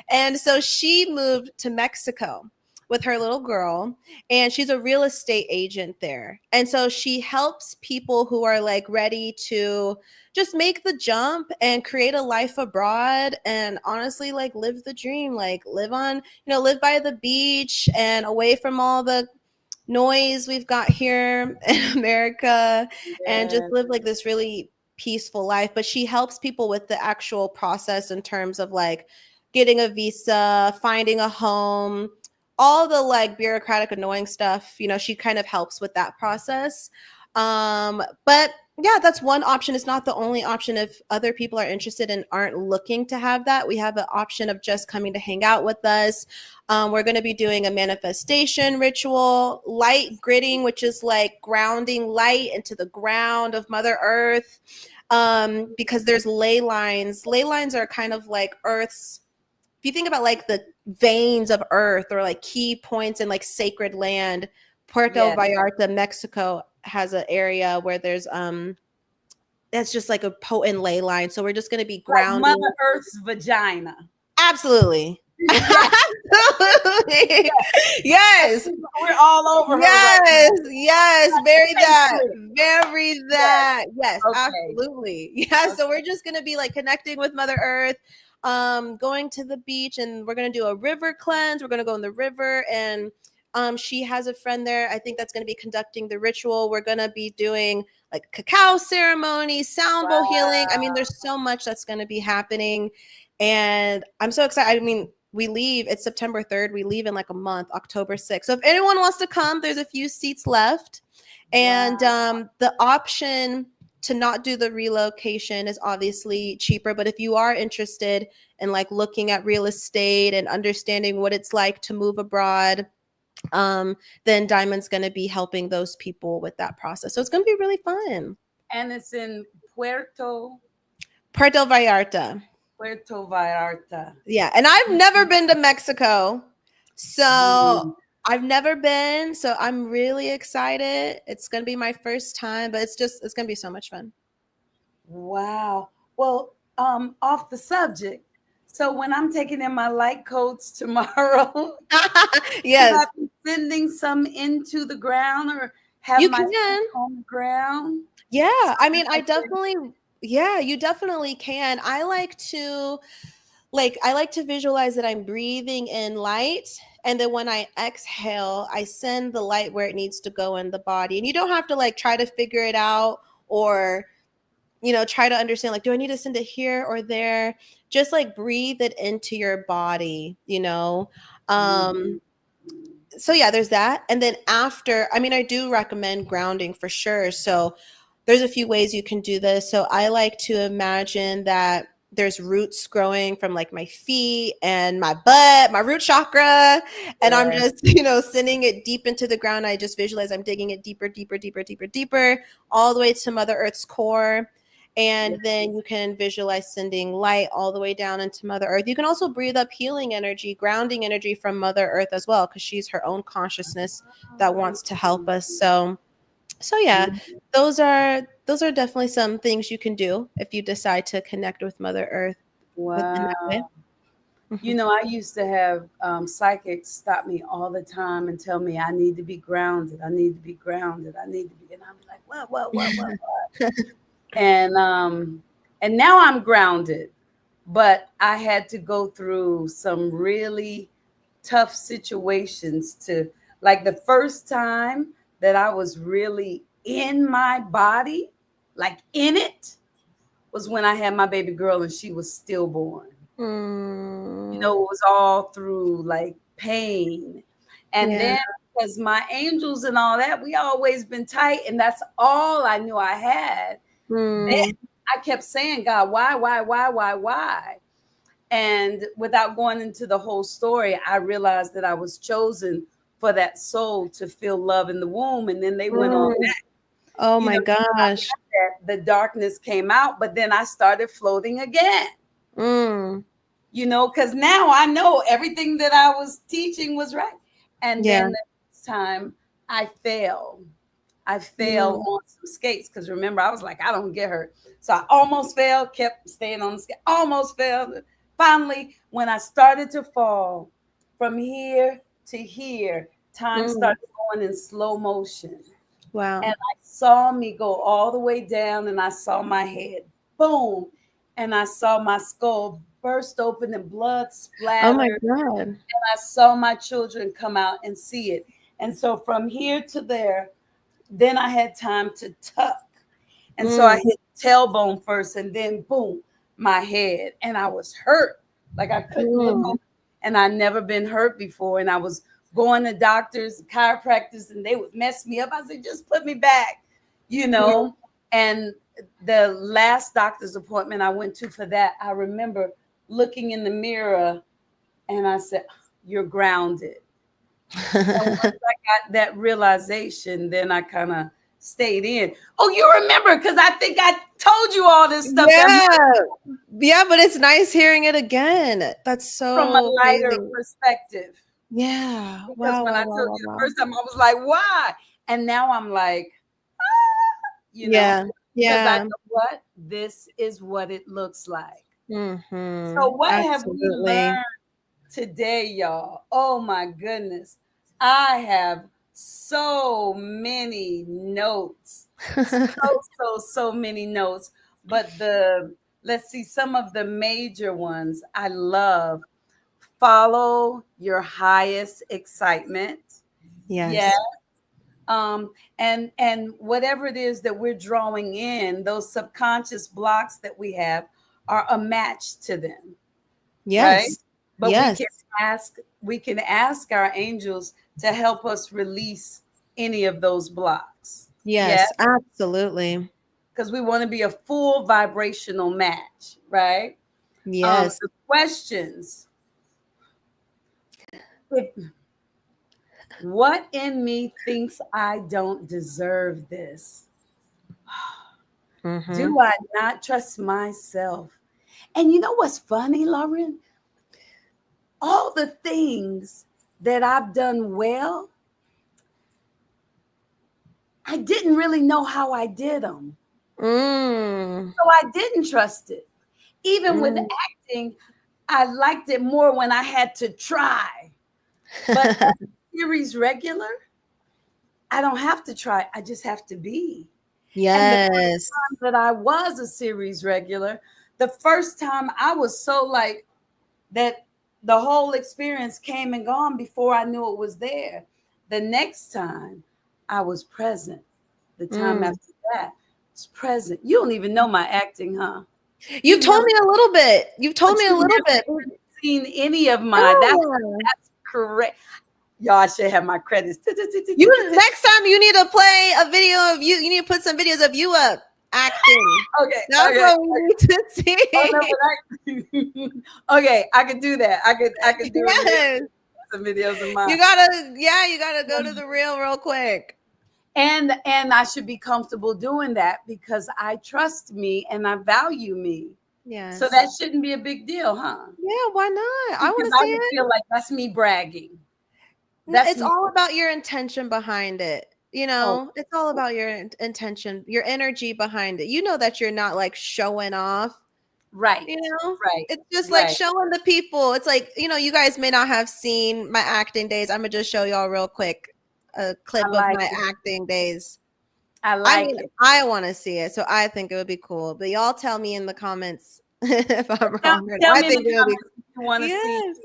And so she moved to Mexico with her little girl, and she's a real estate agent there. And so she helps people who are like ready to just make the jump and create a life abroad and honestly like live the dream, like live by the beach and away from all the noise we've got here in America, and just Yeah. live like this really peaceful life. But she helps people with the actual process in terms of like getting a visa, finding a home, all the like bureaucratic annoying stuff. She kind of helps with that process. But yeah, that's one option. It's not the only option. If other people are interested and aren't looking to have that, we have an option of just coming to hang out with us. We're going to be doing a manifestation ritual, light gritting, which is like grounding light into the ground of Mother Earth. Because there's ley lines. Ley lines are kind of like Earth's, if you think about like the veins of Earth or like key points in like sacred land, Puerto Yes. Vallarta, Mexico has an area where there's that's just like a potent ley line. So we're just going to be Like grounding. Mother Earth's vagina. Absolutely. Yes. Absolutely. Yes. We're all over her right Yes. Yes. Very that. now. Very that. Yes. Okay. Absolutely. Yeah. So we're just going to be like connecting with Mother Earth, going to the beach, and we're going to do a river cleanse. We're going to go in the river, and she has a friend there, I think, that's going to be conducting the ritual. We're going to be doing like cacao ceremony, sound bowl healing. I mean, there's so much that's going to be happening. And I'm so excited. I mean, we leave, it's September 3rd. We leave in like a month, October 6th. So if anyone wants to come, there's a few seats left. And the option to not do the relocation is obviously cheaper. But if you are interested in like looking at real estate and understanding what it's like to move abroad, then Diamond's going to be helping those people with that process. So it's going to be really fun. And it's in Puerto Vallarta. Yeah. And I've never been to Mexico. So I've never been. So I'm really excited. It's going to be my first time, but it's going to be so much fun. Wow. Well, off the subject. So when I'm taking in my light coats tomorrow, yes, I be sending some into the ground or have you my can feet on the ground. Yeah, I mean, you definitely can. I like to visualize that I'm breathing in light, and then when I exhale, I send the light where it needs to go in the body. And you don't have to like try to figure it out or try to understand like, do I need to send it here or there? Just like breathe it into your body, So yeah, there's that. And then after, I mean, I do recommend grounding for sure. So there's a few ways you can do this. So I like to imagine that there's roots growing from like my feet and my butt, my root chakra. And I'm just, sending it deep into the ground. I just visualize I'm digging it deeper, deeper, deeper, deeper, deeper, all the way to Mother Earth's core. And then you can visualize sending light all the way down into Mother Earth. You can also breathe up healing energy, grounding energy from Mother Earth as well, because she's her own consciousness that wants to help us. So yeah, those are definitely some things you can do if you decide to connect with Mother Earth. Wow. I used to have psychics stop me all the time and tell me I need to be grounded. I need to be grounded. I need to be, and I'd be like, what? And now I'm grounded, but I had to go through some really tough situations to, like, the first time that I was really in my body, like in it, was when I had my baby girl and she was stillborn. It was all through like pain. And then because my angels and all that, we always been tight, and that's all I knew I had. Then I kept saying, God, why? And without going into the whole story, I realized that I was chosen for that soul to feel love in the womb. And then they went on Mm. back. Oh You my know, gosh. the darkness came out, but then I started floating again. Mm. You know, because now I know everything that I was teaching was right. And Yeah. then the next time I fell. I fell Mm. on some skates because remember, I was like, I don't get hurt. So I almost fell, kept staying on the skate, almost fell. Finally, when I started to fall from here to here, time Mm. started going in slow motion. And Wow. I saw me go all the way down, and I saw my head, boom, and I saw my skull burst open and blood Oh my splattered. God. I saw my children come out and see it. And so from here to there, then I had time to tuck. And so I Mm. hit tailbone first and then boom, my head. And I was hurt. Like I couldn't look Mm. over. And I never been hurt before. And I was going to doctors, chiropractors, and they would mess me up. I said, just put me back, you Mm. know. And the last doctor's appointment I went to for that, I remember looking in the mirror and I said, you're grounded. And once I got that realization, then I kind of stayed in. Oh, you remember, because I think I told you all this stuff that Yeah. Yeah, but it's nice hearing it again. That's from a so lighter crazy. perspective. Yeah. Because Wow, when wow, I wow, told wow, you the wow. first time, I was like, why? And now I'm like, you know, Yeah. because I Yeah. know what? This is what it looks like. So, Mm-hmm. what have we Absolutely. learned today, y'all? Oh my goodness. I have so many notes. So many notes. But let's see, some of the major ones I love. Follow your highest excitement. Yeah. Yes. And whatever it is that we're drawing in, those subconscious blocks that we have are a match to them, right? Yes. But Yes. we can ask our angels to help us release any of those blocks. Yeah, Yes. Absolutely. because we want to be a full vibrational match, right? Yes. The questions: if, what in me thinks I don't deserve this? Mm-hmm. Do I not trust myself? And you know what's funny, Lauren? All the things that I've done well, I didn't really know how I did them. Mm. So I didn't trust it. Even with Mm. acting, I liked it more when I had to try. But as a series regular, I don't have to try. I just have to be. And the first Yes. time that I was a series regular, the first time I was so like that the whole experience came and gone before I knew it was there. The next time I was present. The time Mm. after that was present. You don't even know my acting, huh? You've You've told never, me a little bit. You've told but me a you've little bit. never seen any of my. Yeah. That's correct. Y'all should have my credits. You next time you need to play a video of you. You need to put some videos of you up acting. Okay, That's okay. what we need to Oh no, see. okay, I could do that. I could do Yes. some videos of mine. You gotta go to the reel real quick. And I should be comfortable doing that because I trust me and I value me. So that Yes. shouldn't be a big deal, huh? Yeah, why not? I Because want to I see would it. feel like that's me bragging. That's It's me. all about your intention behind it. You Oh, know, it's all about your intention, your energy behind it. You know that you're not like showing off. right, You know, right, it's just like right. showing the people. It's like, you guys may not have seen my acting days. I'm gonna just show y'all real quick a I clip of like my it. acting days. I I like mean, it. I want to see it, so I think it would be cool. But y'all tell me in the comments if I'm Tell, wrong. tell I me in think the it would be. comments if you want to see, Yes,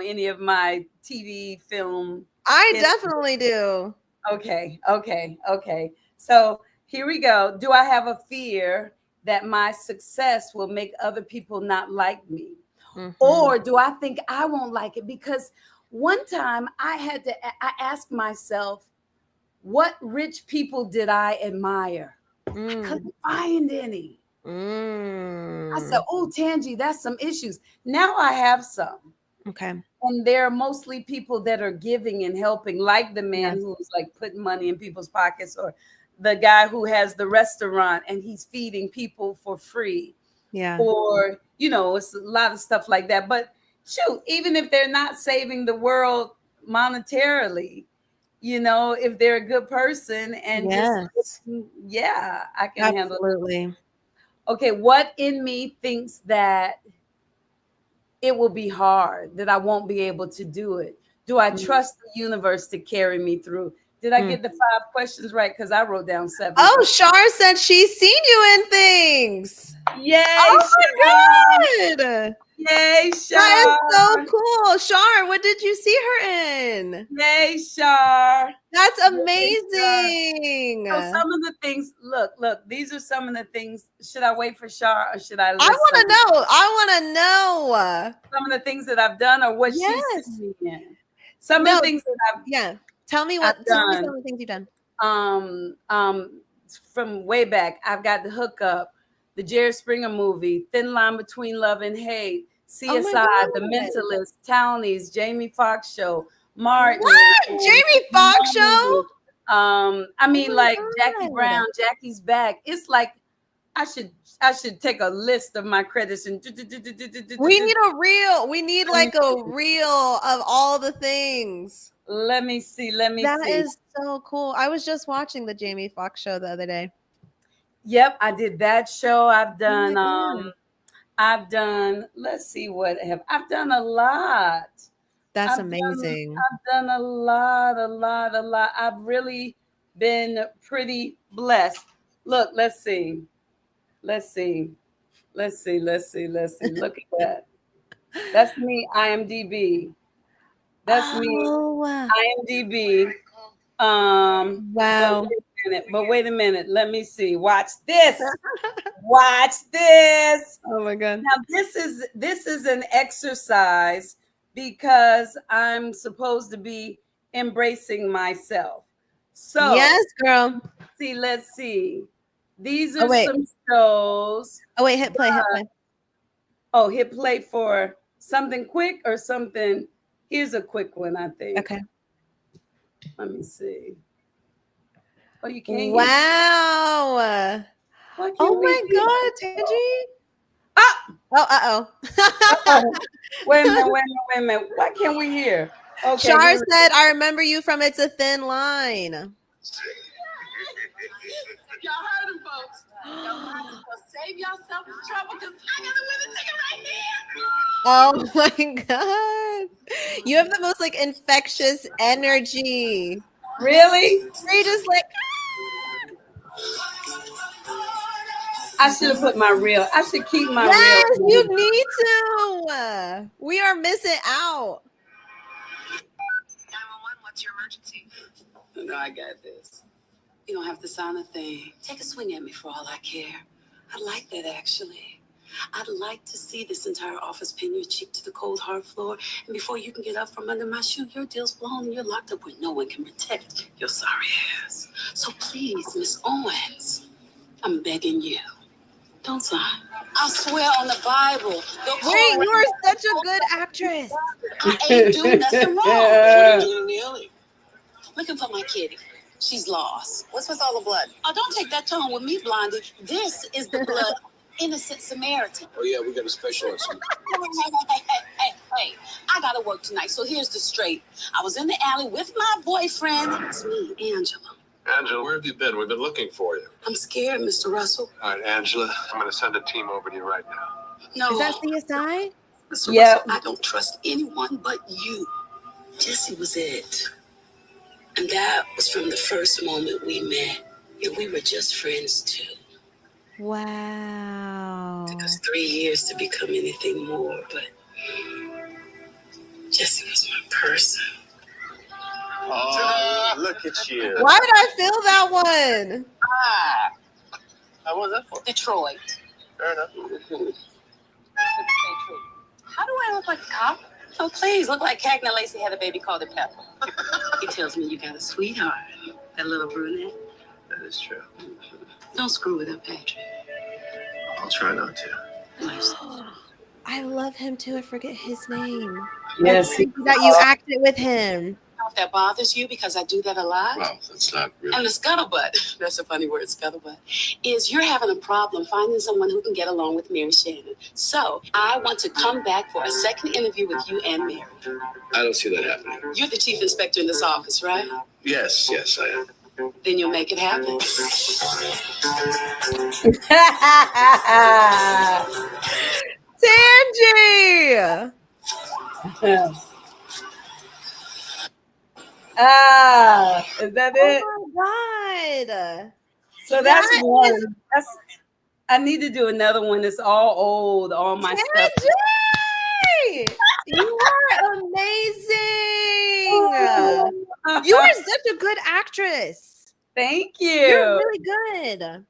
any of my TV film. I History. definitely do. Okay. So here we go. Do I have a fear that my success will make other people not like me? Hmm. Or do I think I won't like it? Because one time I asked myself, what rich people did I admire? I Mm, couldn't find any. I said, oh, Tangie, that's some issues. Now I have some. Okay. And they're mostly people that are giving and helping, like the man Yes. who's like putting money in people's pockets, or the guy who has the restaurant and he's feeding people for free. Yeah. Or, it's a lot of stuff like that. But shoot, even if they're not saving the world monetarily, if they're a good person and Yes. I can handle it. Absolutely. Okay, what in me thinks that it will be hard, that I won't be able to do it? Do I trust the universe to carry me through? Did I get the 5 questions right? Because I wrote down 7. Oh, Shar said she's seen you in things. Yay, Oh my God. Yay, Shar. That is so cool. Shar, what did you see her in? Yay, Shar. That's amazing. So some of the things, look, these are some of the things. Should I wait for Shar or should I listen? I want to know. Some of the things that I've done or what she's seen me in. Some of the things that I've Tell me I've some done. of the things you've done. From way back, I've got The Hookup, the Jerry Springer movie, Thin Line Between Love and Hate, CSI, The Mentalist, Townies, Jamie Foxx Show, Martin. What? Jamie Foxx Show? I mean, like Jackie Brown, Jackie's Back. It's like I should take a list of my credits and we need like a reel of all the things. Let me see. That is so cool. I was just watching the Jamie Foxx show the other day. Yep, I did that show. I've done let's see I've done a lot. That's amazing. I've done a lot. I've really been pretty blessed. Look, let's see. Look at that. That's me, IMDb. That's me, IMDb. Wow. But wait a minute. Let me see. Watch this. Watch this. Oh my God. Now this is an exercise because I'm supposed to be embracing myself. So yes, girl. Let's see. These are some shows. Oh wait, hit play. Oh, hit play for something quick or something. Here's a quick one, I think. Okay. Let me see. Oh, you can't. Wow. Oh my God, Tangie. Oh, wait a minute. Why can't we hear? Okay. Shar said, I remember you from It's a Thin Line. Y'all heard him, folks. Save yourself the trouble because I got a winning ticket right here. Oh my God. You have the most like infectious energy. Really? You're just like, I should have put my reel. I should keep my reel. Yes, you need to. We are missing out. 911, what's your emergency? No, I got this. You don't have to sign a thing. Take a swing at me for all I care. I like that, actually. I'd like to see this entire office pin your cheek to the cold, hard floor. And before you can get up from under my shoe, your deal's blown and you're locked up where no one can protect your sorry ass. So please, Miss Owens, I'm begging you. Don't sign. I swear on the Bible. Wait, you are such a good actress. I ain't doing nothing wrong. What are you doing in the alley? Looking for my kitty. She's lost. What's with all the blood? Oh, don't take that tone with me, Blondie. This is the blood innocent Samaritan. Oh, yeah, we got a special on some. Hey, I gotta work tonight, so here's the straight. I was in the alley with my boyfriend. It's me, Angela. Angela, where have you been? We've been looking for you. I'm scared, Mr. Russell. All right, Angela, I'm going to send a team over to you right now. No. Is that CSI? Mr. Russell, I don't trust anyone but you. Jesse was it. And that was from the first moment we met. And we were just friends, too. Wow. It took us 3 years to become anything more, but Jesse was my person. Oh, look at you. Why did I feel that one? How was that for? Detroit. Fair enough. How do I look like a cop? Oh, please, look like Cagney Lacey had a baby called her Pepper. He tells me you got a sweetheart, that little brunette. That is true. Don't screw with her, Patrick. try not to. I love him too. I forget his name. Yes. It's crazy that you acted with him. If that bothers you, because I do that a lot. Well, that's not really. And the scuttlebutt, that's a funny word, scuttlebutt, is you're having a problem finding someone who can get along with Mary Shannon. So I want to come back for a second interview with you and Mary. I don't see that happening. You're the chief inspector in this office, right? Yes, I am. Then you'll make it happen. Tangie! Is that it? Oh my God. So that's That one. is- I need to do another one. It's all old, all my stuff. Tangie! You are amazing. You are such a good actress. Thank you. You're really good.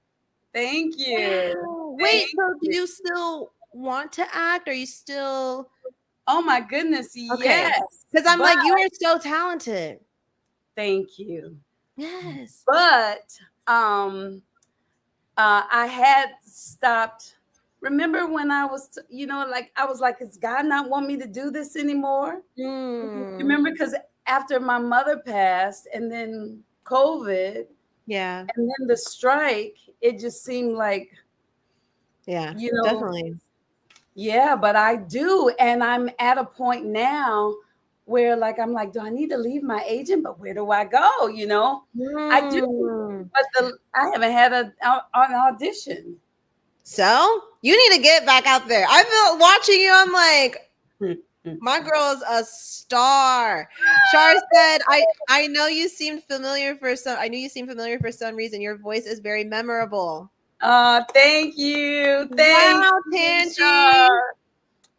Thank you. Wow. Wait, so do you still want to act? Are you still Oh my goodness. okay? Yes. Because I'm like, But- you are so talented. Thank you. Yes. But I had stopped. Remember when I was, I was like, does God not want me to do this anymore? Mm. Remember, because after my mother passed and then COVID Yeah. and then the strike, it just seemed like, Yeah. definitely. Yeah, but I do. And I'm at a point now where I'm like, do I need to leave my agent? But where do I go? I do. But I haven't had an audition. So you need to get back out there. I've been watching you. I'm like, my girl's a star. Shar said, I know you seemed familiar for some. I knew you seemed familiar for some reason. Your voice is very memorable. Thank you. Wow, Tangie. Shar.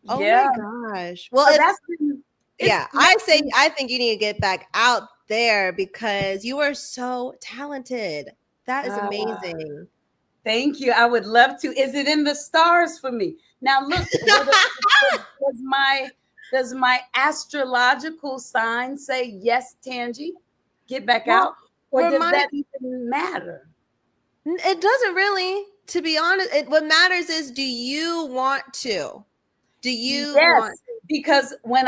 Oh Yeah. my gosh. Well, But it's, that's I think you need to get back out there because you are so talented. That is amazing. Thank you. I would love to. Is it in the stars for me? Now look, does my astrological sign say yes, Tangie? Get back out? Or does that even matter? It doesn't really, to be honest. What matters is, do you want to? Do you want? Because when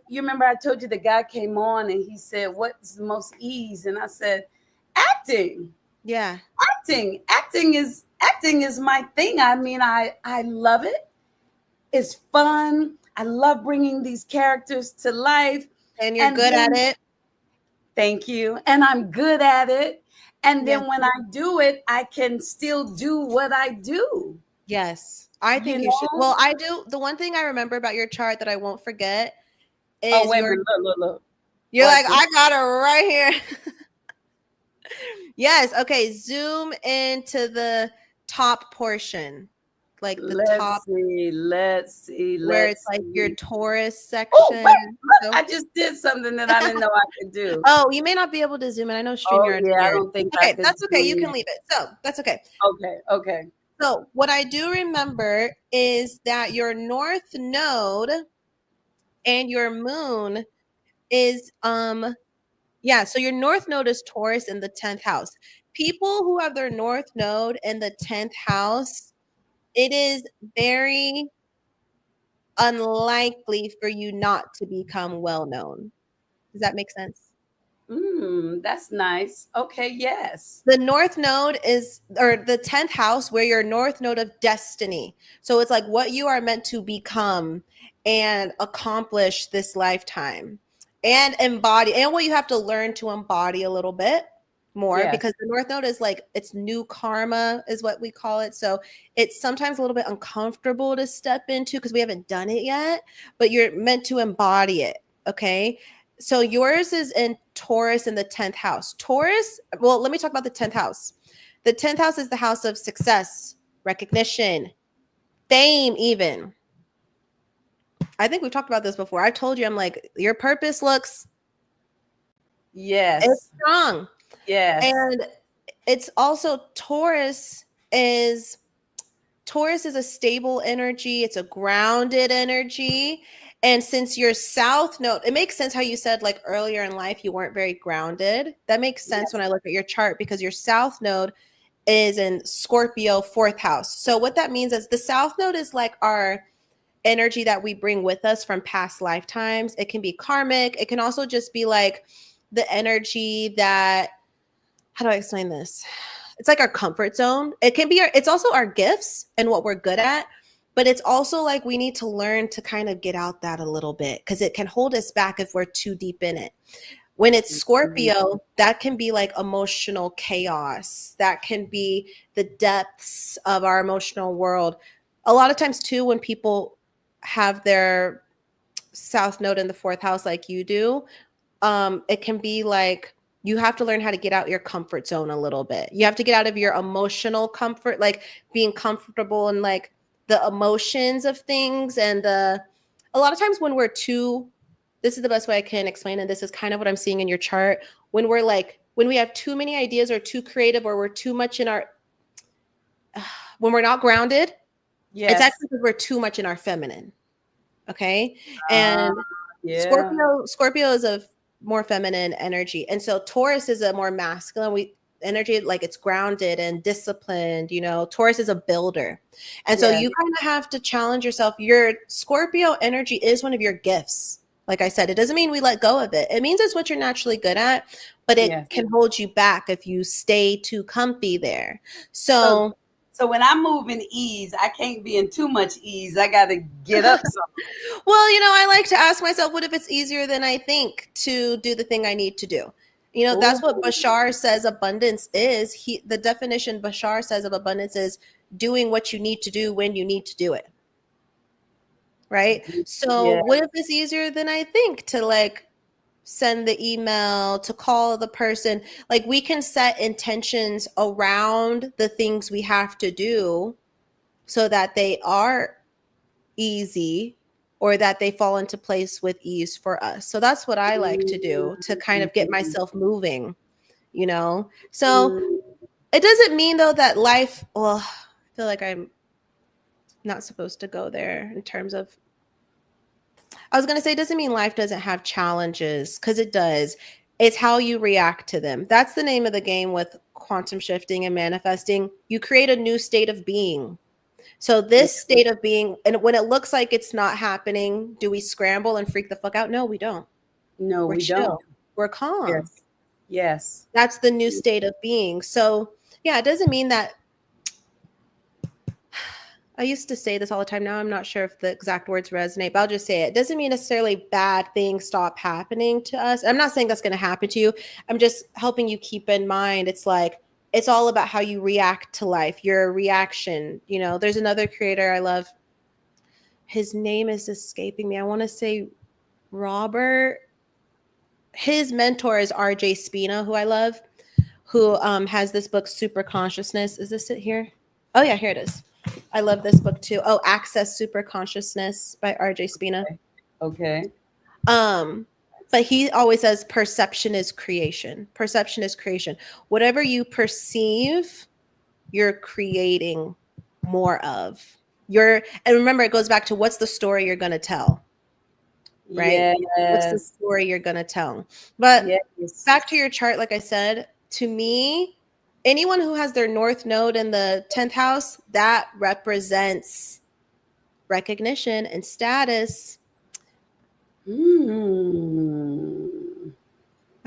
you remember, I told you the guy came on and he said, "What's the most ease?" And I said, "Acting." Yeah, acting is my thing. I mean, I love it. It's fun. I love bringing these characters to life, and you're good at it. Thank you. And I'm good at it. And then when I do it, I can still do what I do. Yes. I think you should. Well, I do. The one thing I remember about your chart that I won't forget is look. You're like, I got it right here. Yes. Okay. Zoom into the top portion. Like the top. Let's see. Where it's like your Taurus section. Oh, wait, look, I just did something that I didn't know I could do. Oh, you may not be able to zoom in. I know StreamYard. Yeah, I don't think okay, that's okay. You can leave it. So that's okay. Okay. So what I do remember is that your North Node and your Moon is so your North Node is Taurus in the 10th house. People who have their North Node in the 10th house, it is very unlikely for you not to become well known. Does that make sense? That's nice. Okay, yes. The North Node or the 10th house, where your North Node of destiny. So it's like what you are meant to become and accomplish this lifetime and embody, and what you have to learn to embody a little bit more, because the North Node is like, it's new karma is what we call it. So it's sometimes a little bit uncomfortable to step into because we haven't done it yet, but you're meant to embody it. Okay. So yours is in Taurus in the 10th house. Taurus, well, let me talk about the 10th house. The 10th house is the house of success, recognition, fame even. I think we've talked about this before. I told you, I'm like, your purpose looks it's strong. Yes. And it's also Taurus is a stable energy. It's a grounded energy. And since your South Node, it makes sense how you said like earlier in life, you weren't very grounded. That makes sense when I look at your chart because your South Node is in Scorpio, 4th house. So what that means is the South Node is like our energy that we bring with us from past lifetimes. It can be karmic. It can also just be like the energy that, how do I explain this? It's like our comfort zone. It can be it's also our gifts and what we're good at, but it's also like we need to learn to kind of get out that a little bit because it can hold us back if we're too deep in it. When it's Scorpio, that can be like emotional chaos. That can be the depths of our emotional world. A lot of times too, when people have their South Node in the 4th house like you do, it can be like you have to learn how to get out your comfort zone a little bit. You have to get out of your emotional comfort, like being comfortable in like the emotions of things. And a lot of times when we're too, this is the best way I can explain it. This is kind of what I'm seeing in your chart. When we're like, when we have too many ideas or too creative or we're too much in our, when we're not grounded, Yes. it's actually because we're too much in our feminine. Okay. And Yeah. Scorpio is a more feminine energy. And so Taurus is a more masculine energy, like it's grounded and disciplined. You know, Taurus is a builder. And so Yes. you kind of have to challenge yourself. Your Scorpio energy is one of your gifts. Like I said, it doesn't mean we let go of it. It means it's what you're naturally good at, but it Yes. can hold you back if you stay too comfy there. So when I move in ease, I can't be in too much ease. I got to get up some. well, you know, I like to ask myself, what if it's easier than I think to do the thing I need to do? You know, that's what Bashar says abundance is. The definition Bashar says of abundance is doing what you need to do when you need to do it. Right? So Yeah. what if it's easier than I think to like send the email, to call the person? Like we can set intentions around the things we have to do so that they are easy or that they fall into place with ease for us. So that's what I like to do to kind of get myself moving, you know? So it doesn't mean though that life, well, I feel like I'm not supposed to go there in terms of, I was going to say, it doesn't mean life doesn't have challenges, because it does. It's how you react to them. That's the name of the game with quantum shifting and manifesting. You create a new state of being. So this state of being, and when it looks like it's not happening, do we scramble and freak the fuck out? No, we don't. No, We're we chill. don't. We're calm. Yes. Yes. That's the new state of being. So yeah, it doesn't mean that. I used to say this all the time. Now I'm not sure if the exact words resonate, but I'll just say it. It doesn't mean necessarily bad things stop happening to us. I'm not saying that's going to happen to you. I'm just helping you keep in mind. It's like, it's all about how you react to life, your reaction. You know, there's another creator I love. His name is escaping me. I want to say Robert. His mentor is RJ Spina, who I love, who has this book, Super Consciousness. Is this it here? Oh, yeah, here it is. I love this book too. Oh, Access Super Consciousness by RJ Spina. Okay. But he always says perception is creation. Perception is creation. Whatever you perceive, you're creating more of. And remember, it goes back to what's the story you're going to tell, right? Yes. What's the story you're going to tell? But yes. Back to your chart, like I said, to me, anyone who has their North Node in the 10th house, that represents recognition and status.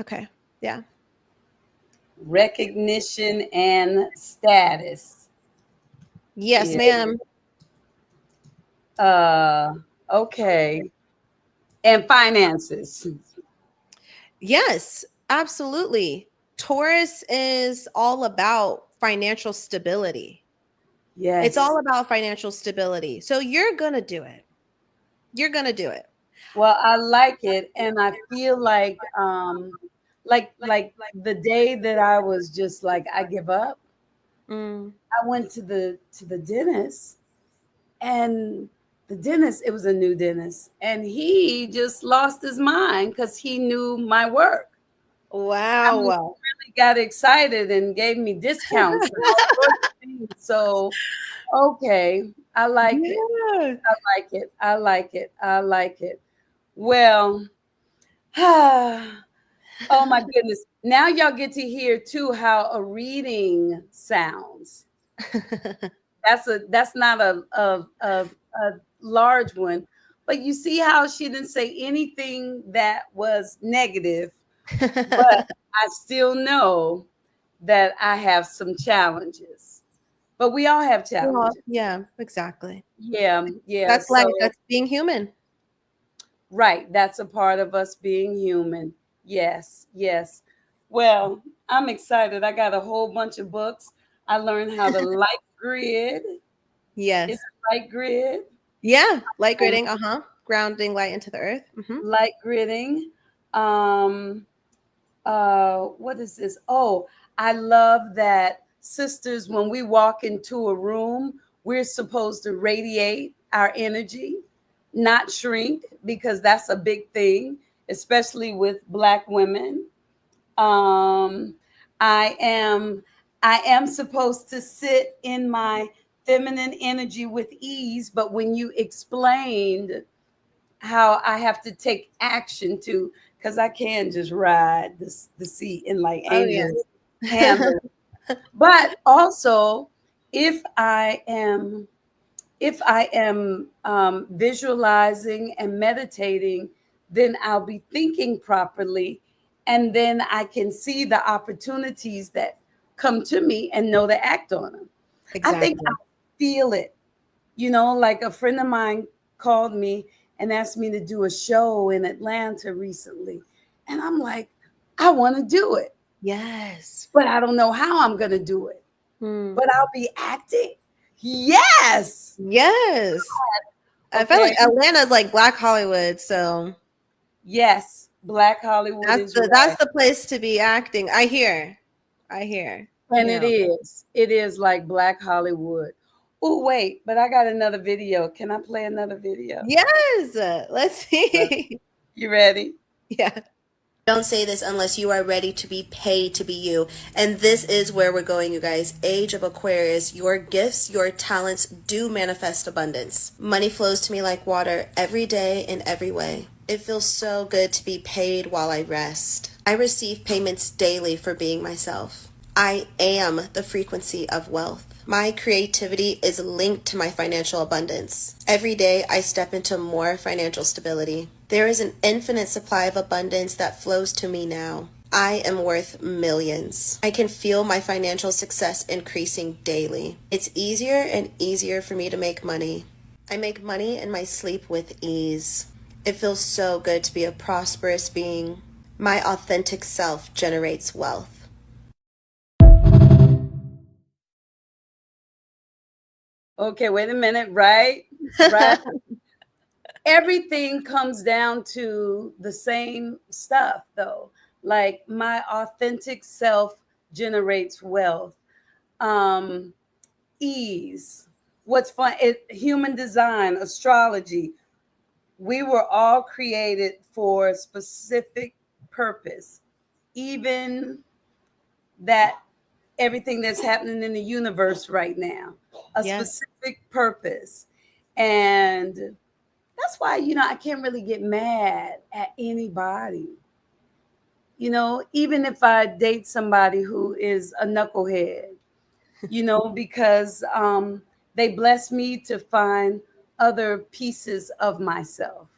Okay. Yeah. Recognition and status. Yes, ma'am. Okay. And finances. Yes, absolutely. Taurus is all about financial stability. Yes. It's all about financial stability. So you're going to do it. You're going to do it. Well, I like it. And I feel like the day that I was just like, I give up, I went to the dentist, and the dentist, it was a new dentist, and he just lost his mind because he knew my work. Wow. I mean, he really got excited and gave me discounts and all sorts of things. So, okay, I like it. I like it. I like it. I like it. Well, Oh my goodness. Now y'all get to hear too how a reading sounds. That's not a large one, but you see how she didn't say anything that was negative, but I still know that I have some challenges. But we all have Well, challenges. yeah, exactly. Yeah, yeah. That's life. So That's being human. right, that's a part of us being human. Yes, yes. Well, I'm excited. I got a whole bunch of books. I learned how to light grid. Is Yes. it light grid? Yeah. Light gridding. Grounding light into the earth. Light gridding. Um, what is this? Oh, I love that sisters, when we walk into a room, we're supposed to radiate our energy, not shrink, because that's a big thing, especially with Black women. Um, I am I am supposed to sit in my feminine energy with ease, but when you explained how I have to take action to, because I can just ride the seat and like Oh yeah. angels handle. But also, if I am visualizing and meditating, then I'll be thinking properly, and then I can see the opportunities that come to me and know to act on them. I think Exactly. I feel it. Like a friend of mine called me and asked me to do a show in Atlanta recently. And I'm like, I want to do it, Yes. but I don't know how I'm going to do it. Hmm. But I'll be acting. Yes. Yes. I felt Okay. like Atlanta's like Black Hollywood, so Yes. Black Hollywood is that's right. the place to be acting. I hear. And You it know. is. It is like Black Hollywood. Oh, wait, but I got another video. Can I play another video? Yes. Let's see. You ready? Yeah. Don't say this unless you are ready to be paid to be you. And this is where we're going, you guys. Age of Aquarius, your gifts, your talents do manifest abundance. Money flows to me like water every day in every way. It feels so good to be paid while I rest. I receive payments daily for being myself. I am the frequency of wealth. My creativity is linked to my financial abundance. Every day I step into more financial stability. There is an infinite supply of abundance that flows to me now. I am worth millions. I can feel my financial success increasing daily. It's easier and easier for me to make money. I make money in my sleep with ease. It feels so good to be a prosperous being. My authentic self generates wealth. Okay, wait a minute. Right? Right. Everything comes down to the same stuff, though. Like my authentic self generates wealth. Um, Ease. What's fun? Human design, astrology. We were all created for a specific purpose. Even that everything that's happening in the universe right now, a Yes. specific purpose. And that's why, I can't really get mad at anybody. Even if I date somebody who is a knucklehead, because they bless me to find other pieces of myself.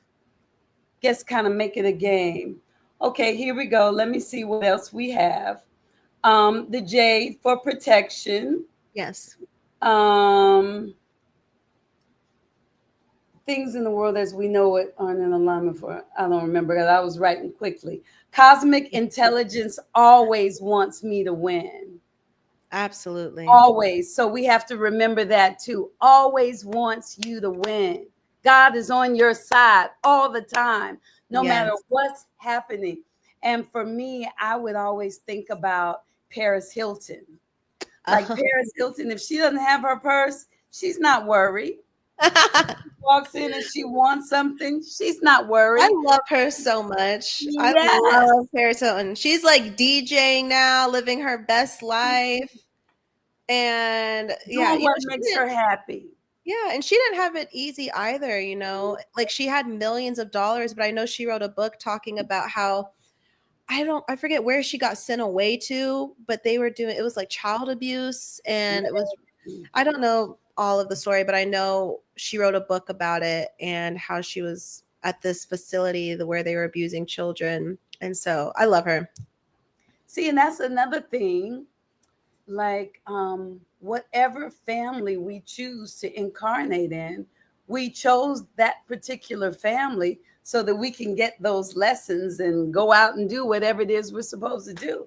Guess kind of make it a game. Okay, here we go. Let me see what else we have. The J for protection. Yes. Um, Things in the world as we know it aren't in alignment for. I don't remember that. I was writing quickly. Cosmic intelligence always wants me to win. Absolutely. Always. So we have to remember that too. Always wants you to win. God is on your side all the time, no matter Yes. what's happening. And for me, I would always think about Paris Hilton. Like Paris Hilton, if she doesn't have her purse, she's not worried. Walks in and she wants something, she's not I worried. love her so much. I Yes. love Paris Hilton. She's like DJing now, living her best life. And yeah, Doing what she makes didn't, her happy. yeah, and she didn't have it easy either. Like she had millions of dollars, but I know she wrote a book talking about how I forget where she got sent away to, but they were doing, it was like child abuse, and it was, I don't know all of the story, but I know she wrote a book about it and how she was at this facility where they were abusing children. And so I love her. See, and that's another thing. Like, whatever family we choose to incarnate in, we chose that particular family so that we can get those lessons and go out and do whatever it is we're supposed to do.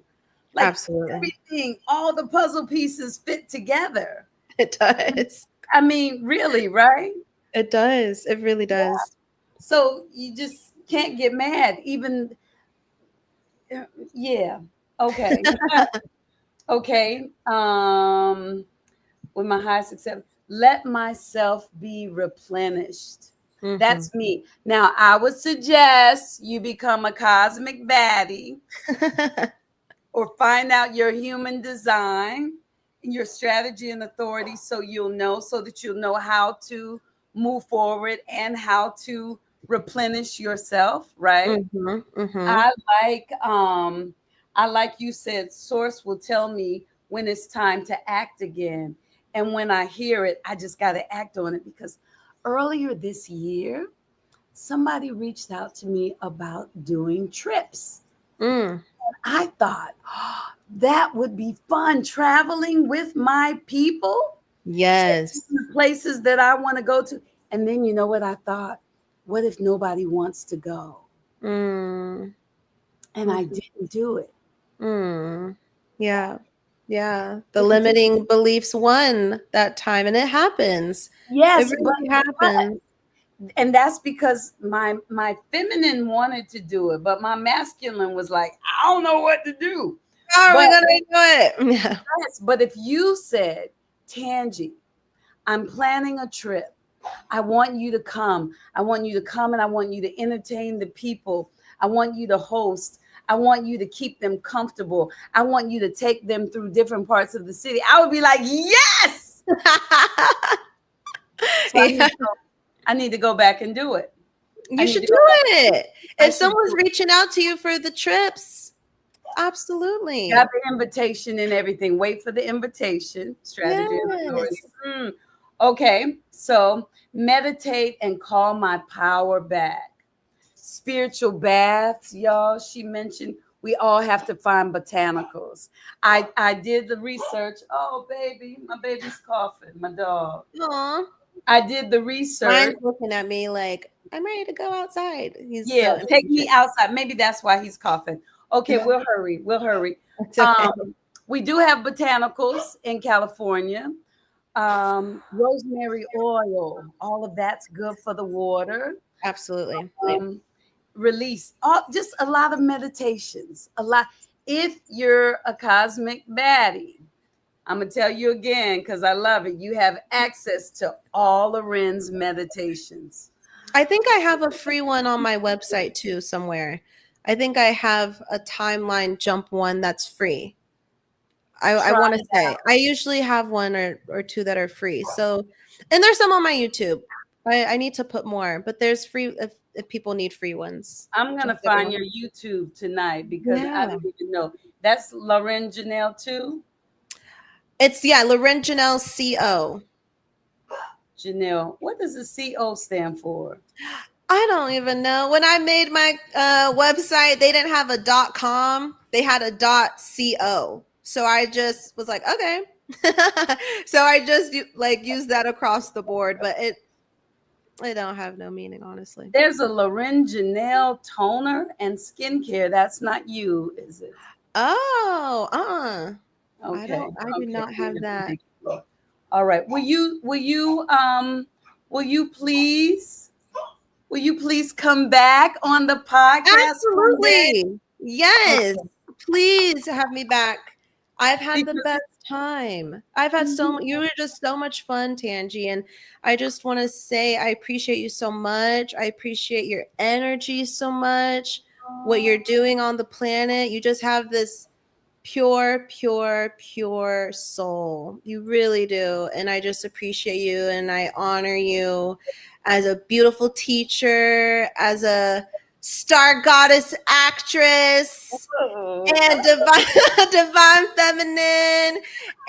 Like, Absolutely. everything, all the puzzle pieces fit together. It does. I mean, really, right? It does. It really does. So you just can't get mad. Even, yeah. Okay. Okay. With my highest acceptance, let myself be replenished. Mhm. That's me. Now, I would suggest you become a cosmic baddie or find out your human design and your strategy and authority so that you'll know how to move forward and how to replenish yourself, right? Mhm, mhm. I like you said, source will tell me when it's time to act again. And when I hear it, I just got to act on it, because earlier this year, somebody reached out to me about doing trips. Mm. I thought, "Oh, that would be fun, traveling with my people, Yes. to places that I want to go to." And then you know what I thought? What if nobody wants to go? Mm. And I didn't do it. Mm. Yeah. Yeah. The Didn't do it. limiting beliefs won that time, and it happens. Yes, It really happens. and that's because my feminine wanted to do it, but my masculine was like, I don't know what to do. How are we But gonna do it? Yeah. yes, but if you said, Tangie, I'm planning a trip. I want you to come. I want you to come and I want you to entertain the people. I want you to host. I want you to keep them comfortable. I want you to take them through different parts of the city. I would be like, yes. So Yeah. I need to go back and do it. You should to do go back. it. I If should someone's do it. reaching out to you for the trips, absolutely. Got the invitation and everything. Wait for the invitation. Strategy and authority. Yes. Okay, so meditate and call my power back. Spiritual baths, y'all. She mentioned we all have to find botanicals. I did the research. Oh, baby, my baby's coughing. My dog. Aw. I did the research. Mine's looking at me like, I'm ready to go outside. He's Yeah, so take me impatient. outside. Maybe that's why he's coughing. Okay, we'll hurry. We'll hurry. It's okay. We do have botanicals in California. Rosemary oil, all of that's good for the water. Absolutely. Release, just a lot of meditations. A lot. If you're a cosmic baddie, I'm gonna tell you again because I love it. You have access to all of Ren's meditations. I think I have a free one on my website too somewhere. I think I have a timeline jump one that's free. I want to say I usually have one or two that are free. So, and there's some on my YouTube. I need to put more, but there's free if people need free ones. I'm gonna Just find everyone. your YouTube tonight because I Yeah. don't even know. That's Lauren Janelle too. It's Lauren Janelle CO. Janelle, what does the CO stand for? I don't even know. When I made my website, they didn't have a .com. They had a .co. So I just was like, okay. So I just used that across the board, but it don't have no meaning, honestly. There's a Lauren Janelle toner and skincare. That's not you, is it? Oh, Okay. I do not have that. All right. Will you please come back on the podcast? Absolutely. Yes. Okay. Please have me back. I've had the best time. I've had you were just so much fun, Tangie. And I just want to say I appreciate you so much. I appreciate your energy so much. What you're doing on the planet. You just have this pure soul. You really do. And I just appreciate you and I honor you as a beautiful teacher, as a star goddess actress, and divine, divine feminine,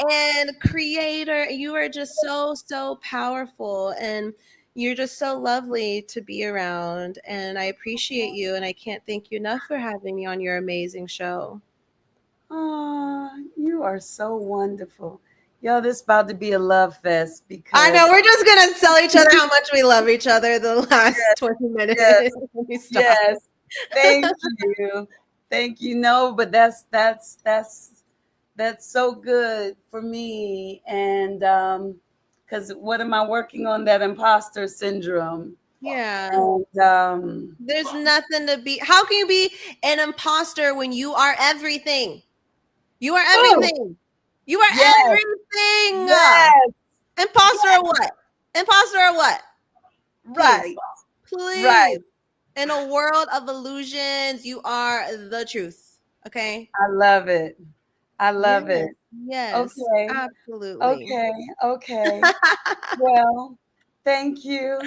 and creator. You are just so powerful, and you're just so lovely to be around. And I appreciate you, and I can't thank you enough for having me on your amazing show. Oh, you are so wonderful. Yo, this about to be a love fest I know because we're just gonna tell each other how much we love each other the last 20 minutes. yes, We stop. yes. Thank you. Thank you. No, but that's so good for me. And because what am I working on? That imposter syndrome. Yeah. And There's nothing to be. How can you be an imposter when you are everything? You are oh, everything. You are yes, everything. yes, Imposter or what? Imposter or what? Please. right, right. Please. In a world of illusions, you are the truth. Okay? I love it. I Yes. love it. Yes. Okay. Absolutely. Okay. Okay. Well, thank you.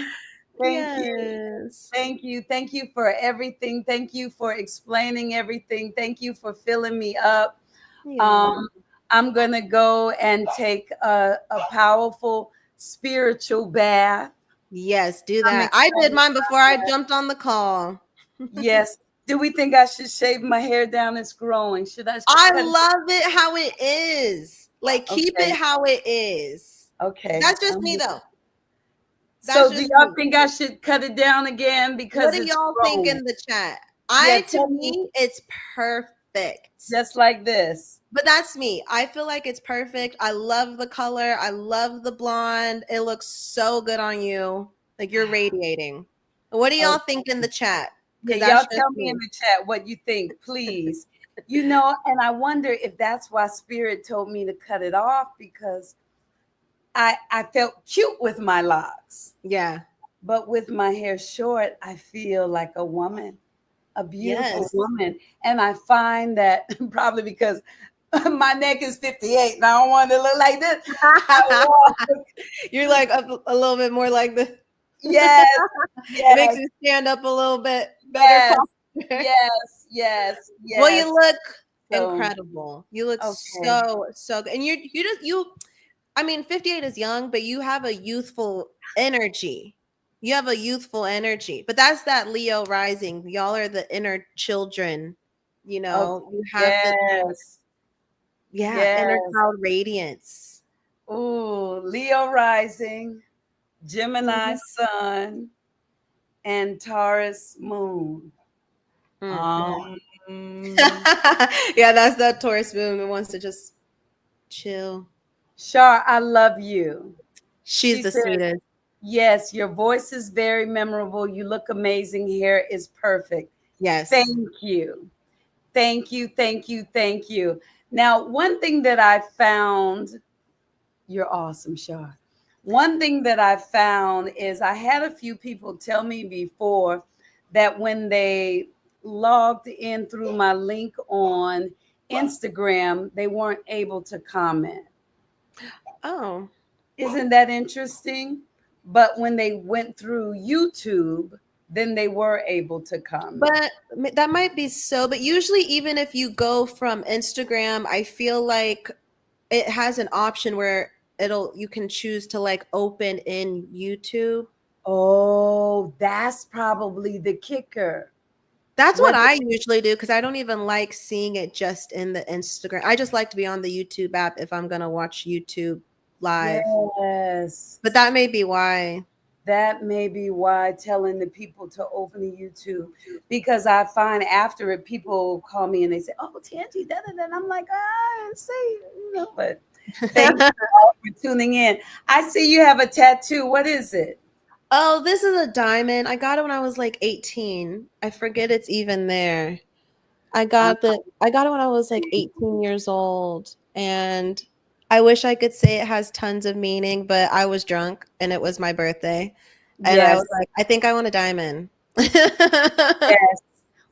Thank you. Yes. Thank you. Thank you for everything. Thank you for explaining everything. Thank you for filling me up. Yeah. Um, I'm going to go and take a powerful spiritual bath. Yes, do I'm that. I did excited mine before I about that. jumped on the call. Yes. Do we think I should shave my hair down? It's growing. Should I I cut it? love it how it is. Like, keep it Okay. how it is. Okay. That's just me, though. That's So do just y'all me. think I should cut it down again What because do it's y'all think growing? in the chat? Yeah, To tell me me, it's perfect. just like this. But that's me. I feel like it's perfect. I love the color. I love the blonde. It looks so good on you. Like, you're radiating. What do y'all think in the chat? Yeah, Because that's y'all just tell me in me. the chat what you think, please. And I wonder if that's why Spirit told me to cut it off because I felt cute with my locks. Yeah. But with my hair short, I feel like a woman, a beautiful Yes. woman. And I find that probably because my neck is 58 and I don't want to look like this. I walk. You're like a little bit more like the. Yes, It makes yes, you stand up a little bit better yes, posture. yes, yes, Well, you yes. look So, incredible. You look okay. so good. And you I mean, 58 is young, but you have a youthful energy. You have a youthful energy. But that's that Leo rising. Y'all are the inner children. You Okay. know, you have the Yes. inner Yes. child radiance. Ooh, Leo rising, Gemini Mhm. sun, and Taurus moon. Mhm. Um, Yeah, that's that Taurus moon that wants to just chill. Shar, I love you. She's She the says, sweetest. yes, your voice is very memorable. You look amazing. Hair is perfect. Yes. Thank you. Thank you. Thank you. Thank you. Now, one thing that I found, you're awesome, Shar. One thing that I found is I had a few people tell me before that when they logged in through my link on Instagram, they weren't able to comment. Oh. Isn't that interesting? But when they went through YouTube, then they were able to comment. But that might be so. But usually, even if you go from Instagram, I feel like it has an option where you can choose to like open in YouTube. Oh, that's probably the kicker. That's what What? I usually do because I don't even like seeing it just in the Instagram. I just like to be on the YouTube app if I'm gonna watch YouTube live. Yes. But that may be why. That may be why telling the people to open the YouTube, because I find after it, people call me and they say, "Oh, Tangie, da da da." And I'm like, "I didn't say," But thank you all for tuning in. I see you have a tattoo. What is it? Oh, this is a diamond. I got it when I was like 18. I forget it's even there. Um, I got it when I was like 18 years old, and I wish I could say it has tons of meaning, but I was drunk and it was my birthday. And I yes, was like, I think I want a diamond. yes.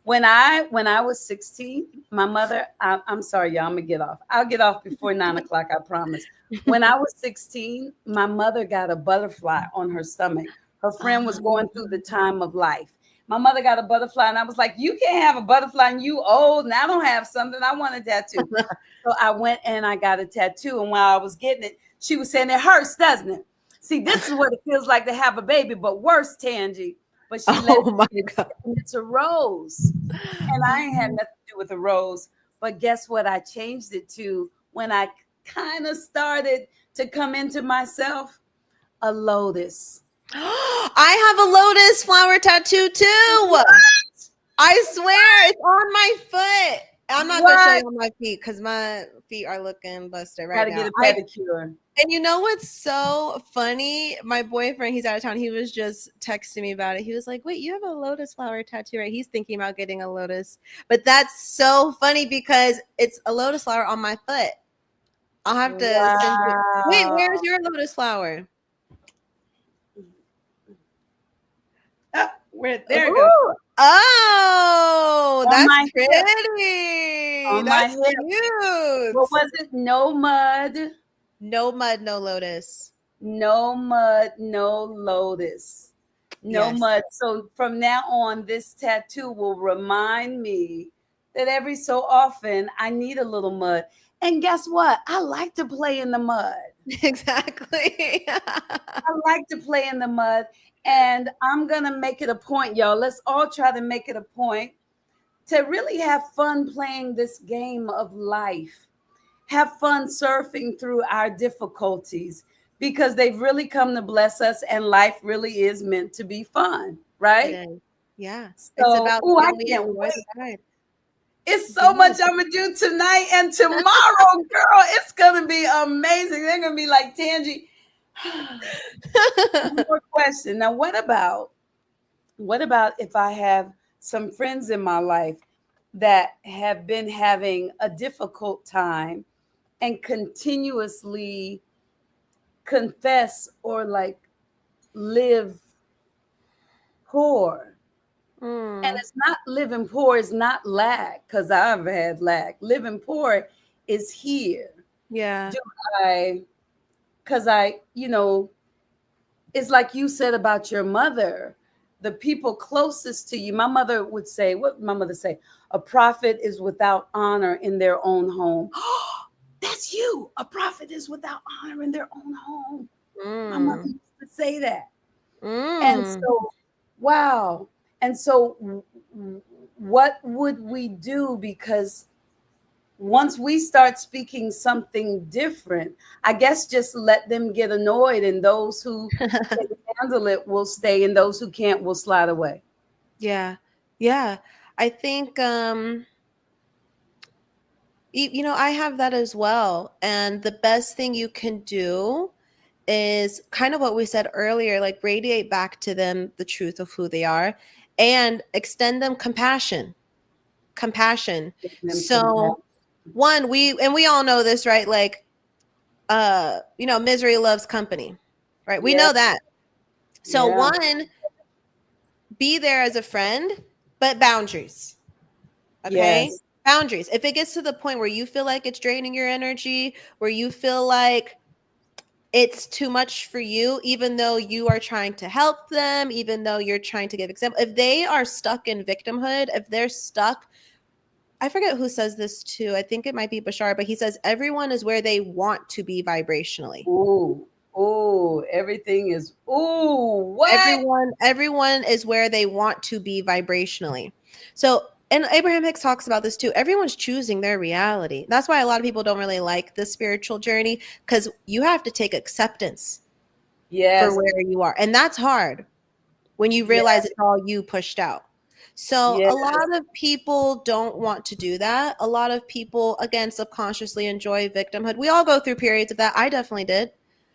When I was 16, my mother, I'm sorry, y'all, I'm gonna get off. I'll get off before 9 o'clock, I promise. When I was 16, my mother got a butterfly on her stomach. Her friend was going through the time of life. My mother got a butterfly, and I was like, you can't have a butterfly, and you old, and I don't have something. I want a tattoo. So I went and I got a tattoo. And while I was getting it, she was saying, it hurts, doesn't it? See, this is what it feels like to have a baby, but worse, Tangie. But she let Oh my God. it's a rose. And I ain't had nothing to do with a rose. But guess what? I changed it to, when I kind of started to come into myself, a lotus. I have a lotus flower tattoo too. What? I swear it's on my foot. I'm not gonna show you on my feet because my feet are looking busted right now. Gotta get a pedicure. And you know what's so funny? My boyfriend, he's out of town. He was just texting me about it. He was like, wait, you have a lotus flower tattoo, right? He's thinking about getting a lotus. But that's so funny because it's a lotus flower on my foot. I'll have to send you. Wait, where's your lotus flower? There it goes. Oh, that's pretty. That's cute. What was it? No mud. No mud, no lotus. No mud, no lotus. No mud. So from now on, this tattoo will remind me that every so often I need a little mud. And guess what? I like to play in the mud. Exactly. I like to play in the mud. And I'm going to make it a point, y'all. Let's all try to make it a point to really have fun playing this game of life. Have fun surfing through our difficulties because they've really come to bless us, and life really is meant to be fun, right? Yeah. So, it's about I can't wait. It's so much I'm going to do tonight and tomorrow, girl. It's going to be amazing. They're going to be like, Tangie. One more question. Now, what about if I have some friends in my life that have been having a difficult time and continuously confess or like live poor? And it's not living poor, is not lack, because I've had lack. Living poor is here. Yeah. Because it's like you said about your mother, the people closest to you. My mother would say, what did my mother say? A prophet is without honor in their own home. That's you. A prophet is without honor in their own home. My mother used to say that. And so, wow. And so what would we do? Because once we start speaking something different, I guess just let them get annoyed, and those who can handle it will stay, and those who can't will slide away. Yeah. Yeah. I think, I have that as well. And the best thing you can do is kind of what we said earlier, like radiate back to them the truth of who they are and extend them compassion. So one, we all know this, right? Like, misery loves company, right? We know that. So one, be there as a friend, but boundaries. Okay. Yes. Boundaries. If it gets to the point where you feel like it's draining your energy, where you feel like it's too much for you, even though you are trying to help them, even though you're trying to give example, if they are stuck in victimhood, if they're stuck, I forget who says this too. I think it might be Bashar, but he says everyone is where they want to be vibrationally. Everything is what? Everyone is where they want to be vibrationally. So, and Abraham Hicks talks about this too. Everyone's choosing their reality. That's why a lot of people don't really like the spiritual journey, because you have to take acceptance for where you are. And that's hard when you realize it's all you pushed out. So a lot of people don't want to do that. A lot of people, again, subconsciously enjoy victimhood. We all go through periods of that. I definitely did.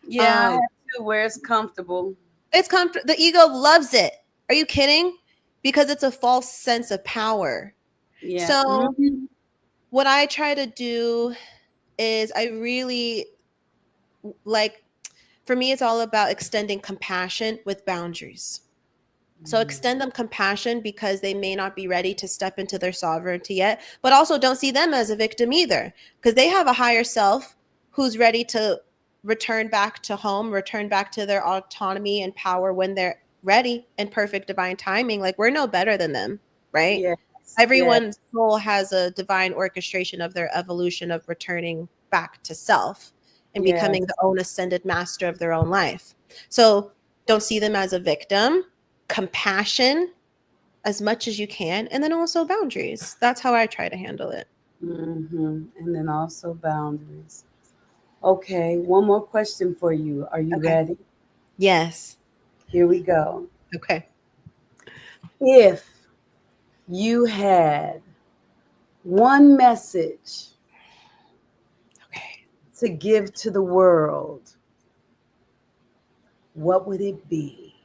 Yeah, I have to, where it's comfortable. It's comfortable. The ego loves it. Are you kidding? Because it's a false sense of power. Yeah. So what I try to do is I really for me, it's all about extending compassion with boundaries. So extend them compassion because they may not be ready to step into their sovereignty yet, but also don't see them as a victim either, because they have a higher self who's ready to return back to home, return back to their autonomy and power when they're ready in perfect divine timing. Like, we're no better than them, right? Yes. Everyone's soul has a divine orchestration of their evolution of returning back to self and becoming the own ascended master of their own life. So don't see them as a victim. Compassion as much as you can, and then also boundaries. That's how I try to handle it. And then also boundaries. Okay, one more question for you. Are you ready? Yes. Here we go. Okay. If you had one message to give to the world, what would it be?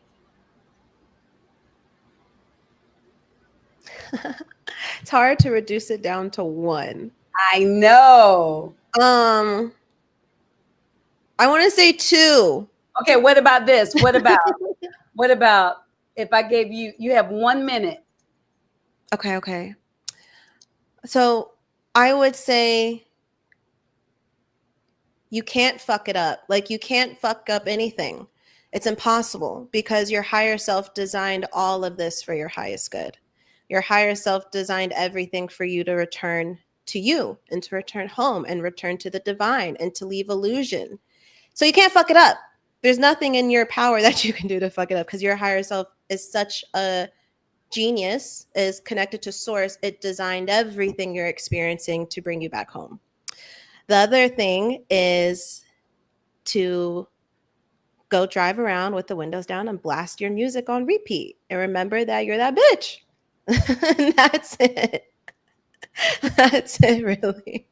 It's hard to reduce it down to one. I know. I want to say two. Okay, what about this? What about if I gave you have 1 minute? Okay. So I would say you can't fuck it up. Like, you can't fuck up anything. It's impossible because your higher self designed all of this for your highest good. Your higher self designed everything for you to return to you and to return home and return to the divine and to leave illusion. So you can't fuck it up. There's nothing in your power that you can do to fuck it up because your higher self is such a genius, is connected to source. It designed everything you're experiencing to bring you back home. The other thing is to go drive around with the windows down and blast your music on repeat. And remember that you're that bitch. And that's it. That's it, really.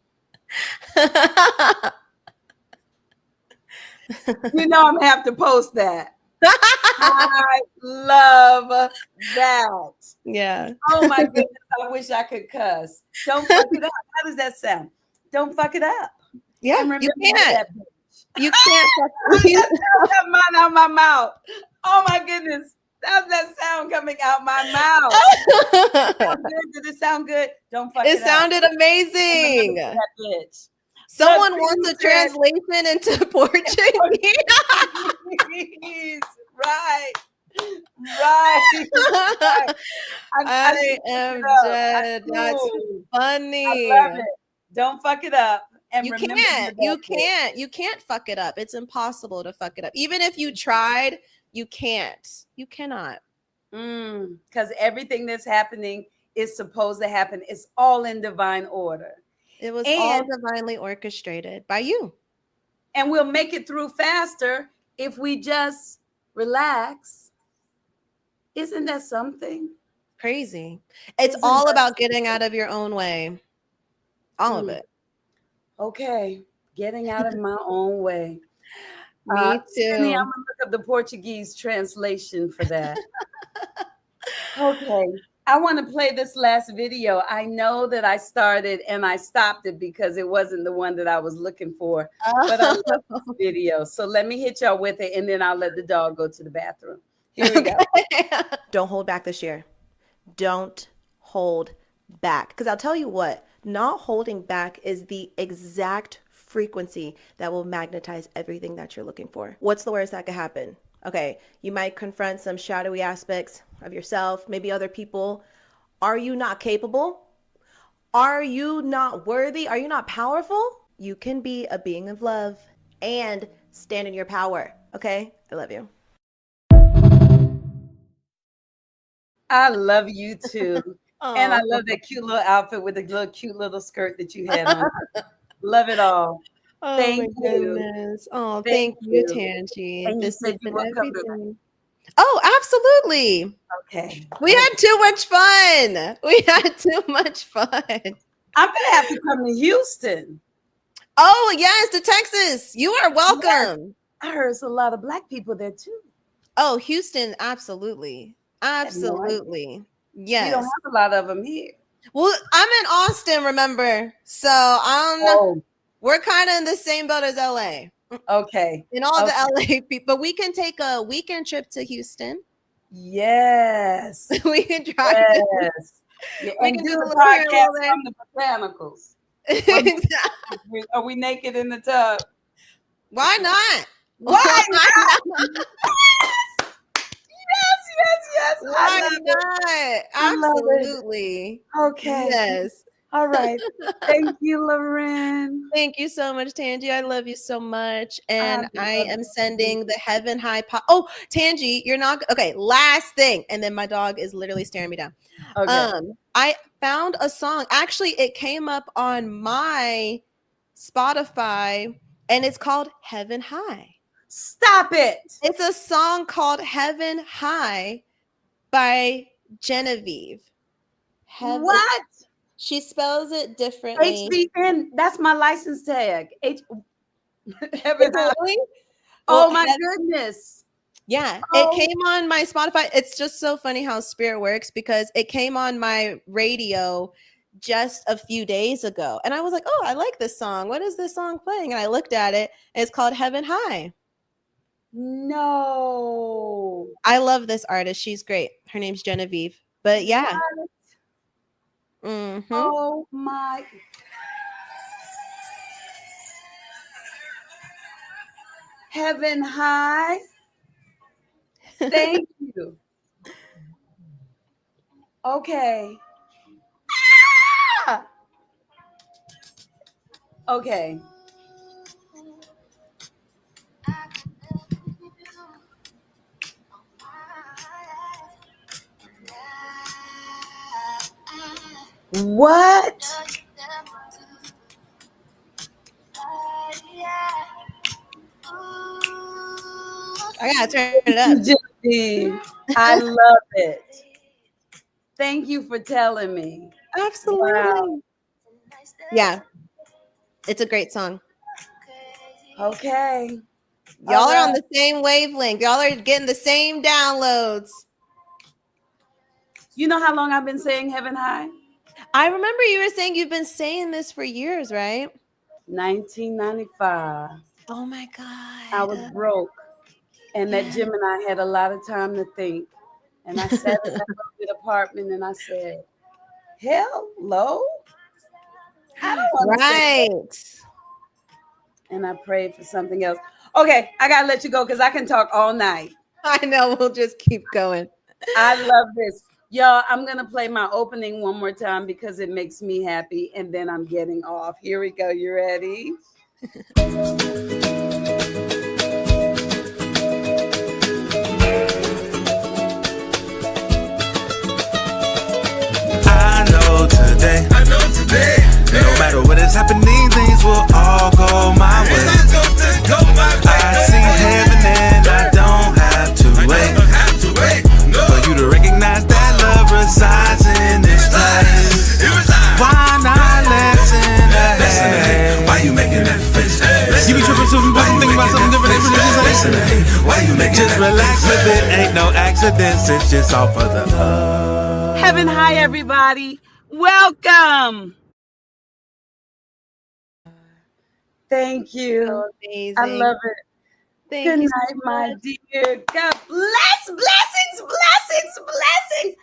You know I'm gonna have to post that. I love that. Yeah. Oh my goodness, I wish I could cuss. Don't fuck it up. How does that sound? Don't fuck it up. Yeah, And you remember can't. that bitch. You can't. That mine out my mouth. Oh my goodness. How's that sound coming out my mouth? Sound good? Did it sound good? Don't fuck it up. It sounded amazing. That bitch. Someone wants a translation into Portuguese. Right. I am dead. That's funny. I love it. Don't fuck it up. And You remember can't. the You best bit. can't. You can't fuck it up. It's impossible to fuck it up. Even if you tried, you can't. You cannot. Because everything that's happening is supposed to happen. It's all in divine order. It was all divinely orchestrated by you. And we'll make it through faster if we just relax. Isn't that something? Crazy. It's all about getting out of your own way. All of it. Okay. Getting out of my own way. Me too. Cindy, I'm going to look up the Portuguese translation for that. Okay. I want to play this last video. I know that I started and I stopped it because it wasn't the one that I was looking for. But I love this video. So let me hit y'all with it and then I'll let the dog go to the bathroom. Here we go. Don't hold back this year. Don't hold back. Because I'll tell you what, not holding back is the exact frequency that will magnetize everything that you're looking for. What's the worst that could happen? Okay, you might confront some shadowy aspects of yourself, maybe other people. Are you not capable? Are you not worthy? Are you not powerful? You can be a being of love and stand in your power. Okay, I love you. I love you too. And I love that cute little outfit with the little cute little skirt that you had on. Love it all. Oh, Thank my you. goodness. Oh, thank you, Tangie. And you This said has you been would come to everything. Oh, absolutely. Okay. We had too much fun. We had too much fun. I'm gonna have to come to Houston. Oh, yes, to Texas. You are welcome. I heard there's a lot of Black people there too. Oh, Houston, absolutely. Absolutely. Yes. We don't have a lot of them here. Well, I'm in Austin, remember? So I don't know. We're kind of in the same boat as LA. Okay. In all the LA people, but we can take a weekend trip to Houston. Yes. We can drive. Yes. Yeah, and do the podcast from the botanicals. Exactly. Are we naked in the tub? Why not? Why not? Yes! not? I love it. Absolutely. Okay. Yes. All right. Thank you, Loren. Thank you so much, Tangie. I love you so much. And I love am you. sending the heaven high pop. Oh, Tangie, you're not okay. Last thing. And then my dog is literally staring me down. Okay. I found a song. Actually, it came up on my Spotify and it's called Heaven High. Stop it. It's a song called Heaven High by Genevieve. What? She spells it differently. HBN. That's my license tag. Heaven High. Really? Oh Well, my goodness. Yeah, Oh. it came on my Spotify. It's just so funny how Spirit works because it came on my radio just a few days ago. And I was like, oh, I like this song. What is this song playing? And I looked at it. And it's called Heaven High. No. I love this artist. She's great. Her name's Genevieve. But yeah. Mm-hmm. Oh my. Heaven High. Thank you. Okay. Ah! Okay. What? I gotta turn it up. Genevieve, I love it. Thank you for telling me. Absolutely. Wow. Yeah. It's a great song. Okay. Y'all are on the same wavelength. Y'all are getting the same downloads. You know how long I've been saying Heaven High? I remember you were saying you've been saying this for years, right? 1995. Oh my God. I was broke. And that Gemini had a lot of time to think. And I sat in that little apartment and I said, hello? I don't want to say that. And I prayed for something else. Okay, I got to let you go because I can talk all night. I know. We'll just keep going. I love this. Y'all, I'm going to play my opening one more time because it makes me happy. And then I'm getting off. Here we go. You ready? I know today, no matter what is happening, things will all go my way. I see heaven and I don't have to wait for you to recognize that love resides in this place. Why not listen ahead? Why you making that face? You be tripping so you wasn't thinking about something different. Why you making just relax a bit, ain't no accidents, it's just all for the love. Heaven High, everybody. Welcome. Thank you. So amazing. I love it. Thank Good you night, so my much. dear. God bless. Blessings, blessings, blessings.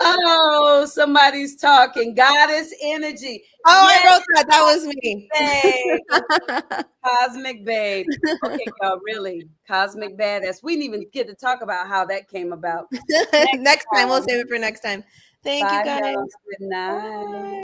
Oh, somebody's talking. Goddess energy. Oh, Yes, I wrote that. That was me. babe. Cosmic babe. Okay, y'all, really. Cosmic badass. We didn't even get to talk about how that came about. Next time. We'll save it for next time. Thank Bye, you, guys. y'all. Good night. Bye.